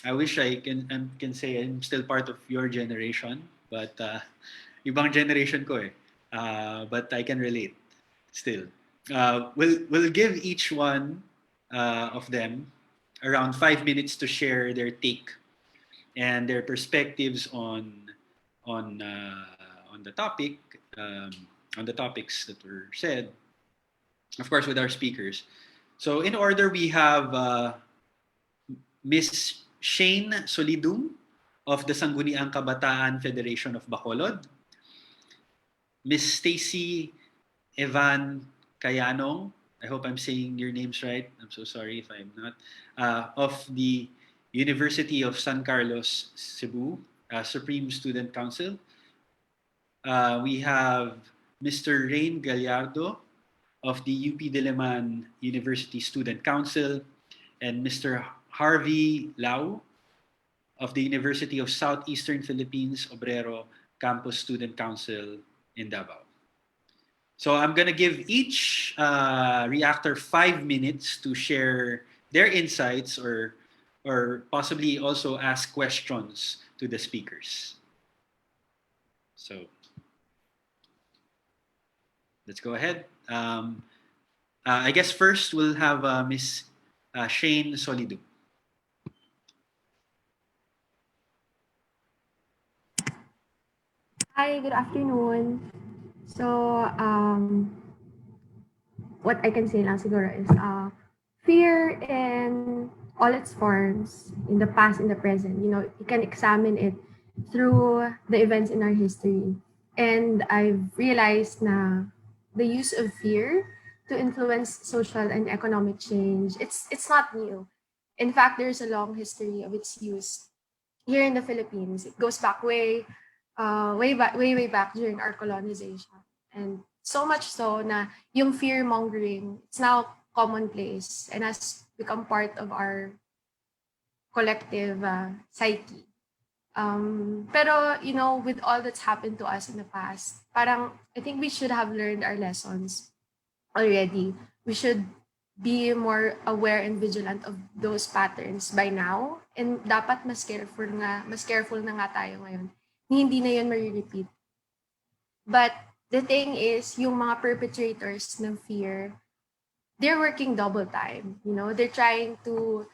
I wish I can say I'm still part of your generation, but ibang generation ko eh. But I can relate still. We'll give each one of them around 5 minutes to share their take and their perspectives on the topic, on the topics that were said, of course, with our speakers. So in order, we have Miss Shane Solidum of the Sangguniang Kabataan Federation of Bacolod, Miss Stacy Evan Cayanong, I hope I'm saying your names right, I'm so sorry if I'm not, of the University of San Carlos, Cebu, Supreme Student Council. We have Mr. Rain Gallardo of the UP Diliman University Student Council, and Mr. Harvey Lau of the University of Southeastern Philippines Obrero Campus Student Council in Davao. So I'm going to give each reactor 5 minutes to share their insights or possibly also ask questions to the speakers. So let's go ahead. I guess first we'll have Miss Shane Solidum. Hi, good afternoon. So, what I can say lang siguro is fear in all its forms, in the past, in the present. You can examine it through the events in our history. And I've realized na the use of fear to influence social and economic change, it's not new. In fact, there's a long history of its use here in the Philippines. It goes back way back during our colonization. And so much so na yung fear mongering, it's now commonplace and has become part of our collective psyche. Pero, with all that's happened to us in the past, parang I think we should have learned our lessons already. We should be more aware and vigilant of those patterns by now. And dapat mas careful na nga tayo ngayon. Hindi na yun ma-repeat. But the thing is, yung mga perpetrators ng fear, they're working double time. You know, they're trying to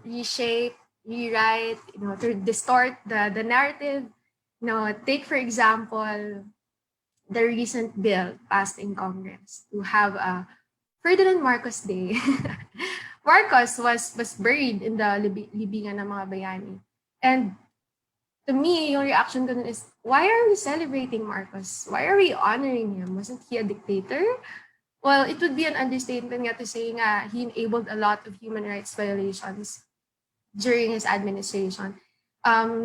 reshape, rewrite, you know, to distort the narrative. You know, take for example, the recent bill passed in Congress to have a Ferdinand Marcos Day. Marcos was buried in the libingan ng mga bayani. And to me, yung reaction ko nun is, why are we celebrating Marcos? Why are we honoring him? Wasn't he a dictator? Well, it would be an understatement nga to say nga he enabled a lot of human rights violations during his administration.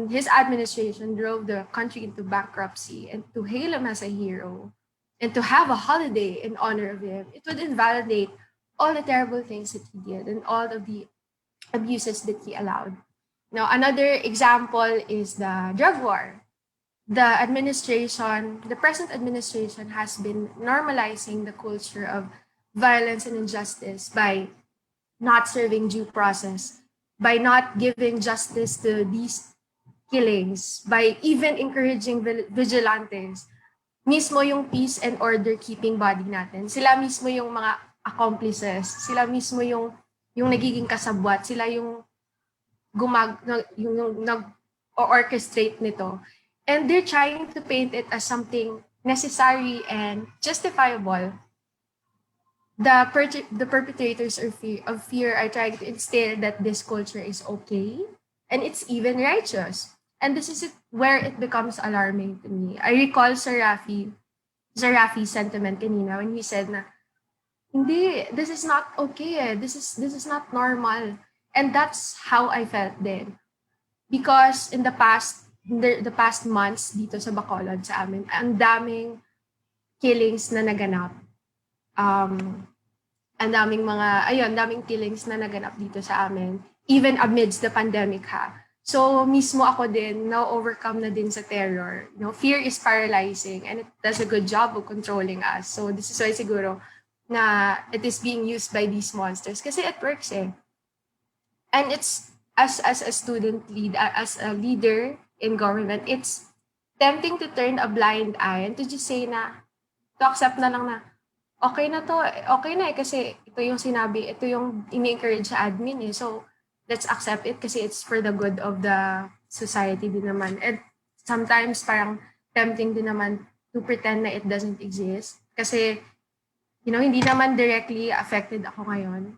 His administration drove the country into bankruptcy, and to hail him as a hero and to have a holiday in honor of him, it would invalidate all the terrible things that he did and all of the abuses that he allowed. Now, another example is the drug war. The present administration has been normalizing the culture of violence and injustice by not serving due process, by not giving justice to these killings, by even encouraging vigilantes. Mismo yung peace and order keeping body natin. Sila mismo yung mga accomplices. Sila mismo yung nagiging kasabwat. Sila yung nag-orchestrate nito. And they're trying to paint it as something necessary and justifiable. The perpetrators of fear are trying to instill that this culture is okay and it's even righteous. And this is where it becomes alarming to me. I recall Sir Rafi's sentiment kanina when he said na, hindi, this is not okay. This is not normal. And that's how I felt then. Because in the past months dito sa Bacolod sa amin, ang daming killings na naganap. Ang daming killings na naganap dito sa amin, even amidst the pandemic ha. So mismo ako din, na-overcome na din sa terror. You know, fear is paralyzing and it does a good job of controlling us. So this is why siguro na it is being used by these monsters kasi it works eh. And it's as a student as a leader in government, it's tempting to turn a blind eye and to just say na, to accept na lang na, okay na kasi ito yung sinabi, ito yung ini-encourage sa admin eh. So, let's accept it kasi it's for the good of the society din naman. And sometimes parang tempting din naman to pretend na it doesn't exist. Kasi, you know, hindi naman directly affected ako ngayon.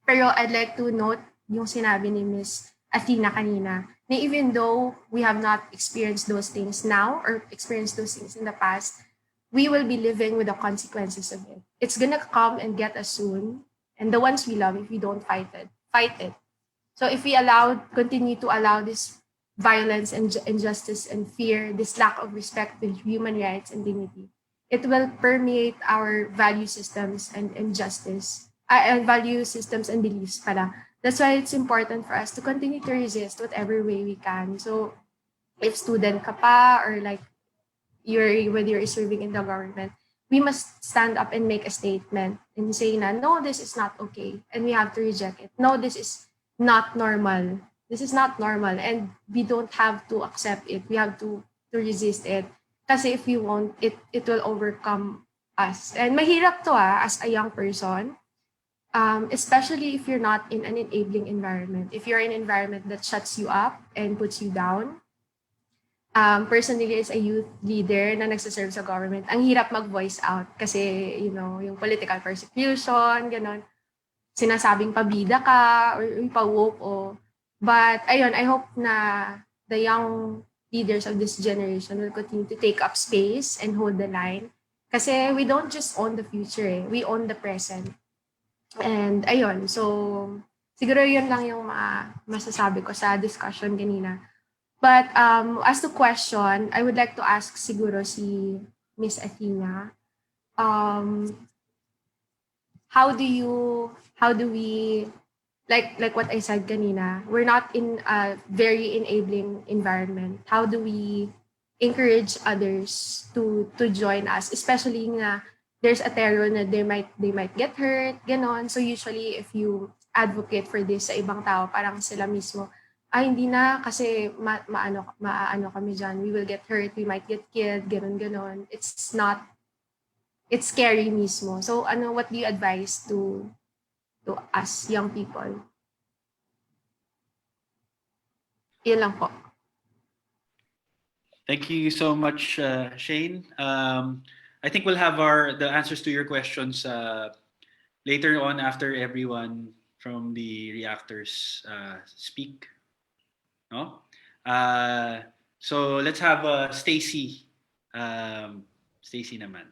Pero I'd like to note yung sinabi ni Miss Athena kanina, na even though we have not experienced those things now or experienced those things in the past, we will be living with the consequences of it. It's gonna come and get us soon. And the ones we love, if we don't fight it. So if we continue to allow this violence and injustice and fear, this lack of respect for human rights and dignity, it will permeate our value systems and justice, value systems and beliefs pala. That's why it's important for us to continue to resist whatever way we can. So if student ka pa or like whether you're serving in the government, we must stand up and make a statement and say na, no, this is not okay. And we have to reject it. No, this is not normal. This is not normal. And we don't have to accept it. We have to resist it. Kasi if we won't, it will overcome us. And mahirap to as a young person. Especially if you're not in an enabling environment. If you're in an environment that shuts you up and puts you down. Personally, as a youth leader na nagsaserve sa government, ang hirap mag-voice out kasi, you know, yung political persecution, ganon. Sinasabing pabida ka or pa-woke o. But, ayun, I hope na the young leaders of this generation will continue to take up space and hold the line. Kasi we don't just own the future eh. We own the present. And ayun, so siguro yun lang yung masasabi ko sa discussion kanina. But as to question, I would like to ask siguro si Miss Athena, how do we, like what I said kanina, we're not in a very enabling environment. How do we encourage others to join us, especially nga there's a terror na they might get hurt, ganon. So usually if you advocate for this sa ibang tao, parang sila mismo, hindi na kasi maano kami dyan, we will get hurt, we might get killed, ganon. It's scary mismo. So what do you advise to us young people? Yun lang po. Thank you so much, Shane. I think we'll have the answers to your questions later on after everyone from the reactors speak. No? So let's have Stacy. Stacy naman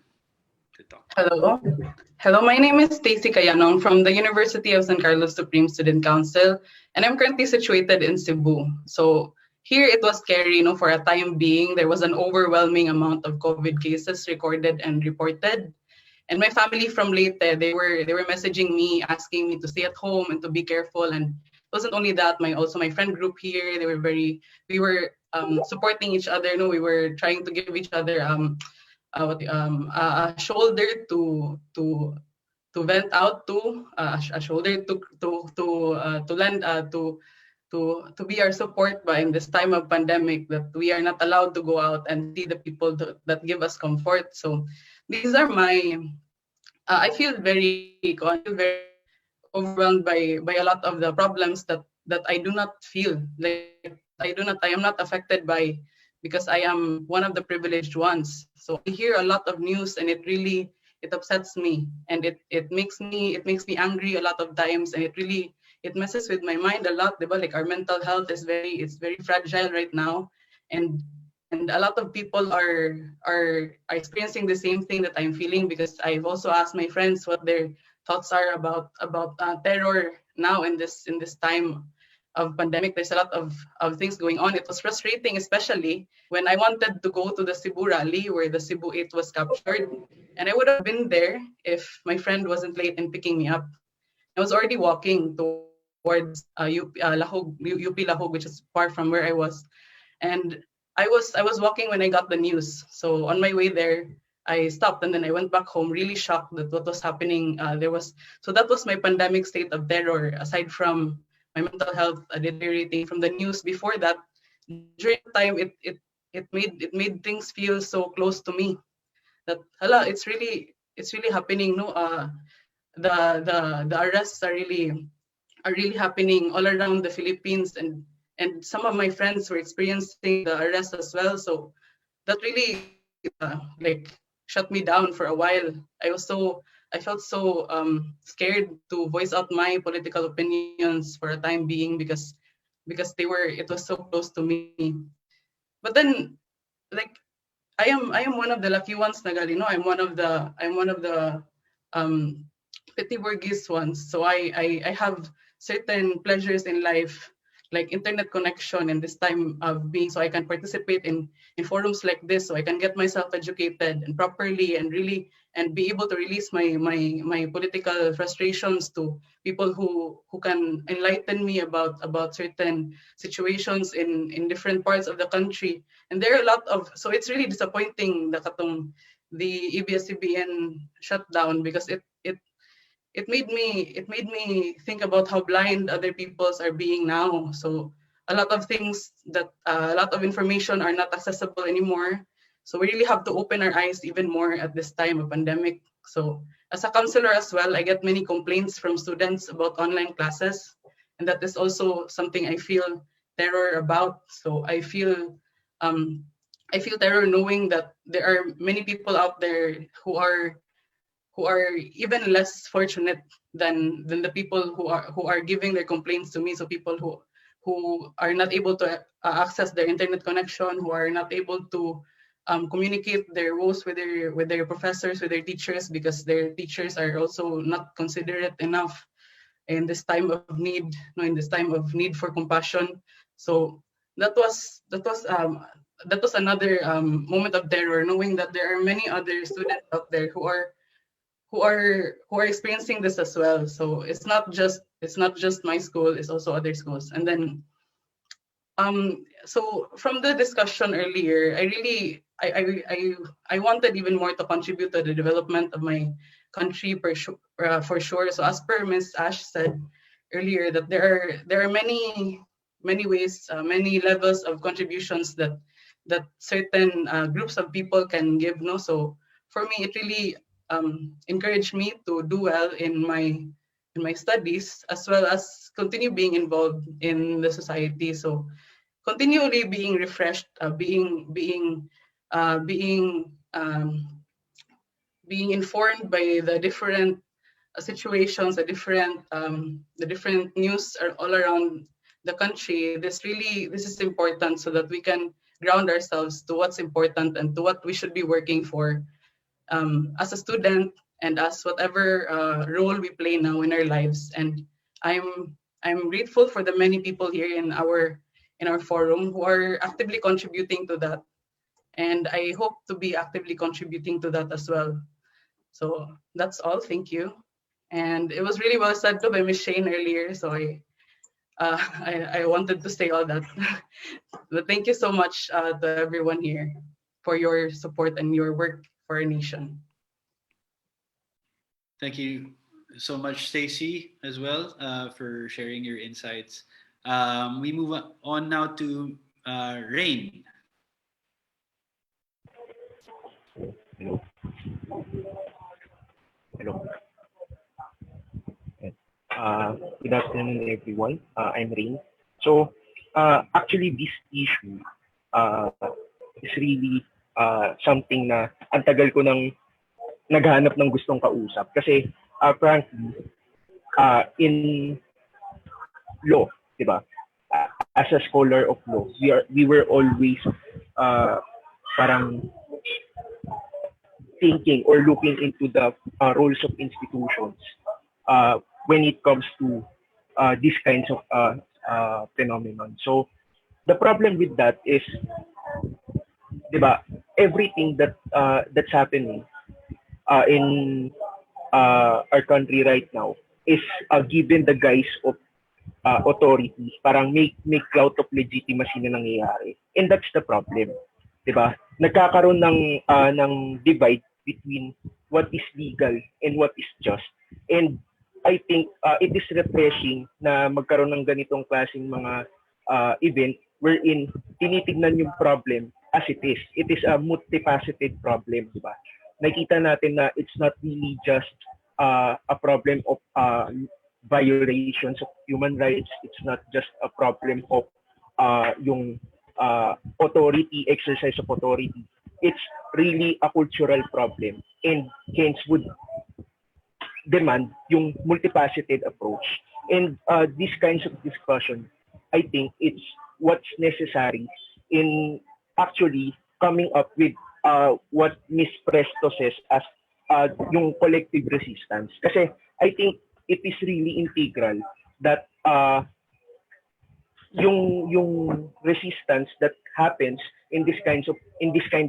to talk. Hello, my name is Stacy Cayanong from the University of San Carlos Supreme Student Council, and I'm currently situated in Cebu. So here it was scary, for a time being. There was an overwhelming amount of COVID cases recorded and reported. And my family from Leyte, they were messaging me, asking me to stay at home and to be careful. And it wasn't only that, also my friend group here, we were supporting each other. We were trying to give each other a shoulder to vent out to, a shoulder to lend to be our support by in this time of pandemic, that we are not allowed to go out and see the people that give us comfort. So these are I feel very overwhelmed by a lot of the problems that I do not feel like I am not affected by, because I am one of the privileged ones. So I hear a lot of news, and it upsets me, and it makes me angry a lot of times, and it messes with my mind a lot. Like our mental health is very fragile right now, and a lot of people are experiencing the same thing that I'm feeling, because I've also asked my friends what their thoughts are about terror now in this time of pandemic. There's a lot of things going on. It was frustrating, especially when I wanted to go to the Cebu rally where the Cebu 8 was captured, and I would have been there if my friend wasn't late in picking me up. I was already walking towards UP Lahog, which is far from where I was, and I was walking when I got the news. So on my way there, I stopped, and then I went back home, really shocked that what was happening. So that was my pandemic state of terror. Aside from my mental health deteriorating from the news before that, during the time it made things feel so close to me. That it's really happening. The arrests are really happening all around the Philippines, and some of my friends were experiencing the arrest as well. So that really shut me down for a while. I felt so scared to voice out my political opinions for a time being, because it was so close to me. But then, I am one of the lucky ones, Nagalino. I'm one of the petit bourgeois ones. So I have certain pleasures in life, like internet connection in this time of being, so I can participate in forums like this, so I can get myself educated and properly, and be able to release my political frustrations to people who can enlighten me about certain situations in different parts of the country. And there are a lot of, so it's really disappointing the ABS-CBN shutdown, because it made me think about how blind other peoples are being now. So a lot of things a lot of information are not accessible anymore. So we really have to open our eyes even more at this time of pandemic. So as a counselor as well, I get many complaints from students about online classes, and that is also something I feel terror about. So I feel terror knowing that there are many people out there who are even less fortunate than the people who are giving their complaints to me. So people who are not able to access their internet connection, who are not able to communicate their woes with their professors, with their teachers, because their teachers are also not considerate enough in this time of need, in this time of need for compassion. So that was another moment of terror, knowing that there are many other students out there who are experiencing this as well. So it's not just my school, it's also other schools. And then So from the discussion earlier, I wanted even more to contribute to the development of my country for sure. So as per Ms. Ash said earlier, that there are many ways, many levels of contributions that certain groups of people can give. No, so for me, it really encouraged me to do well in my studies, as well as continue being involved in the society. So continually being refreshed, being informed by the different situations, the different news are all around the country. This is important so that we can ground ourselves to what's important and to what we should be working for as a student and as whatever role we play now in our lives. And I'm grateful for the many people here in our forum who are actively contributing to that. And I hope to be actively contributing to that as well. So that's all. Thank you. And it was really well said by Ms. Shane earlier. So I wanted to say all that. But thank you so much to everyone here for your support and your work for our nation. Thank you so much, Stacey, as well, for sharing your insights. We move on now to Rain. Hello. Good afternoon, everyone. I'm Rain. So, actually, this issue is really something na ang tagal ko nang naghanap ng gustong kausap. Kasi, frankly, in law, diba? As a scholar of law, we were always parang thinking or looking into the roles of institutions when it comes to these kinds of phenomenon. So the problem with that is, diba, everything that's happening in our country right now is given the guise of authority, parang make clout of legitimacy na nangyayari. And that's the problem. Diba? Nagkakaroon ng divide between what is legal and what is just. And I think it is refreshing na magkaroon ng ganitong klaseng mga event wherein tinitignan yung problem as it is. It is a multifaceted problem, di ba? Nakita natin na it's not really just a problem of violations of human rights. It's not just a problem of yung authority, exercise of authority. It's really a cultural problem, and hence would demand yung multifaceted approach. And these kinds of discussion, I think it's what's necessary in actually coming up with what Ms. Presto says as yung collective resistance. Kasi I think it is really integral that yung resistance that happens in this kind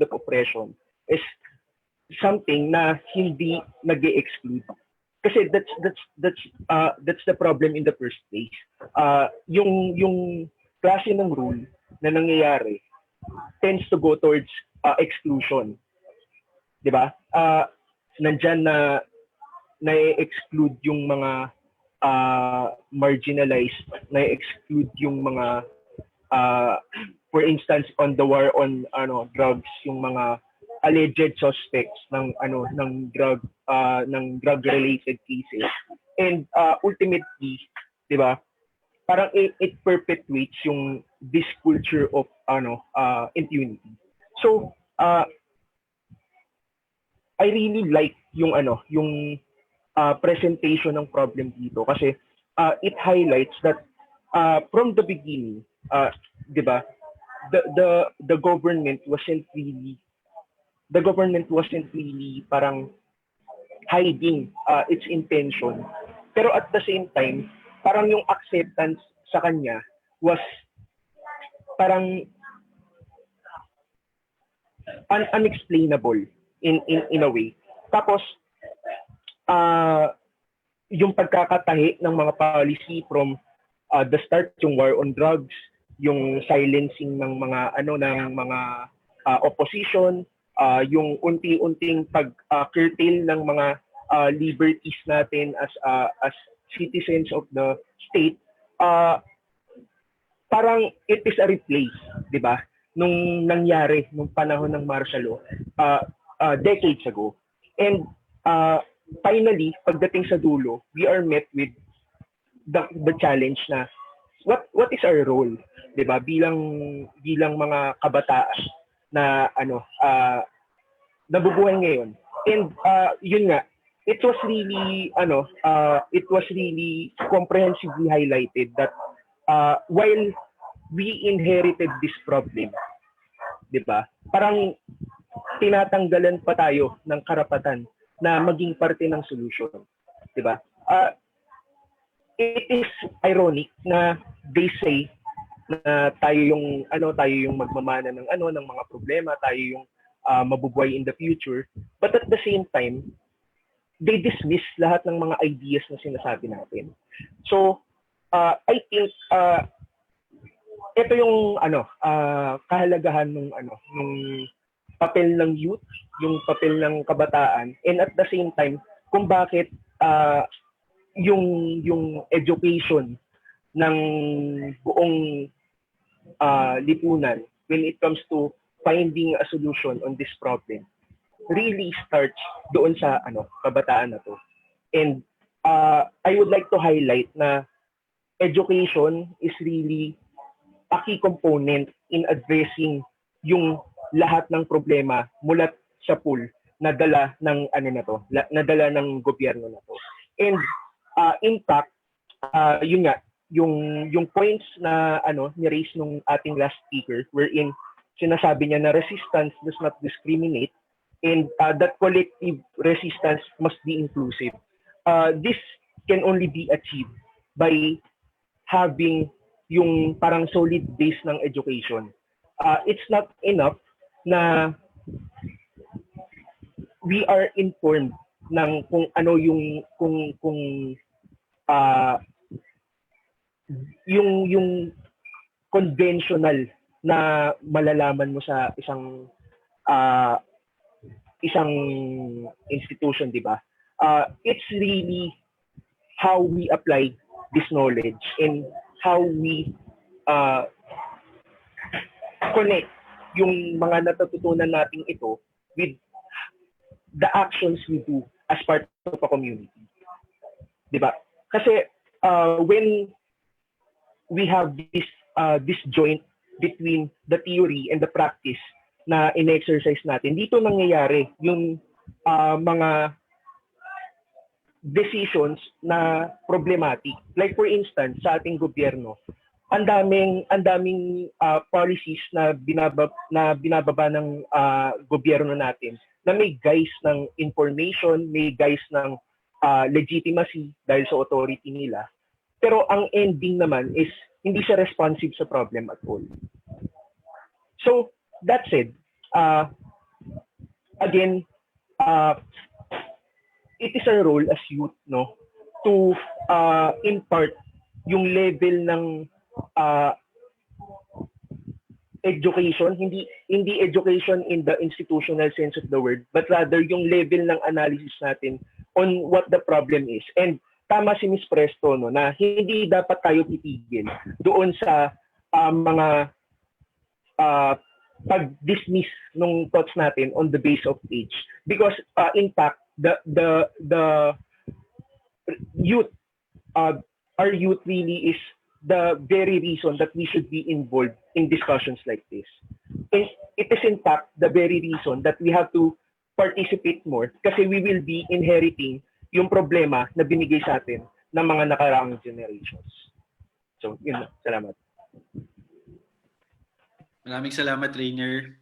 of oppression is something na hindi nag-exclude. Kasi that's the problem in the first place. Yung klase ng rule na nangyayari tends to go towards exclusion. 'Di ba? Nandiyan na na-exclude yung mga marginalized, na-exclude yung mga for instance on the war on drugs, yung mga alleged suspects ng drug related cases. And ultimately, 'di ba? Parang it perpetuates yung this culture of impunity. So I really like yung presentation ng problem dito kasi it highlights that from the beginning, 'di ba, the government wasn't really parang hiding its intention, pero at the same time parang yung acceptance sa kanya was parang unexplainable in a way. Tapos yung pagkakatahi ng mga policy from the start, yung war on drugs, yung silencing ng mga opposition, yung unti-unting curtail ng mga liberties natin as citizens of the state. Parang it is a replace, di ba? Nung nangyari nung panahon ng martial law decades ago. And finally, pagdating sa dulo, we are met with the challenge na what is our role, 'di ba? Bilang mga kabataan na nabubuhay ngayon. And yun nga, it was really comprehensively highlighted that while we inherited this problem, 'di ba? Parang tinatanggalan pa tayo ng karapatan na maging parte ng solution, 'di ba? It is ironic na they say na tayo yung magmamana ng mga problema, tayo yung mabubuhay in the future, but at the same time they dismiss lahat ng mga ideas na sinasabi natin. So I think ito yung kahalagahan nung papel ng youth, yung papel ng kabataan, and at the same time kung bakit yung education ng buong lipunan when it comes to finding a solution on this problem really starts doon sa kabataan na to. And I would like to highlight na education is really a key component in addressing yung lahat ng problema mula sa pool na dala ng nadala ng gobyerno na to. And in fact, yun nga, yung points na ni-raise nung ating last speaker, wherein sinasabi niya na resistance does not discriminate and that collective resistance must be inclusive. This can only be achieved by having yung parang solid base ng education. It's not enough na we are informed ng kung ano yung conventional na malalaman mo sa isang institution, di ba? It's really how we apply this knowledge and how we connect yung mga natututunan natin ito with the actions we do as part of a community. Diba? Kasi when we have this joint between the theory and the practice na in-exercise natin, dito nangyayari yung mga decisions na problematic. Like for instance, sa ating gobyerno, ang daming policies na binababa ng gobyerno natin na may guise ng information, may guise ng legitimacy dahil sa authority nila. Pero ang ending naman is hindi siya responsive sa problem at all. So, that said, again, it is our role as youth, no, to impart yung level ng education, hindi education in the institutional sense of the word, but rather yung level ng analysis natin on what the problem is. And tama si Ms. Presto, no, na hindi dapat tayo titigil doon sa mga pag-dismiss ng thoughts natin on the base of age, because in fact the youth, our youth really is the very reason that we should be involved in discussions like this. And it is in fact the very reason that we have to participate more, kasi we will be inheriting yung problema na binigay sa atin ng mga nakaraang generations. So, yun na. Salamat. Maraming salamat, Rainier,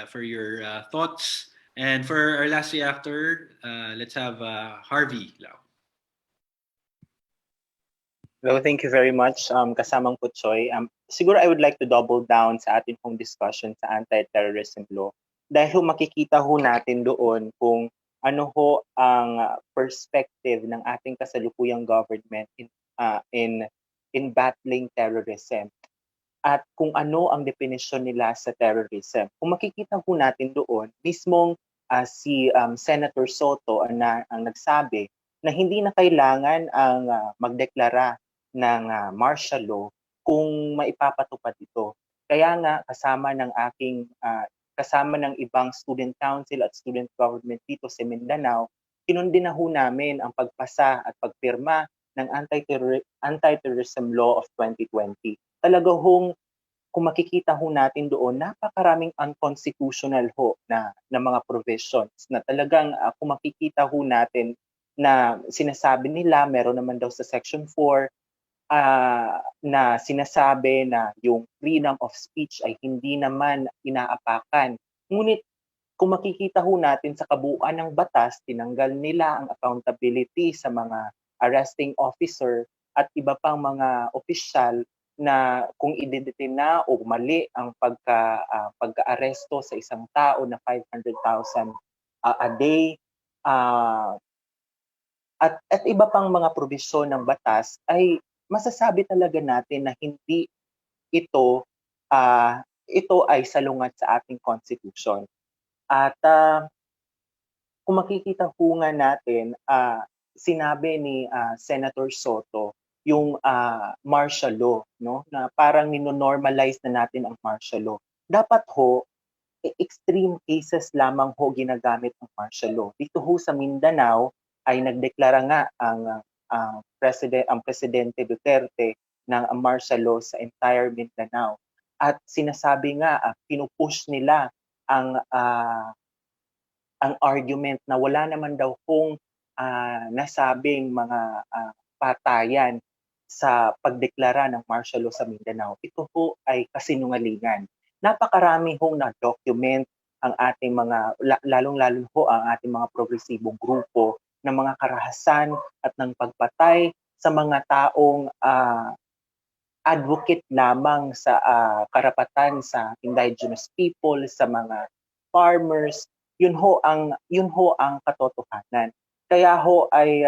for your thoughts. And for our last reactor, let's have Harvey Lau. Hello, thank you very much, kasamang Putsoy. Siguro I would like to double down sa ating pong discussion sa anti-terrorism law. Dahil makikita ho natin doon kung ano ho ang perspective ng ating kasalukuyang government in battling terrorism. at kung ano ang definisyon nila sa terrorism. Kung makikita po natin doon, mismong si Senator Soto ang nagsabi na hindi na kailangan ang magdeklara ng martial law kung maipapatupad ito. Kaya nga kasama ng ibang student council at student government dito sa Mindanao, kinundi na ho namin ang pagpasa at pagpirma ng Anti-Terrorism Law of 2020. Talaga hong kung makikita ho natin doon, napakaraming unconstitutional ho na mga provisions na talagang kung makikita ho natin na sinasabi nila, meron naman daw sa Section 4 na sinasabi na yung freedom of speech ay hindi naman inaapakan. Ngunit kung makikita ho natin sa kabuuan ng batas, tinanggal nila ang accountability sa mga arresting officer at iba pang mga opisyal na kung i-detain na o mali ang pagka-aresto sa isang tao na 500,000 a day at iba pang mga probisyon ng batas ay masasabi talaga natin na hindi ito ay salungat sa ating constitution. At kung makikita ho nga natin, sinabi ni Senator Soto yung martial law, no? Na parang nino-normalize na natin ang martial law. Dapat ho, extreme cases lamang ho ginagamit ang martial law. Dito ho sa Mindanao ay nagdeklara nga ang Presidente Duterte ng martial law sa entire Mindanao. At sinasabi nga, pinupush nila ang argument na wala naman daw kung nasabing mga patayan sa pagdeklara ng martial law sa Mindanao. Ito po ay kasinungalingan. Napakarami hong na-document ang ating mga, lalong-lalo ho ang ating mga progresibong grupo ng mga karahasan at ng pagpatay sa mga taong advocate lamang sa karapatan sa indigenous people, sa mga farmers. Yun ho ang katotohanan. Kaya ho ay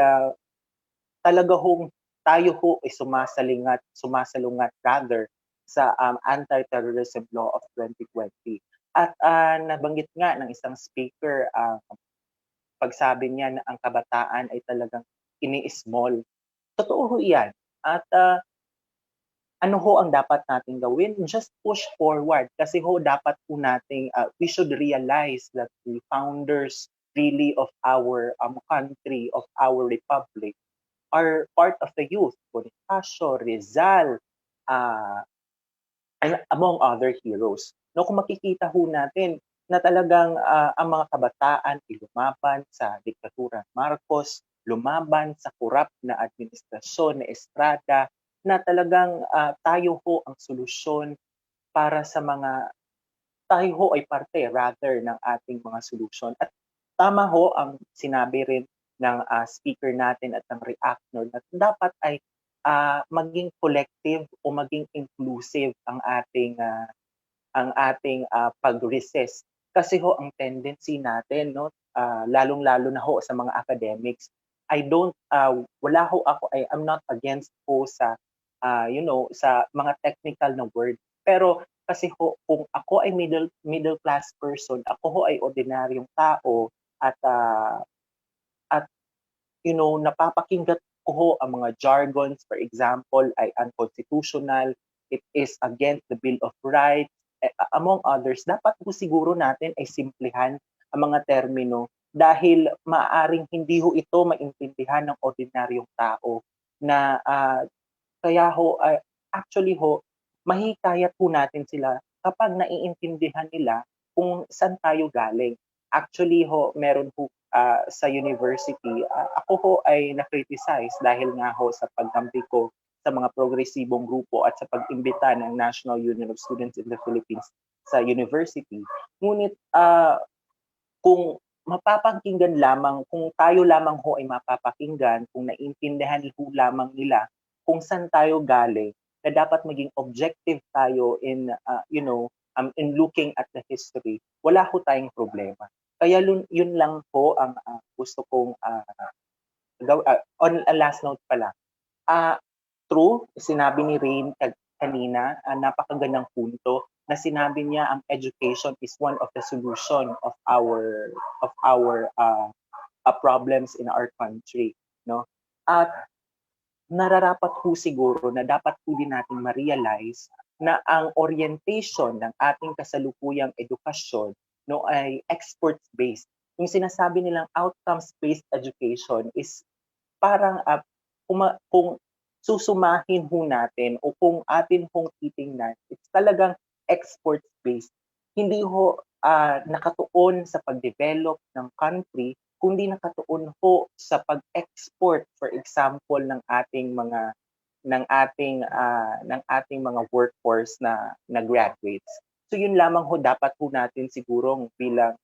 talaga hong tayo ho ay sumasalungat rather sa Anti-Terrorism Law of 2020. At nabanggit nga ng isang speaker, pagsabi niya na ang kabataan ay talagang ini-small. Totoo ho yan. At ano ho ang dapat natin gawin? Just push forward. Kasi ho dapat po nating, we should realize that the founders really of our country, of our republic, are part of the youth. Bonifacio, Rizal, and among other heroes. No, kung makikita ho natin na talagang ang mga kabataan ay lumaban sa diktatura Marcos, lumaban sa korap na administrasyon na Estrada, na talagang tayo ho ang solusyon para sa mga, tayo ho ay parte rather ng ating mga solusyon. At tama ho ang sinabi rin ng speaker natin at ng reactor na dapat ay maging collective o maging inclusive ang ating pag-resist. Kasi ho ang tendency natin, no, lalong-lalo na ho sa mga academics, wala ho ako, I'm not against ho sa sa mga technical na word. Pero kasi ho, kung ako ay middle class person, ako ho ay ordinaryong tao at napapakinggan ko ho ang mga jargons, for example, ay unconstitutional, it is against the Bill of Rights, among others. Dapat po siguro natin ay simplihan ang mga termino dahil maaaring hindi ho ito maintindihan ng ordinaryong tao na kaya ho, actually ho, mahikayat po natin sila kapag naiintindihan nila kung saan tayo galing. Actually ho, meron ho sa university, ako ho ay na-criticize dahil nga ho sa pagkampi ko sa mga progresibong grupo at sa pag-imbita ng National Union of Students in the Philippines sa university. Ngunit kung mapapakinggan lamang, kung tayo lamang ho ay mapapakinggan, kung naiintindihan ho lamang nila kung saan tayo galing, na dapat maging objective tayo in looking at the history, wala ho tayong problema. Kaya yun lang po ang gusto kong on a last note pala. True, sinabi ni Rain kanina, napakagandang punto na sinabi niya ang education is one of the solution of our problems in our country, no? At nararapat po siguro na dapat po din natin ma-realize na ang orientation ng ating kasalukuyang edukasyon no ay experts-based. Yung sinasabi nilang outcomes-based education is parang kung susumahin ho natin o kung atin hong titingnan, it's talagang experts-based. Hindi ho nakatuon sa pag-develop ng country, kundi nakatuon ho sa pag-export, for example, ng ating mga workforce na graduates. So yun lamang ho dapat ho natin sigurong bilang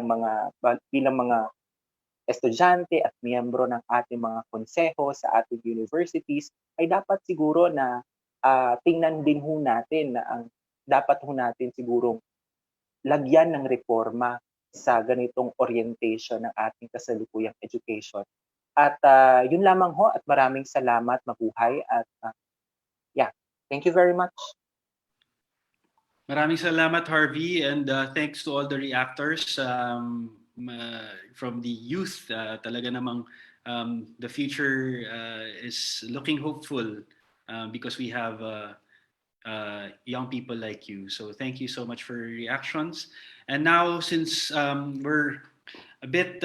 mga estudyante at miyembro ng ating mga konseho sa ating universities ay dapat siguro na tingnan din ho natin na dapat ho natin sigurong lagyan ng reforma sa ganitong orientation ng ating kasalukuyang education. At yun lamang ho at maraming salamat, mabuhay at thank you very much. Maraming salamat, Harvey, and thanks to all the reactors from the youth. Talaga namang the future is looking hopeful because we have young people like you. So thank you so much for your reactions. And now, since we're a bit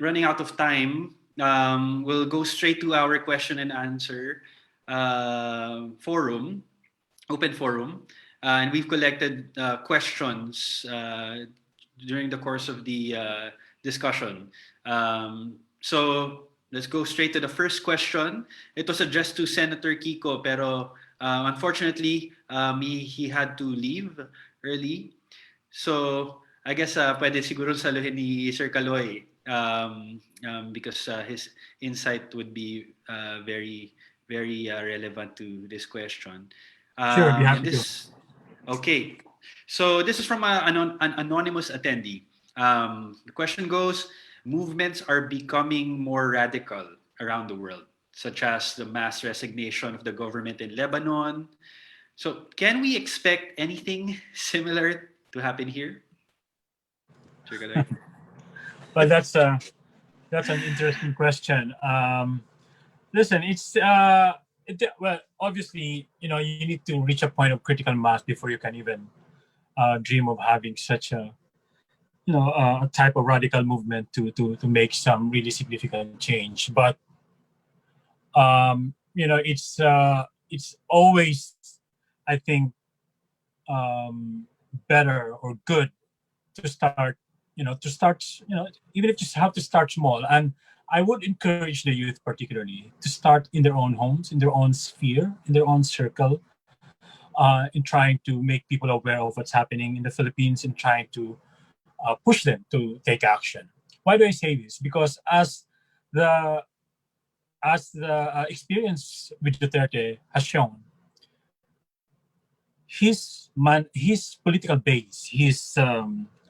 running out of time, we'll go straight to our question and answer forum, open forum. And we've collected questions during the course of the discussion. So let's go straight to the first question. It was addressed to Senator Kiko, pero unfortunately, he had to leave early. So I guess pwede siguro saluhin ni Sir Kaloy because his insight would be very, very relevant to this question. Sure, be happy to. Okay, so this is from an anonymous attendee. The question goes, movements are becoming more radical around the world, such as the mass resignation of the government in Lebanon. So can we expect anything similar to happen here? Well, that's an interesting question. Listen, it's well, obviously, you need to reach a point of critical mass before you can even dream of having such a type of radical movement to make some really significant change. But it's always, I think, better or good to start. Even if you have to start small. And I would encourage the youth particularly to start in their own homes, in their own sphere, in their own circle, in trying to make people aware of what's happening in the Philippines and trying to push them to take action. Why do I say this? Because as the experience with Duterte has shown, his political base,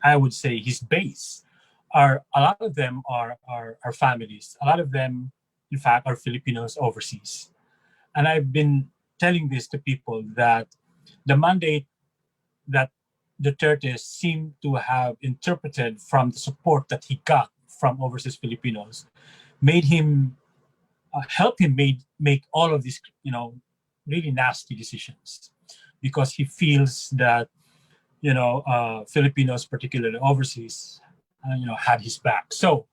I would say his base, a lot of them are families. A lot of them, in fact, are Filipinos overseas. And I've been telling this to people that the mandate that Duterte seemed to have interpreted from the support that he got from overseas Filipinos made him help him make all of these really nasty decisions, because he feels that Filipinos, particularly overseas, had his back. So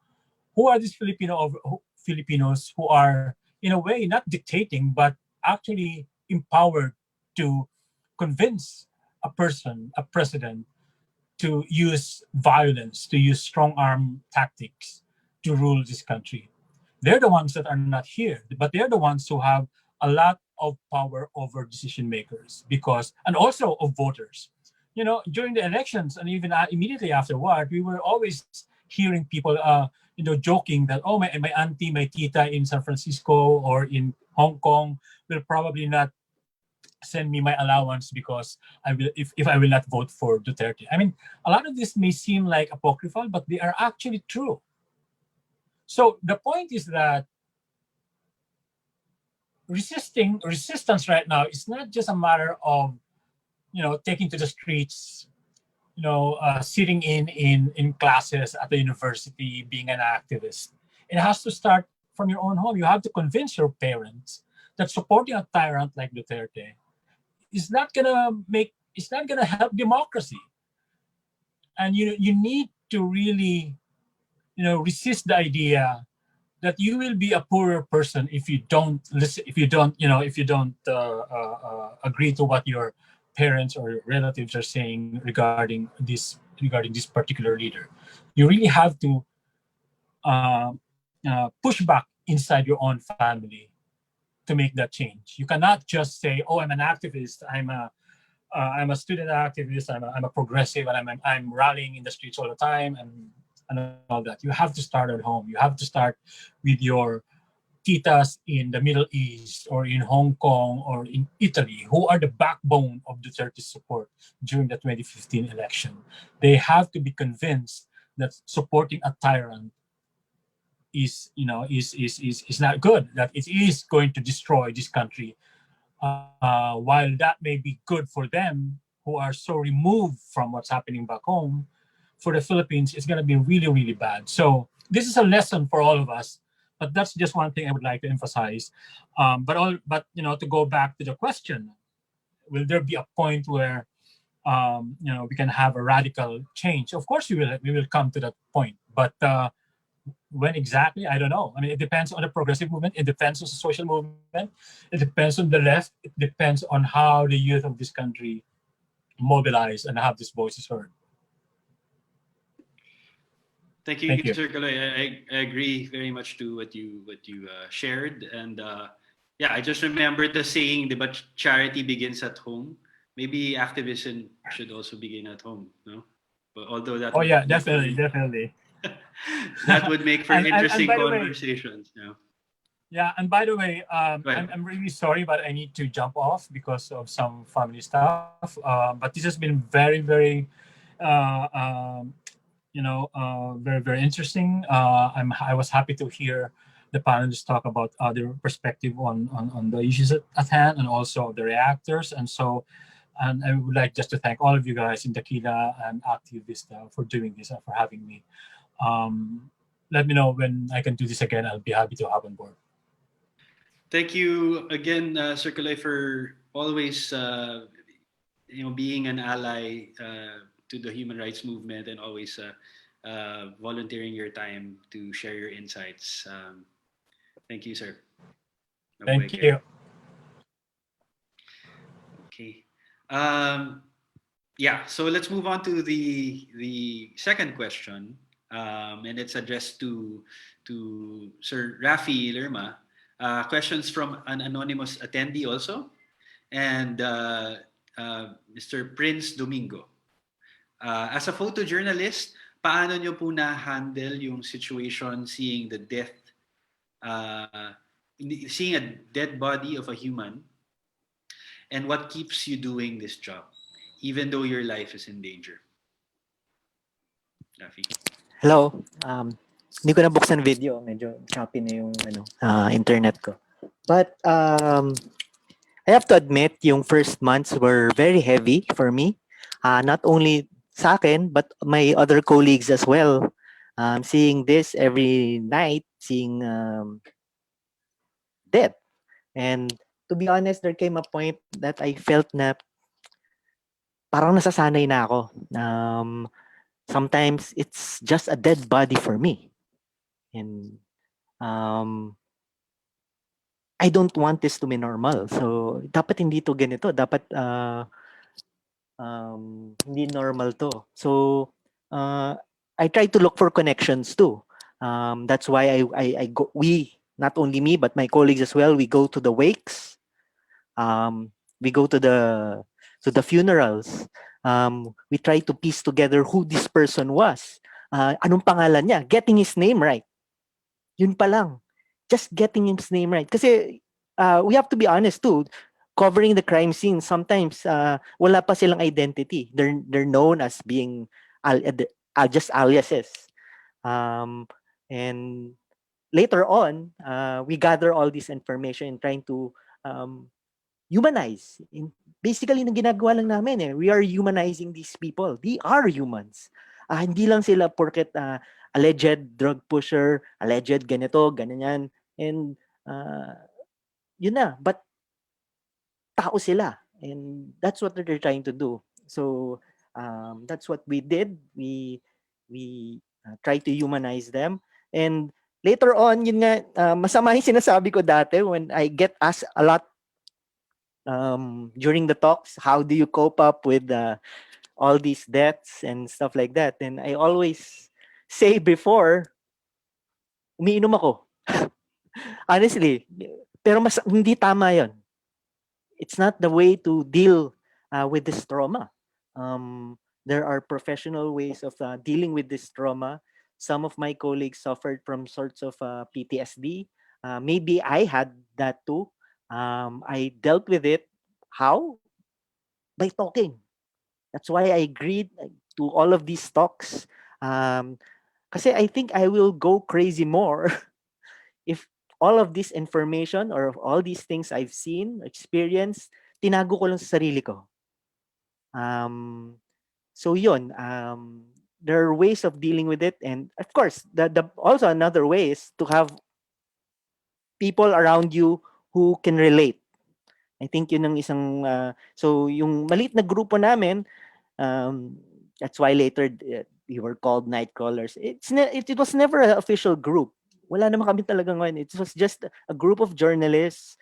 who are these Filipinos who are, in a way, not dictating, but actually empowered to convince a president, to use violence, to use strong arm tactics to rule this country? They're the ones that are not here, but they're the ones who have a lot of power over decision makers, and also of voters. During the elections and even immediately afterward, we were always hearing people, joking that, oh, my auntie, my tita in San Francisco or in Hong Kong will probably not send me my allowance because if I will not vote for Duterte. I mean, a lot of this may seem like apocryphal, but they are actually true. So the point is that resistance right now is not just a matter of, taking to the streets, sitting in classes at the university, being an activist. It has to start from your own home. You have to convince your parents that supporting a tyrant like Duterte is not gonna help democracy. And you need to really, resist the idea that you will be a poorer person if you don't listen, if you don't agree to what your parents or your relatives are saying regarding this particular leader. You really have to push back inside your own family to make that change. You cannot just say, "Oh, I'm an activist. I'm a student activist. I'm a progressive, and I'm rallying in the streets all the time," and all that. You have to start at home. You have to start with your titas in the Middle East or in Hong Kong or in Italy, who are the backbone of Duterte's support during the 2015 election. They have to be convinced that supporting a tyrant is not good, that it is going to destroy this country. While that may be good for them, who are so removed from what's happening back home, for the Philippines, it's going to be really, really bad. So this is a lesson for all of us. But that's just one thing I would like to emphasize. But to go back to the question, will there be a point where we can have a radical change? Of course, we will come to that point. But when exactly, I don't know. I mean, it depends on the progressive movement. It depends on the social movement. It depends on the left. It depends on how the youth of this country mobilize and have these voices heard. Thank you, Thank you. Sir Kaloy. I agree very much to what you shared, and I just remembered the saying, "But charity begins at home." Maybe activism should also begin at home, no? But although that. Oh yeah, definitely. That would make for And interesting by the way- conversations. Yeah. Yeah, and by the way, Right. I'm really sorry, but I need to jump off because of some family stuff. But this has been very, very, very, very interesting. I was happy to hear the panelists talk about their perspective on the issues at hand and also the reactors. And I would like just to thank all of you guys in Tequila and Activista for doing this and for having me. Let me know when I can do this again. I'll be happy to have on board. Thank you again, Sir Kaloy, for always being an ally to the human rights movement and always volunteering your time to share your insights. Thank you, sir. Thank you. Okay. So let's move on to the second question, and it's addressed to Sir Rafi Lerma. Questions from an anonymous attendee also, and Mr. Prince Domingo. As a photojournalist, paano nyo po na-handle yung situation seeing the death, seeing a dead body of a human, and what keeps you doing this job, even though your life is in danger? Rafi. Hello. Hindi ko nabuksan video. Medyo choppy na yung internet ko. But I have to admit, yung first months were very heavy for me. Not only sa akin, but my other colleagues as well. Seeing this every night, seeing death. And to be honest, there came a point that I felt na parang nasasanay na ako. Sometimes it's just a dead body for me. And I don't want this to be normal. So, dapat hindi to ganito. Dapat hindi normal to. So, I try to look for connections too. That's why I go. Not only me, but my colleagues as well. We go to the wakes. We go to the funerals. We try to piece together who this person was. Anong pangalan niya? Getting his name right. Yun pa lang. Just getting his name right. Kasi we have to be honest too. Covering the crime scene, sometimes wala pa silang identity. They're known as being just aliases. And later on, we gather all this information and trying to humanize. Basically, nang ginagawa lang namin we are humanizing these people. They are humans. Hindi lang sila porket alleged drug pusher, alleged ganito, ganyan. And yun na. But tao sila. And that's what they're trying to do. So that's what we did. We try to humanize them. And later on, yun nga, masama yung sinasabi ko dati when I get asked a lot during the talks, how do you cope up with all these deaths and stuff like that? And I always say before, umiinom ako. Honestly. Pero hindi tama yon. It's not the way to deal with this trauma. There are professional ways of dealing with this trauma. Some of my colleagues suffered from sorts of PTSD. Maybe I had that too. I dealt with it. How? By talking. That's why I agreed to all of these talks. Kasi I think I will go crazy more if all of this information or all these things I've seen, experienced, tinago ko lang sa sarili ko. So yun, there are ways of dealing with it, and of course, also another way is to have people around you who can relate. I think yun ang isang so yung maliit na grupo namin, that's why later we were called Nightcrawlers. It was never an official group. Wala naman kami talaga ngayon. It was just a group of journalists,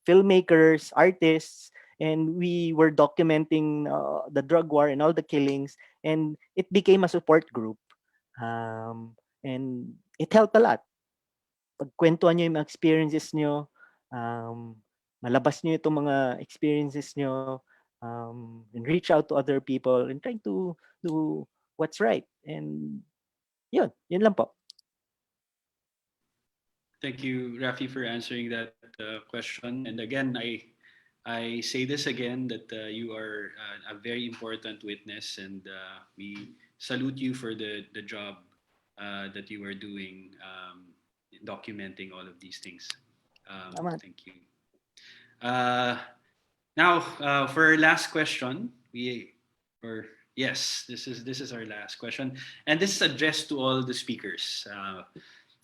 filmmakers, artists, and we were documenting the drug war and all the killings, and it became a support group. And it helped a lot. Pagkwentuhan nyo yung mga experiences nyo, malabas nyo itong mga experiences nyo, and reach out to other people and try to do what's right. And yun lang po. Thank you, Rafi, for answering that question. And again, I say this again, that you are a very important witness, and we salute you for the job that you are doing, documenting all of these things. Thank you. Now, for our last question, this is our last question, and this is addressed to all the speakers.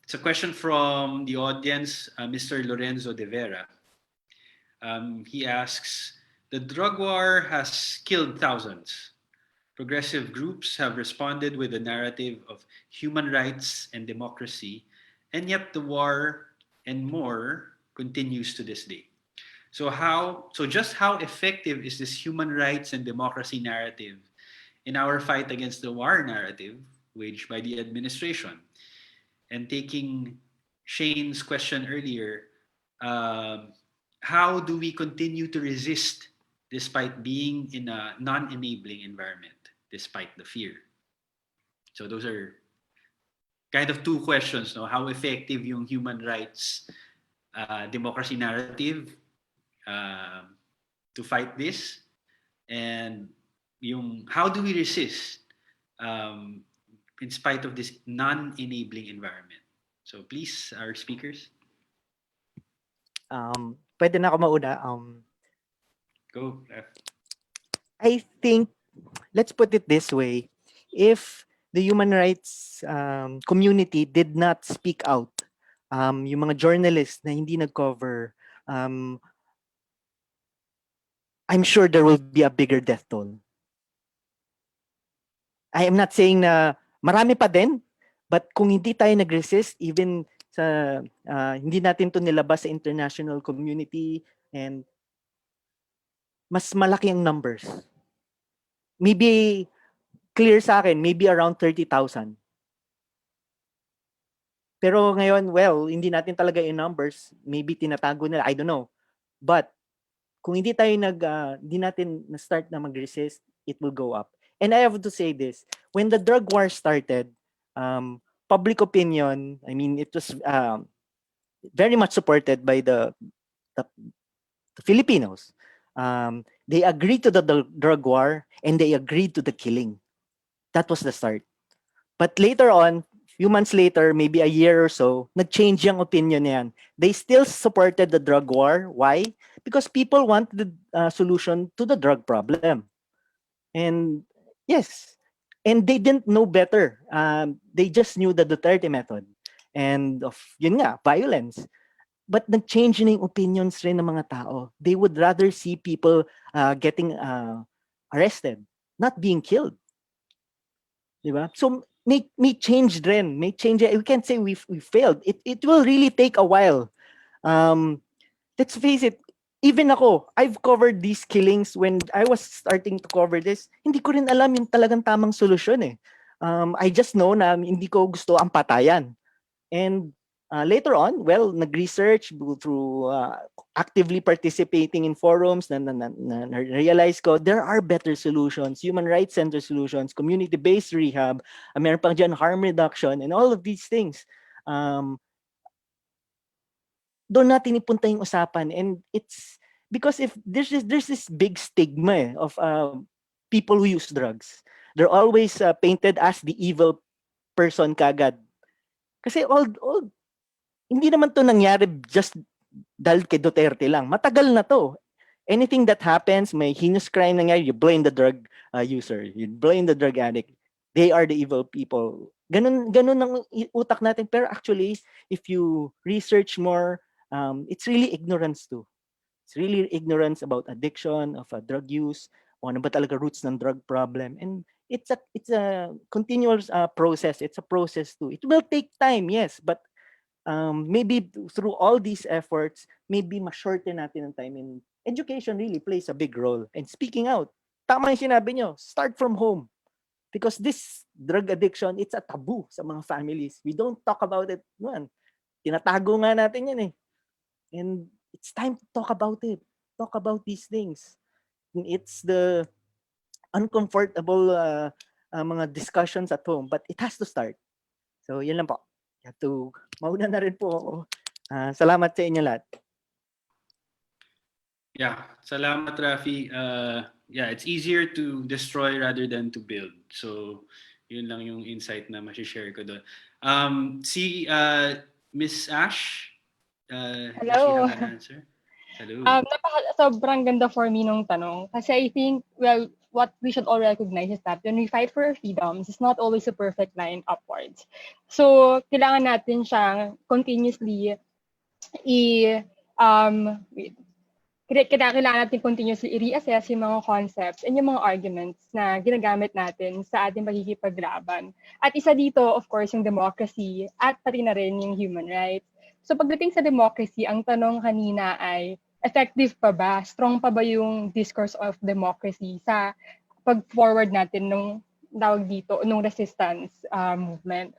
It's a question from the audience, Mr. Lorenzo De Vera. He asks, the drug war has killed thousands. Progressive groups have responded with a narrative of human rights and democracy, and yet the war and more continues to this day. So just how effective is this human rights and democracy narrative in our fight against the war narrative waged by the administration? And taking Shane's question earlier, how do we continue to resist despite being in a non-enabling environment, despite the fear? So those are kind of two questions, no? How effective yung human rights, democracy narrative to fight this, and how do we resist in spite of this non-enabling environment? So please, our speakers. Pwede na ako mauna. Go. I think, let's put it this way. If the human rights community did not speak out, yung mga journalists na hindi nag-cover, I'm sure there will be a bigger death toll. I am not saying na marami pa din, but kung hindi tayo nag-resist, even sa hindi natin to nilabas sa international community, and mas malaki ang numbers. Maybe, clear sa akin, maybe around 30,000. Pero ngayon, well, hindi natin talaga yung numbers. Maybe tinatago nila, I don't know. But kung hindi tayo hindi natin na-start na mag-resist, it will go up. And I have to say this, when the drug war started, public opinion, I mean, it was very much supported by the Filipinos. They agreed to the drug war, and they agreed to the killing. That was the start. But later on, few months later, maybe a year or so, nag-change yung opinion niyan. They still supported the drug war. Why? Because people want the solution to the drug problem. And yes, and they didn't know better. They just knew the Duterte method and of yun nga, violence. But nag-change na yung opinions rin ng mga tao. They would rather see people getting arrested, not being killed. Diba? So may change rin. May change. We can't say we failed. It will really take a while. Let's face it, even ako, I've covered these killings when I was starting to cover this. Hindi ko rin alam yung talagang tamang solusyon eh. I just know na hindi ko gusto ang patayan. And later on, well, nag-research through actively participating in forums, na-realize ko there are better solutions, human rights center solutions, community-based rehab, meron pang dyan harm reduction, and all of these things. Doon natin ipunta yung usapan, and it's because if there's this big stigma of people who use drugs. They're always painted as the evil person kagad. Kasi all hindi naman to nangyari just dahil kay Duterte lang. Matagal na to. Anything that happens, may heinous crime nangyari, you blame the drug user, you blame the drug addict. They are the evil people. Ganun ang utak natin. Pero actually, if you research more, it's really ignorance too. It's really ignorance about addiction, of drug use, o ano ba talaga roots ng drug problem. And it's a continuous process. It's a process too. It will take time, yes, but maybe through all these efforts, maybe ma-shorten natin ang time, and education really plays a big role. And speaking out, tama yung sinabi nyo, start from home. Because this drug addiction, it's a taboo sa mga families. We don't talk about it. Tinatago nga natin yan eh. And it's time to talk about it. Talk about these things. It's the uncomfortable mga discussions at home, but it has to start. So yun lang po. Mauna na rin po ako. Salamat sa inyo lahat. Yeah, salamat Rafi. Yeah, it's easier to destroy rather than to build. So yun lang yung insight na ma-share ko doon. Si Miss Ash, hello. Answer? Hello. Sobrang ganda for me nung tanong. Kasi I think, well, what we should all recognize is that when we fight for our freedoms, it's not always a perfect line upwards. So, kailangan natin siyang continuously kailangan natin continuously i-reassess yung mga concepts and yung mga arguments na ginagamit natin sa ating pagkikipaglaban. At isa dito, of course, yung democracy at pati na rin yung human rights. So pagdating sa democracy, ang tanong kanina ay, effective pa ba? Strong pa ba yung discourse of democracy sa pag-forward natin nung resistance movement?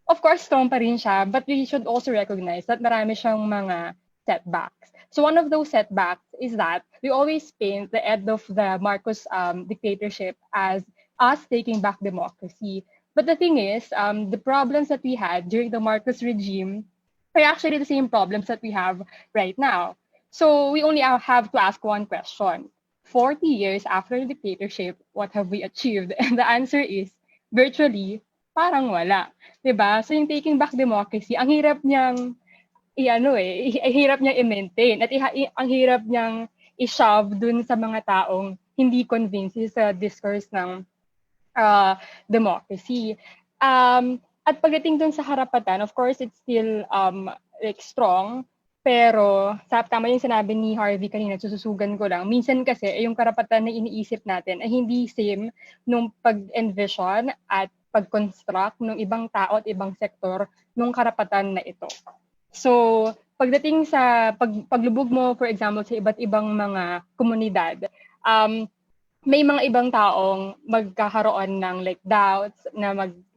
Of course, strong pa rin siya, but we should also recognize that marami siyang mga setbacks. So one of those setbacks is that we always paint the end of the Marcos dictatorship as us taking back democracy. But the thing is, the problems that we had during the Marcos regime are actually the same problems that we have right now. So we only have to ask one question. 40 years after the dictatorship, what have we achieved? And the answer is, virtually, parang wala. Diba? So yung taking back democracy, ang hirap niyang i-maintain at ang hirap niyang i-shove dun sa mga taong hindi convinced sa discourse ng democracy. At pagdating dun sa karapatan, of course, it's still strong, pero tama yung sinabi ni Harvey kanina, sususugan ko lang. Minsan kasi, yung karapatan na iniisip natin ay hindi same nung pag-envision at pag-construct ng ibang tao at ibang sektor nung karapatan na ito. So, pagdating sa paglubog mo, for example, sa iba't ibang mga komunidad, may mga ibang taong magkakaroon ng doubts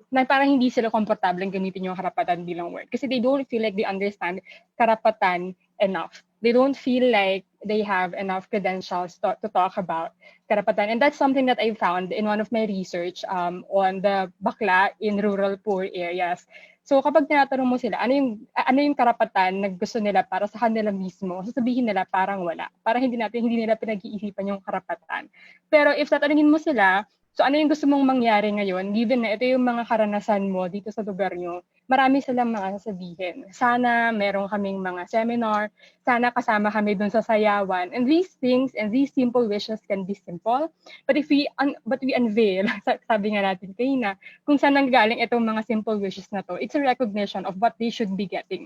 na parang hindi sila komportableng gamitin yung karapatan bilang word. Kasi they don't feel like they understand karapatan enough. They don't feel like they have enough credentials to talk about karapatan. And that's something that I found in one of my research on the bakla in rural poor areas. So kapag tinatanong mo sila, ano yung karapatan na gusto nila para sa kanila mismo, sasabihin nila parang wala. Parang hindi nila pinag-iisipan yung karapatan. Pero if tatanungin mo sila, So ano yung gusto mong mangyari ngayon, given na ito yung mga karanasan mo dito sa lugar nyo, marami silang mga sasabihin. Sana meron kaming mga seminar, sana kasama kami dun sa sayawan. And these things and these simple wishes can be simple, but if we unveil, sabi nga natin kanina, kung saan nanggaling itong mga simple wishes na to, it's a recognition of what they should be getting.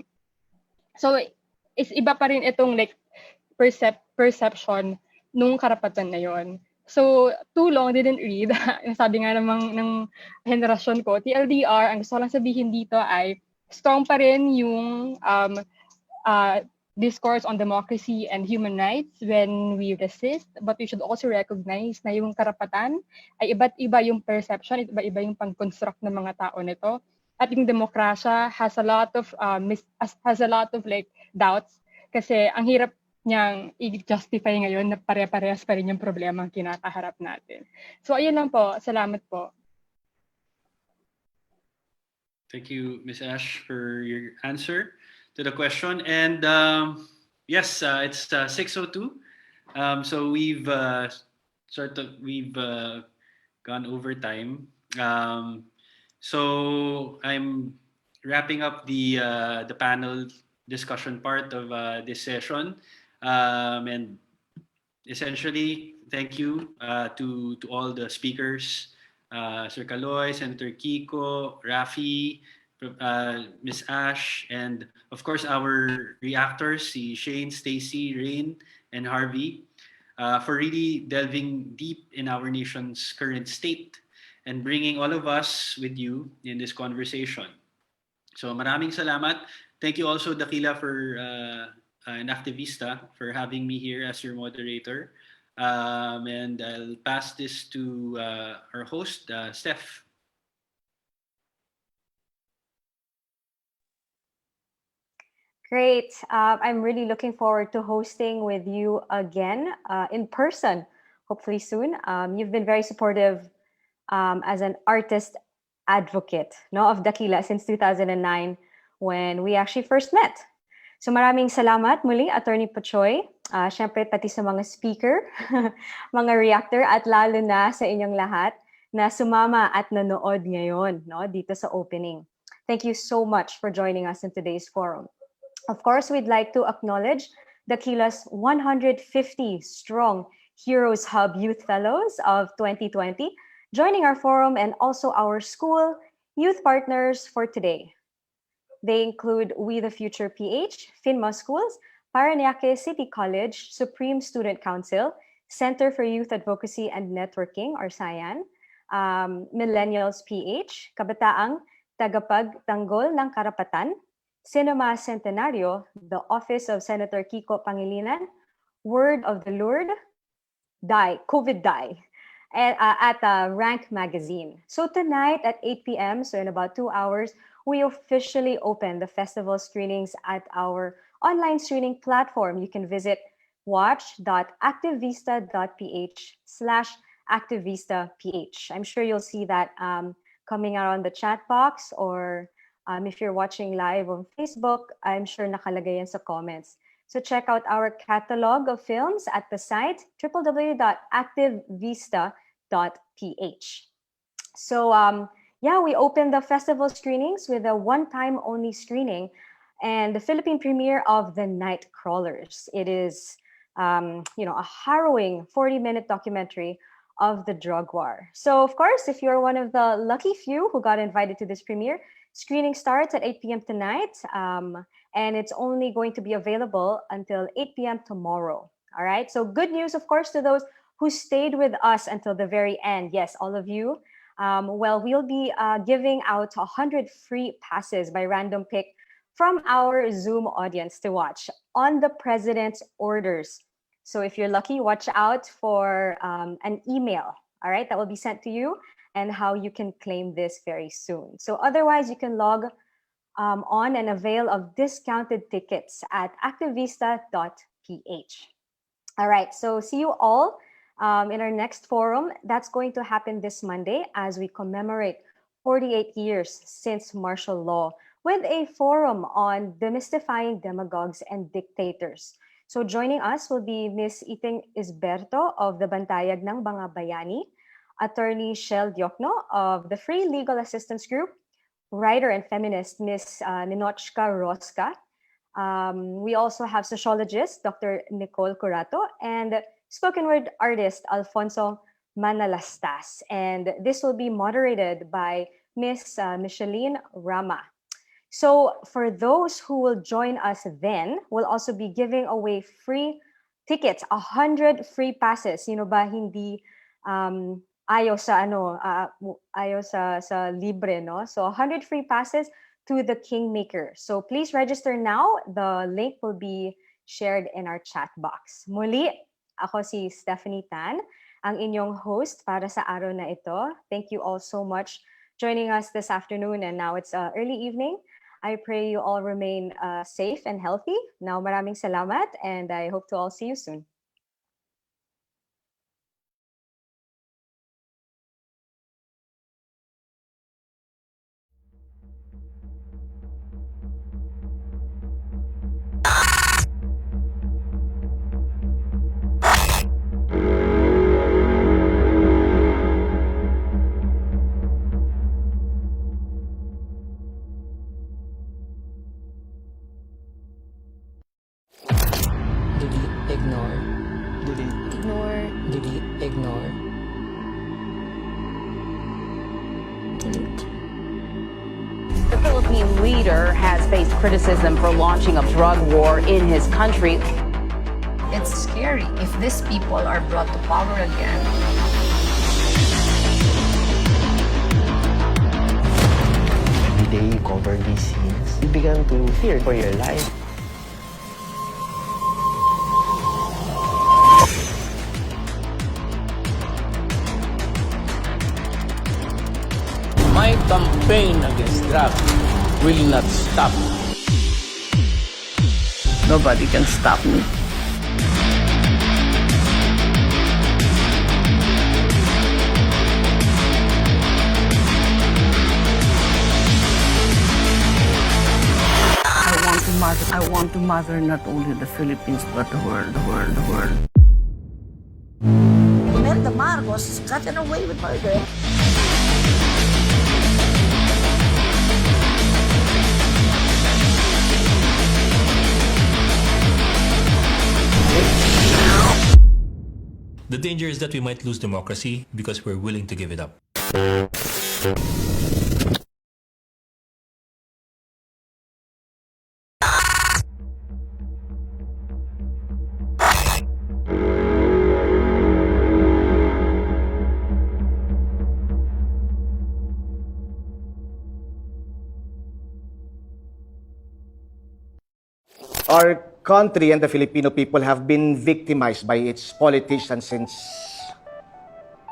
So is iba pa rin itong like perception nung karapatan na yon. So, too long didn't read. Sabi nga namang ng henerasyon ko, TLDR, ang gusto ko lang sabihin dito ay strong pa rin yung discourse on democracy and human rights when we resist, but we should also recognize na yung karapatan ay iba't iba yung perception, iba-iba yung pag-construct ng mga tao nito. At yung demokrasya has a lot of like doubts kasi ang hirap niyang i-justify ngayon na pare-parehas pa rin yung problema ang kinakaharap natin. So, ayun lang po. Salamat po. Thank you, Ms. Ash, for your answer to the question. And yes, it's 6:02. So we've gone over time. So I'm wrapping up the panel discussion part of this session. And essentially, thank you to all the speakers, Sir Kaloy, Senator Kiko, Rafi, Ms. Ash, and of course our reactors, si Shane, Stacy, Rain, and Harvey, for really delving deep in our nation's current state and bringing all of us with you in this conversation. So maraming salamat. Thank you also, Dakila, and Activista for having me here as your moderator. And I'll pass this to our host, Steph. Great. I'm really looking forward to hosting with you again in person, hopefully soon. You've been very supportive as an artist advocate of Dakila since 2009 when we actually first met. So maraming salamat muli, Attorney Puchoy. Siyempre, pati sa mga speaker, mga reactor, at lalo na sa inyong lahat na sumama at nanood ngayon dito sa opening. Thank you so much for joining us in today's forum. Of course, we'd like to acknowledge Dakila's 150-strong Heroes Hub Youth Fellows of 2020 joining our forum and also our school youth partners for today. They include We the Future PH, FINMA Schools, Parañaque City College, Supreme Student Council, Center for Youth Advocacy and Networking, or SAYAN, Millennials PH, Kabataang Tagapagtanggol ng Karapatan, Cinema Centenario, the Office of Senator Kiko Pangilinan, Word of the Lord, COVID Die, at Rank Magazine. So tonight at 8 p.m., so in about 2 hours, we officially open the festival screenings at our online streaming platform. You can visit watch.activista.ph/activistaph. I'm sure you'll see that coming out on the chat box, or if you're watching live on Facebook, I'm sure nakalagay yan sa comments. So check out our catalog of films at the site www.activista.ph. So we opened the festival screenings with a one-time only screening and the Philippine premiere of The Night Crawlers. It is, a harrowing 40-minute documentary of the drug war. So, of course, if you're one of the lucky few who got invited to this premiere, screening starts at 8 p.m. tonight, and it's only going to be available until 8 p.m. tomorrow. All right. So, good news, of course, to those who stayed with us until the very end. Yes, all of you. We'll be giving out 100 free passes by random pick from our Zoom audience to watch on the President's orders. So if you're lucky, watch out for an email, all right, that will be sent to you and how you can claim this very soon. So otherwise, you can log on and avail of discounted tickets at activista.ph. All right, so see you all in our next forum. That's going to happen this Monday as we commemorate 48 years since martial law with a forum on demystifying demagogues and dictators. So joining us will be Ms. Iting Isberto of the Bantayag ng Mga Bayani, Attorney Shell Diokno of the Free Legal Assistance Group, writer and feminist Ms. Ninochka Roska. We also have sociologist Dr. Nicole Curato and spoken word artist Alfonso Manalastas. And this will be moderated by Ms. Micheline Rama. So for those who will join us then, we'll also be giving away free tickets, 100 free passes. Sino ba hindi ayaw sa libre, no? So 100 free passes to the Kingmaker. So please register now. The link will be shared in our chat box. Muli, ako si Stephanie Tan, ang inyong host para sa araw na ito. Thank you all so much joining us this afternoon, and now it's early evening. I pray you all remain safe and healthy. Now, maraming salamat, and I hope to all see you soon. The Philippine leader has faced criticism for launching a drug war in his country. It's scary if these people are brought to power again. Every day you cover these scenes, you began to fear for your life. My campaign against drugs will not stop. Nobody can stop me. I want to mother not only the Philippines but the world. Imelda Marcos has gotten away with murder. The danger is that we might lose democracy because we're willing to give it up. Our country and the Filipino people have been victimized by its politicians since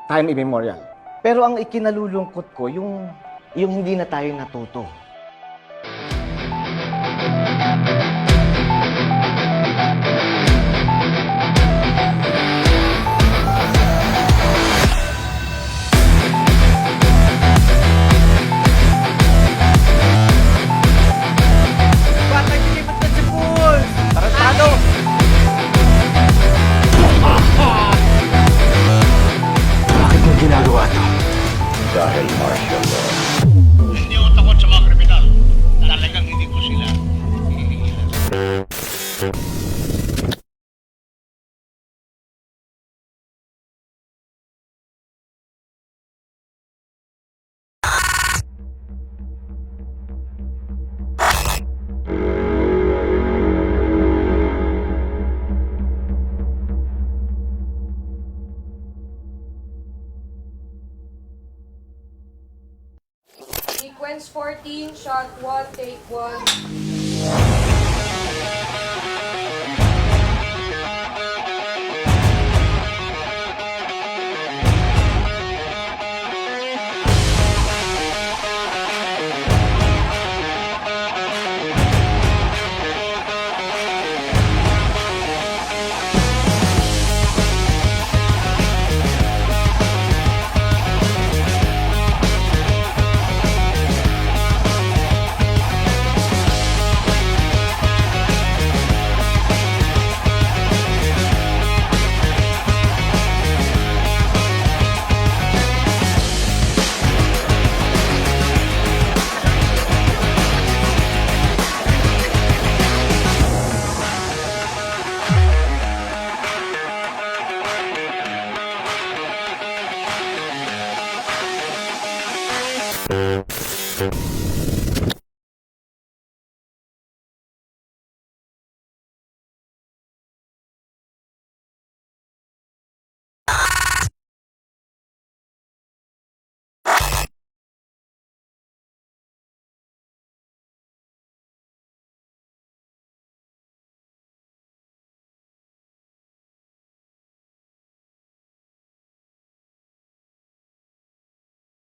time immemorial. Pero ang ikinalulungkot ko, yung hindi na tayo natuto. Bakit mo ginagawa to? Dahil martial law. Hindi ako takot sa mga kriminal. Talagang hindi ko sila hihilihan. Sequence 14, shot 1, take 1.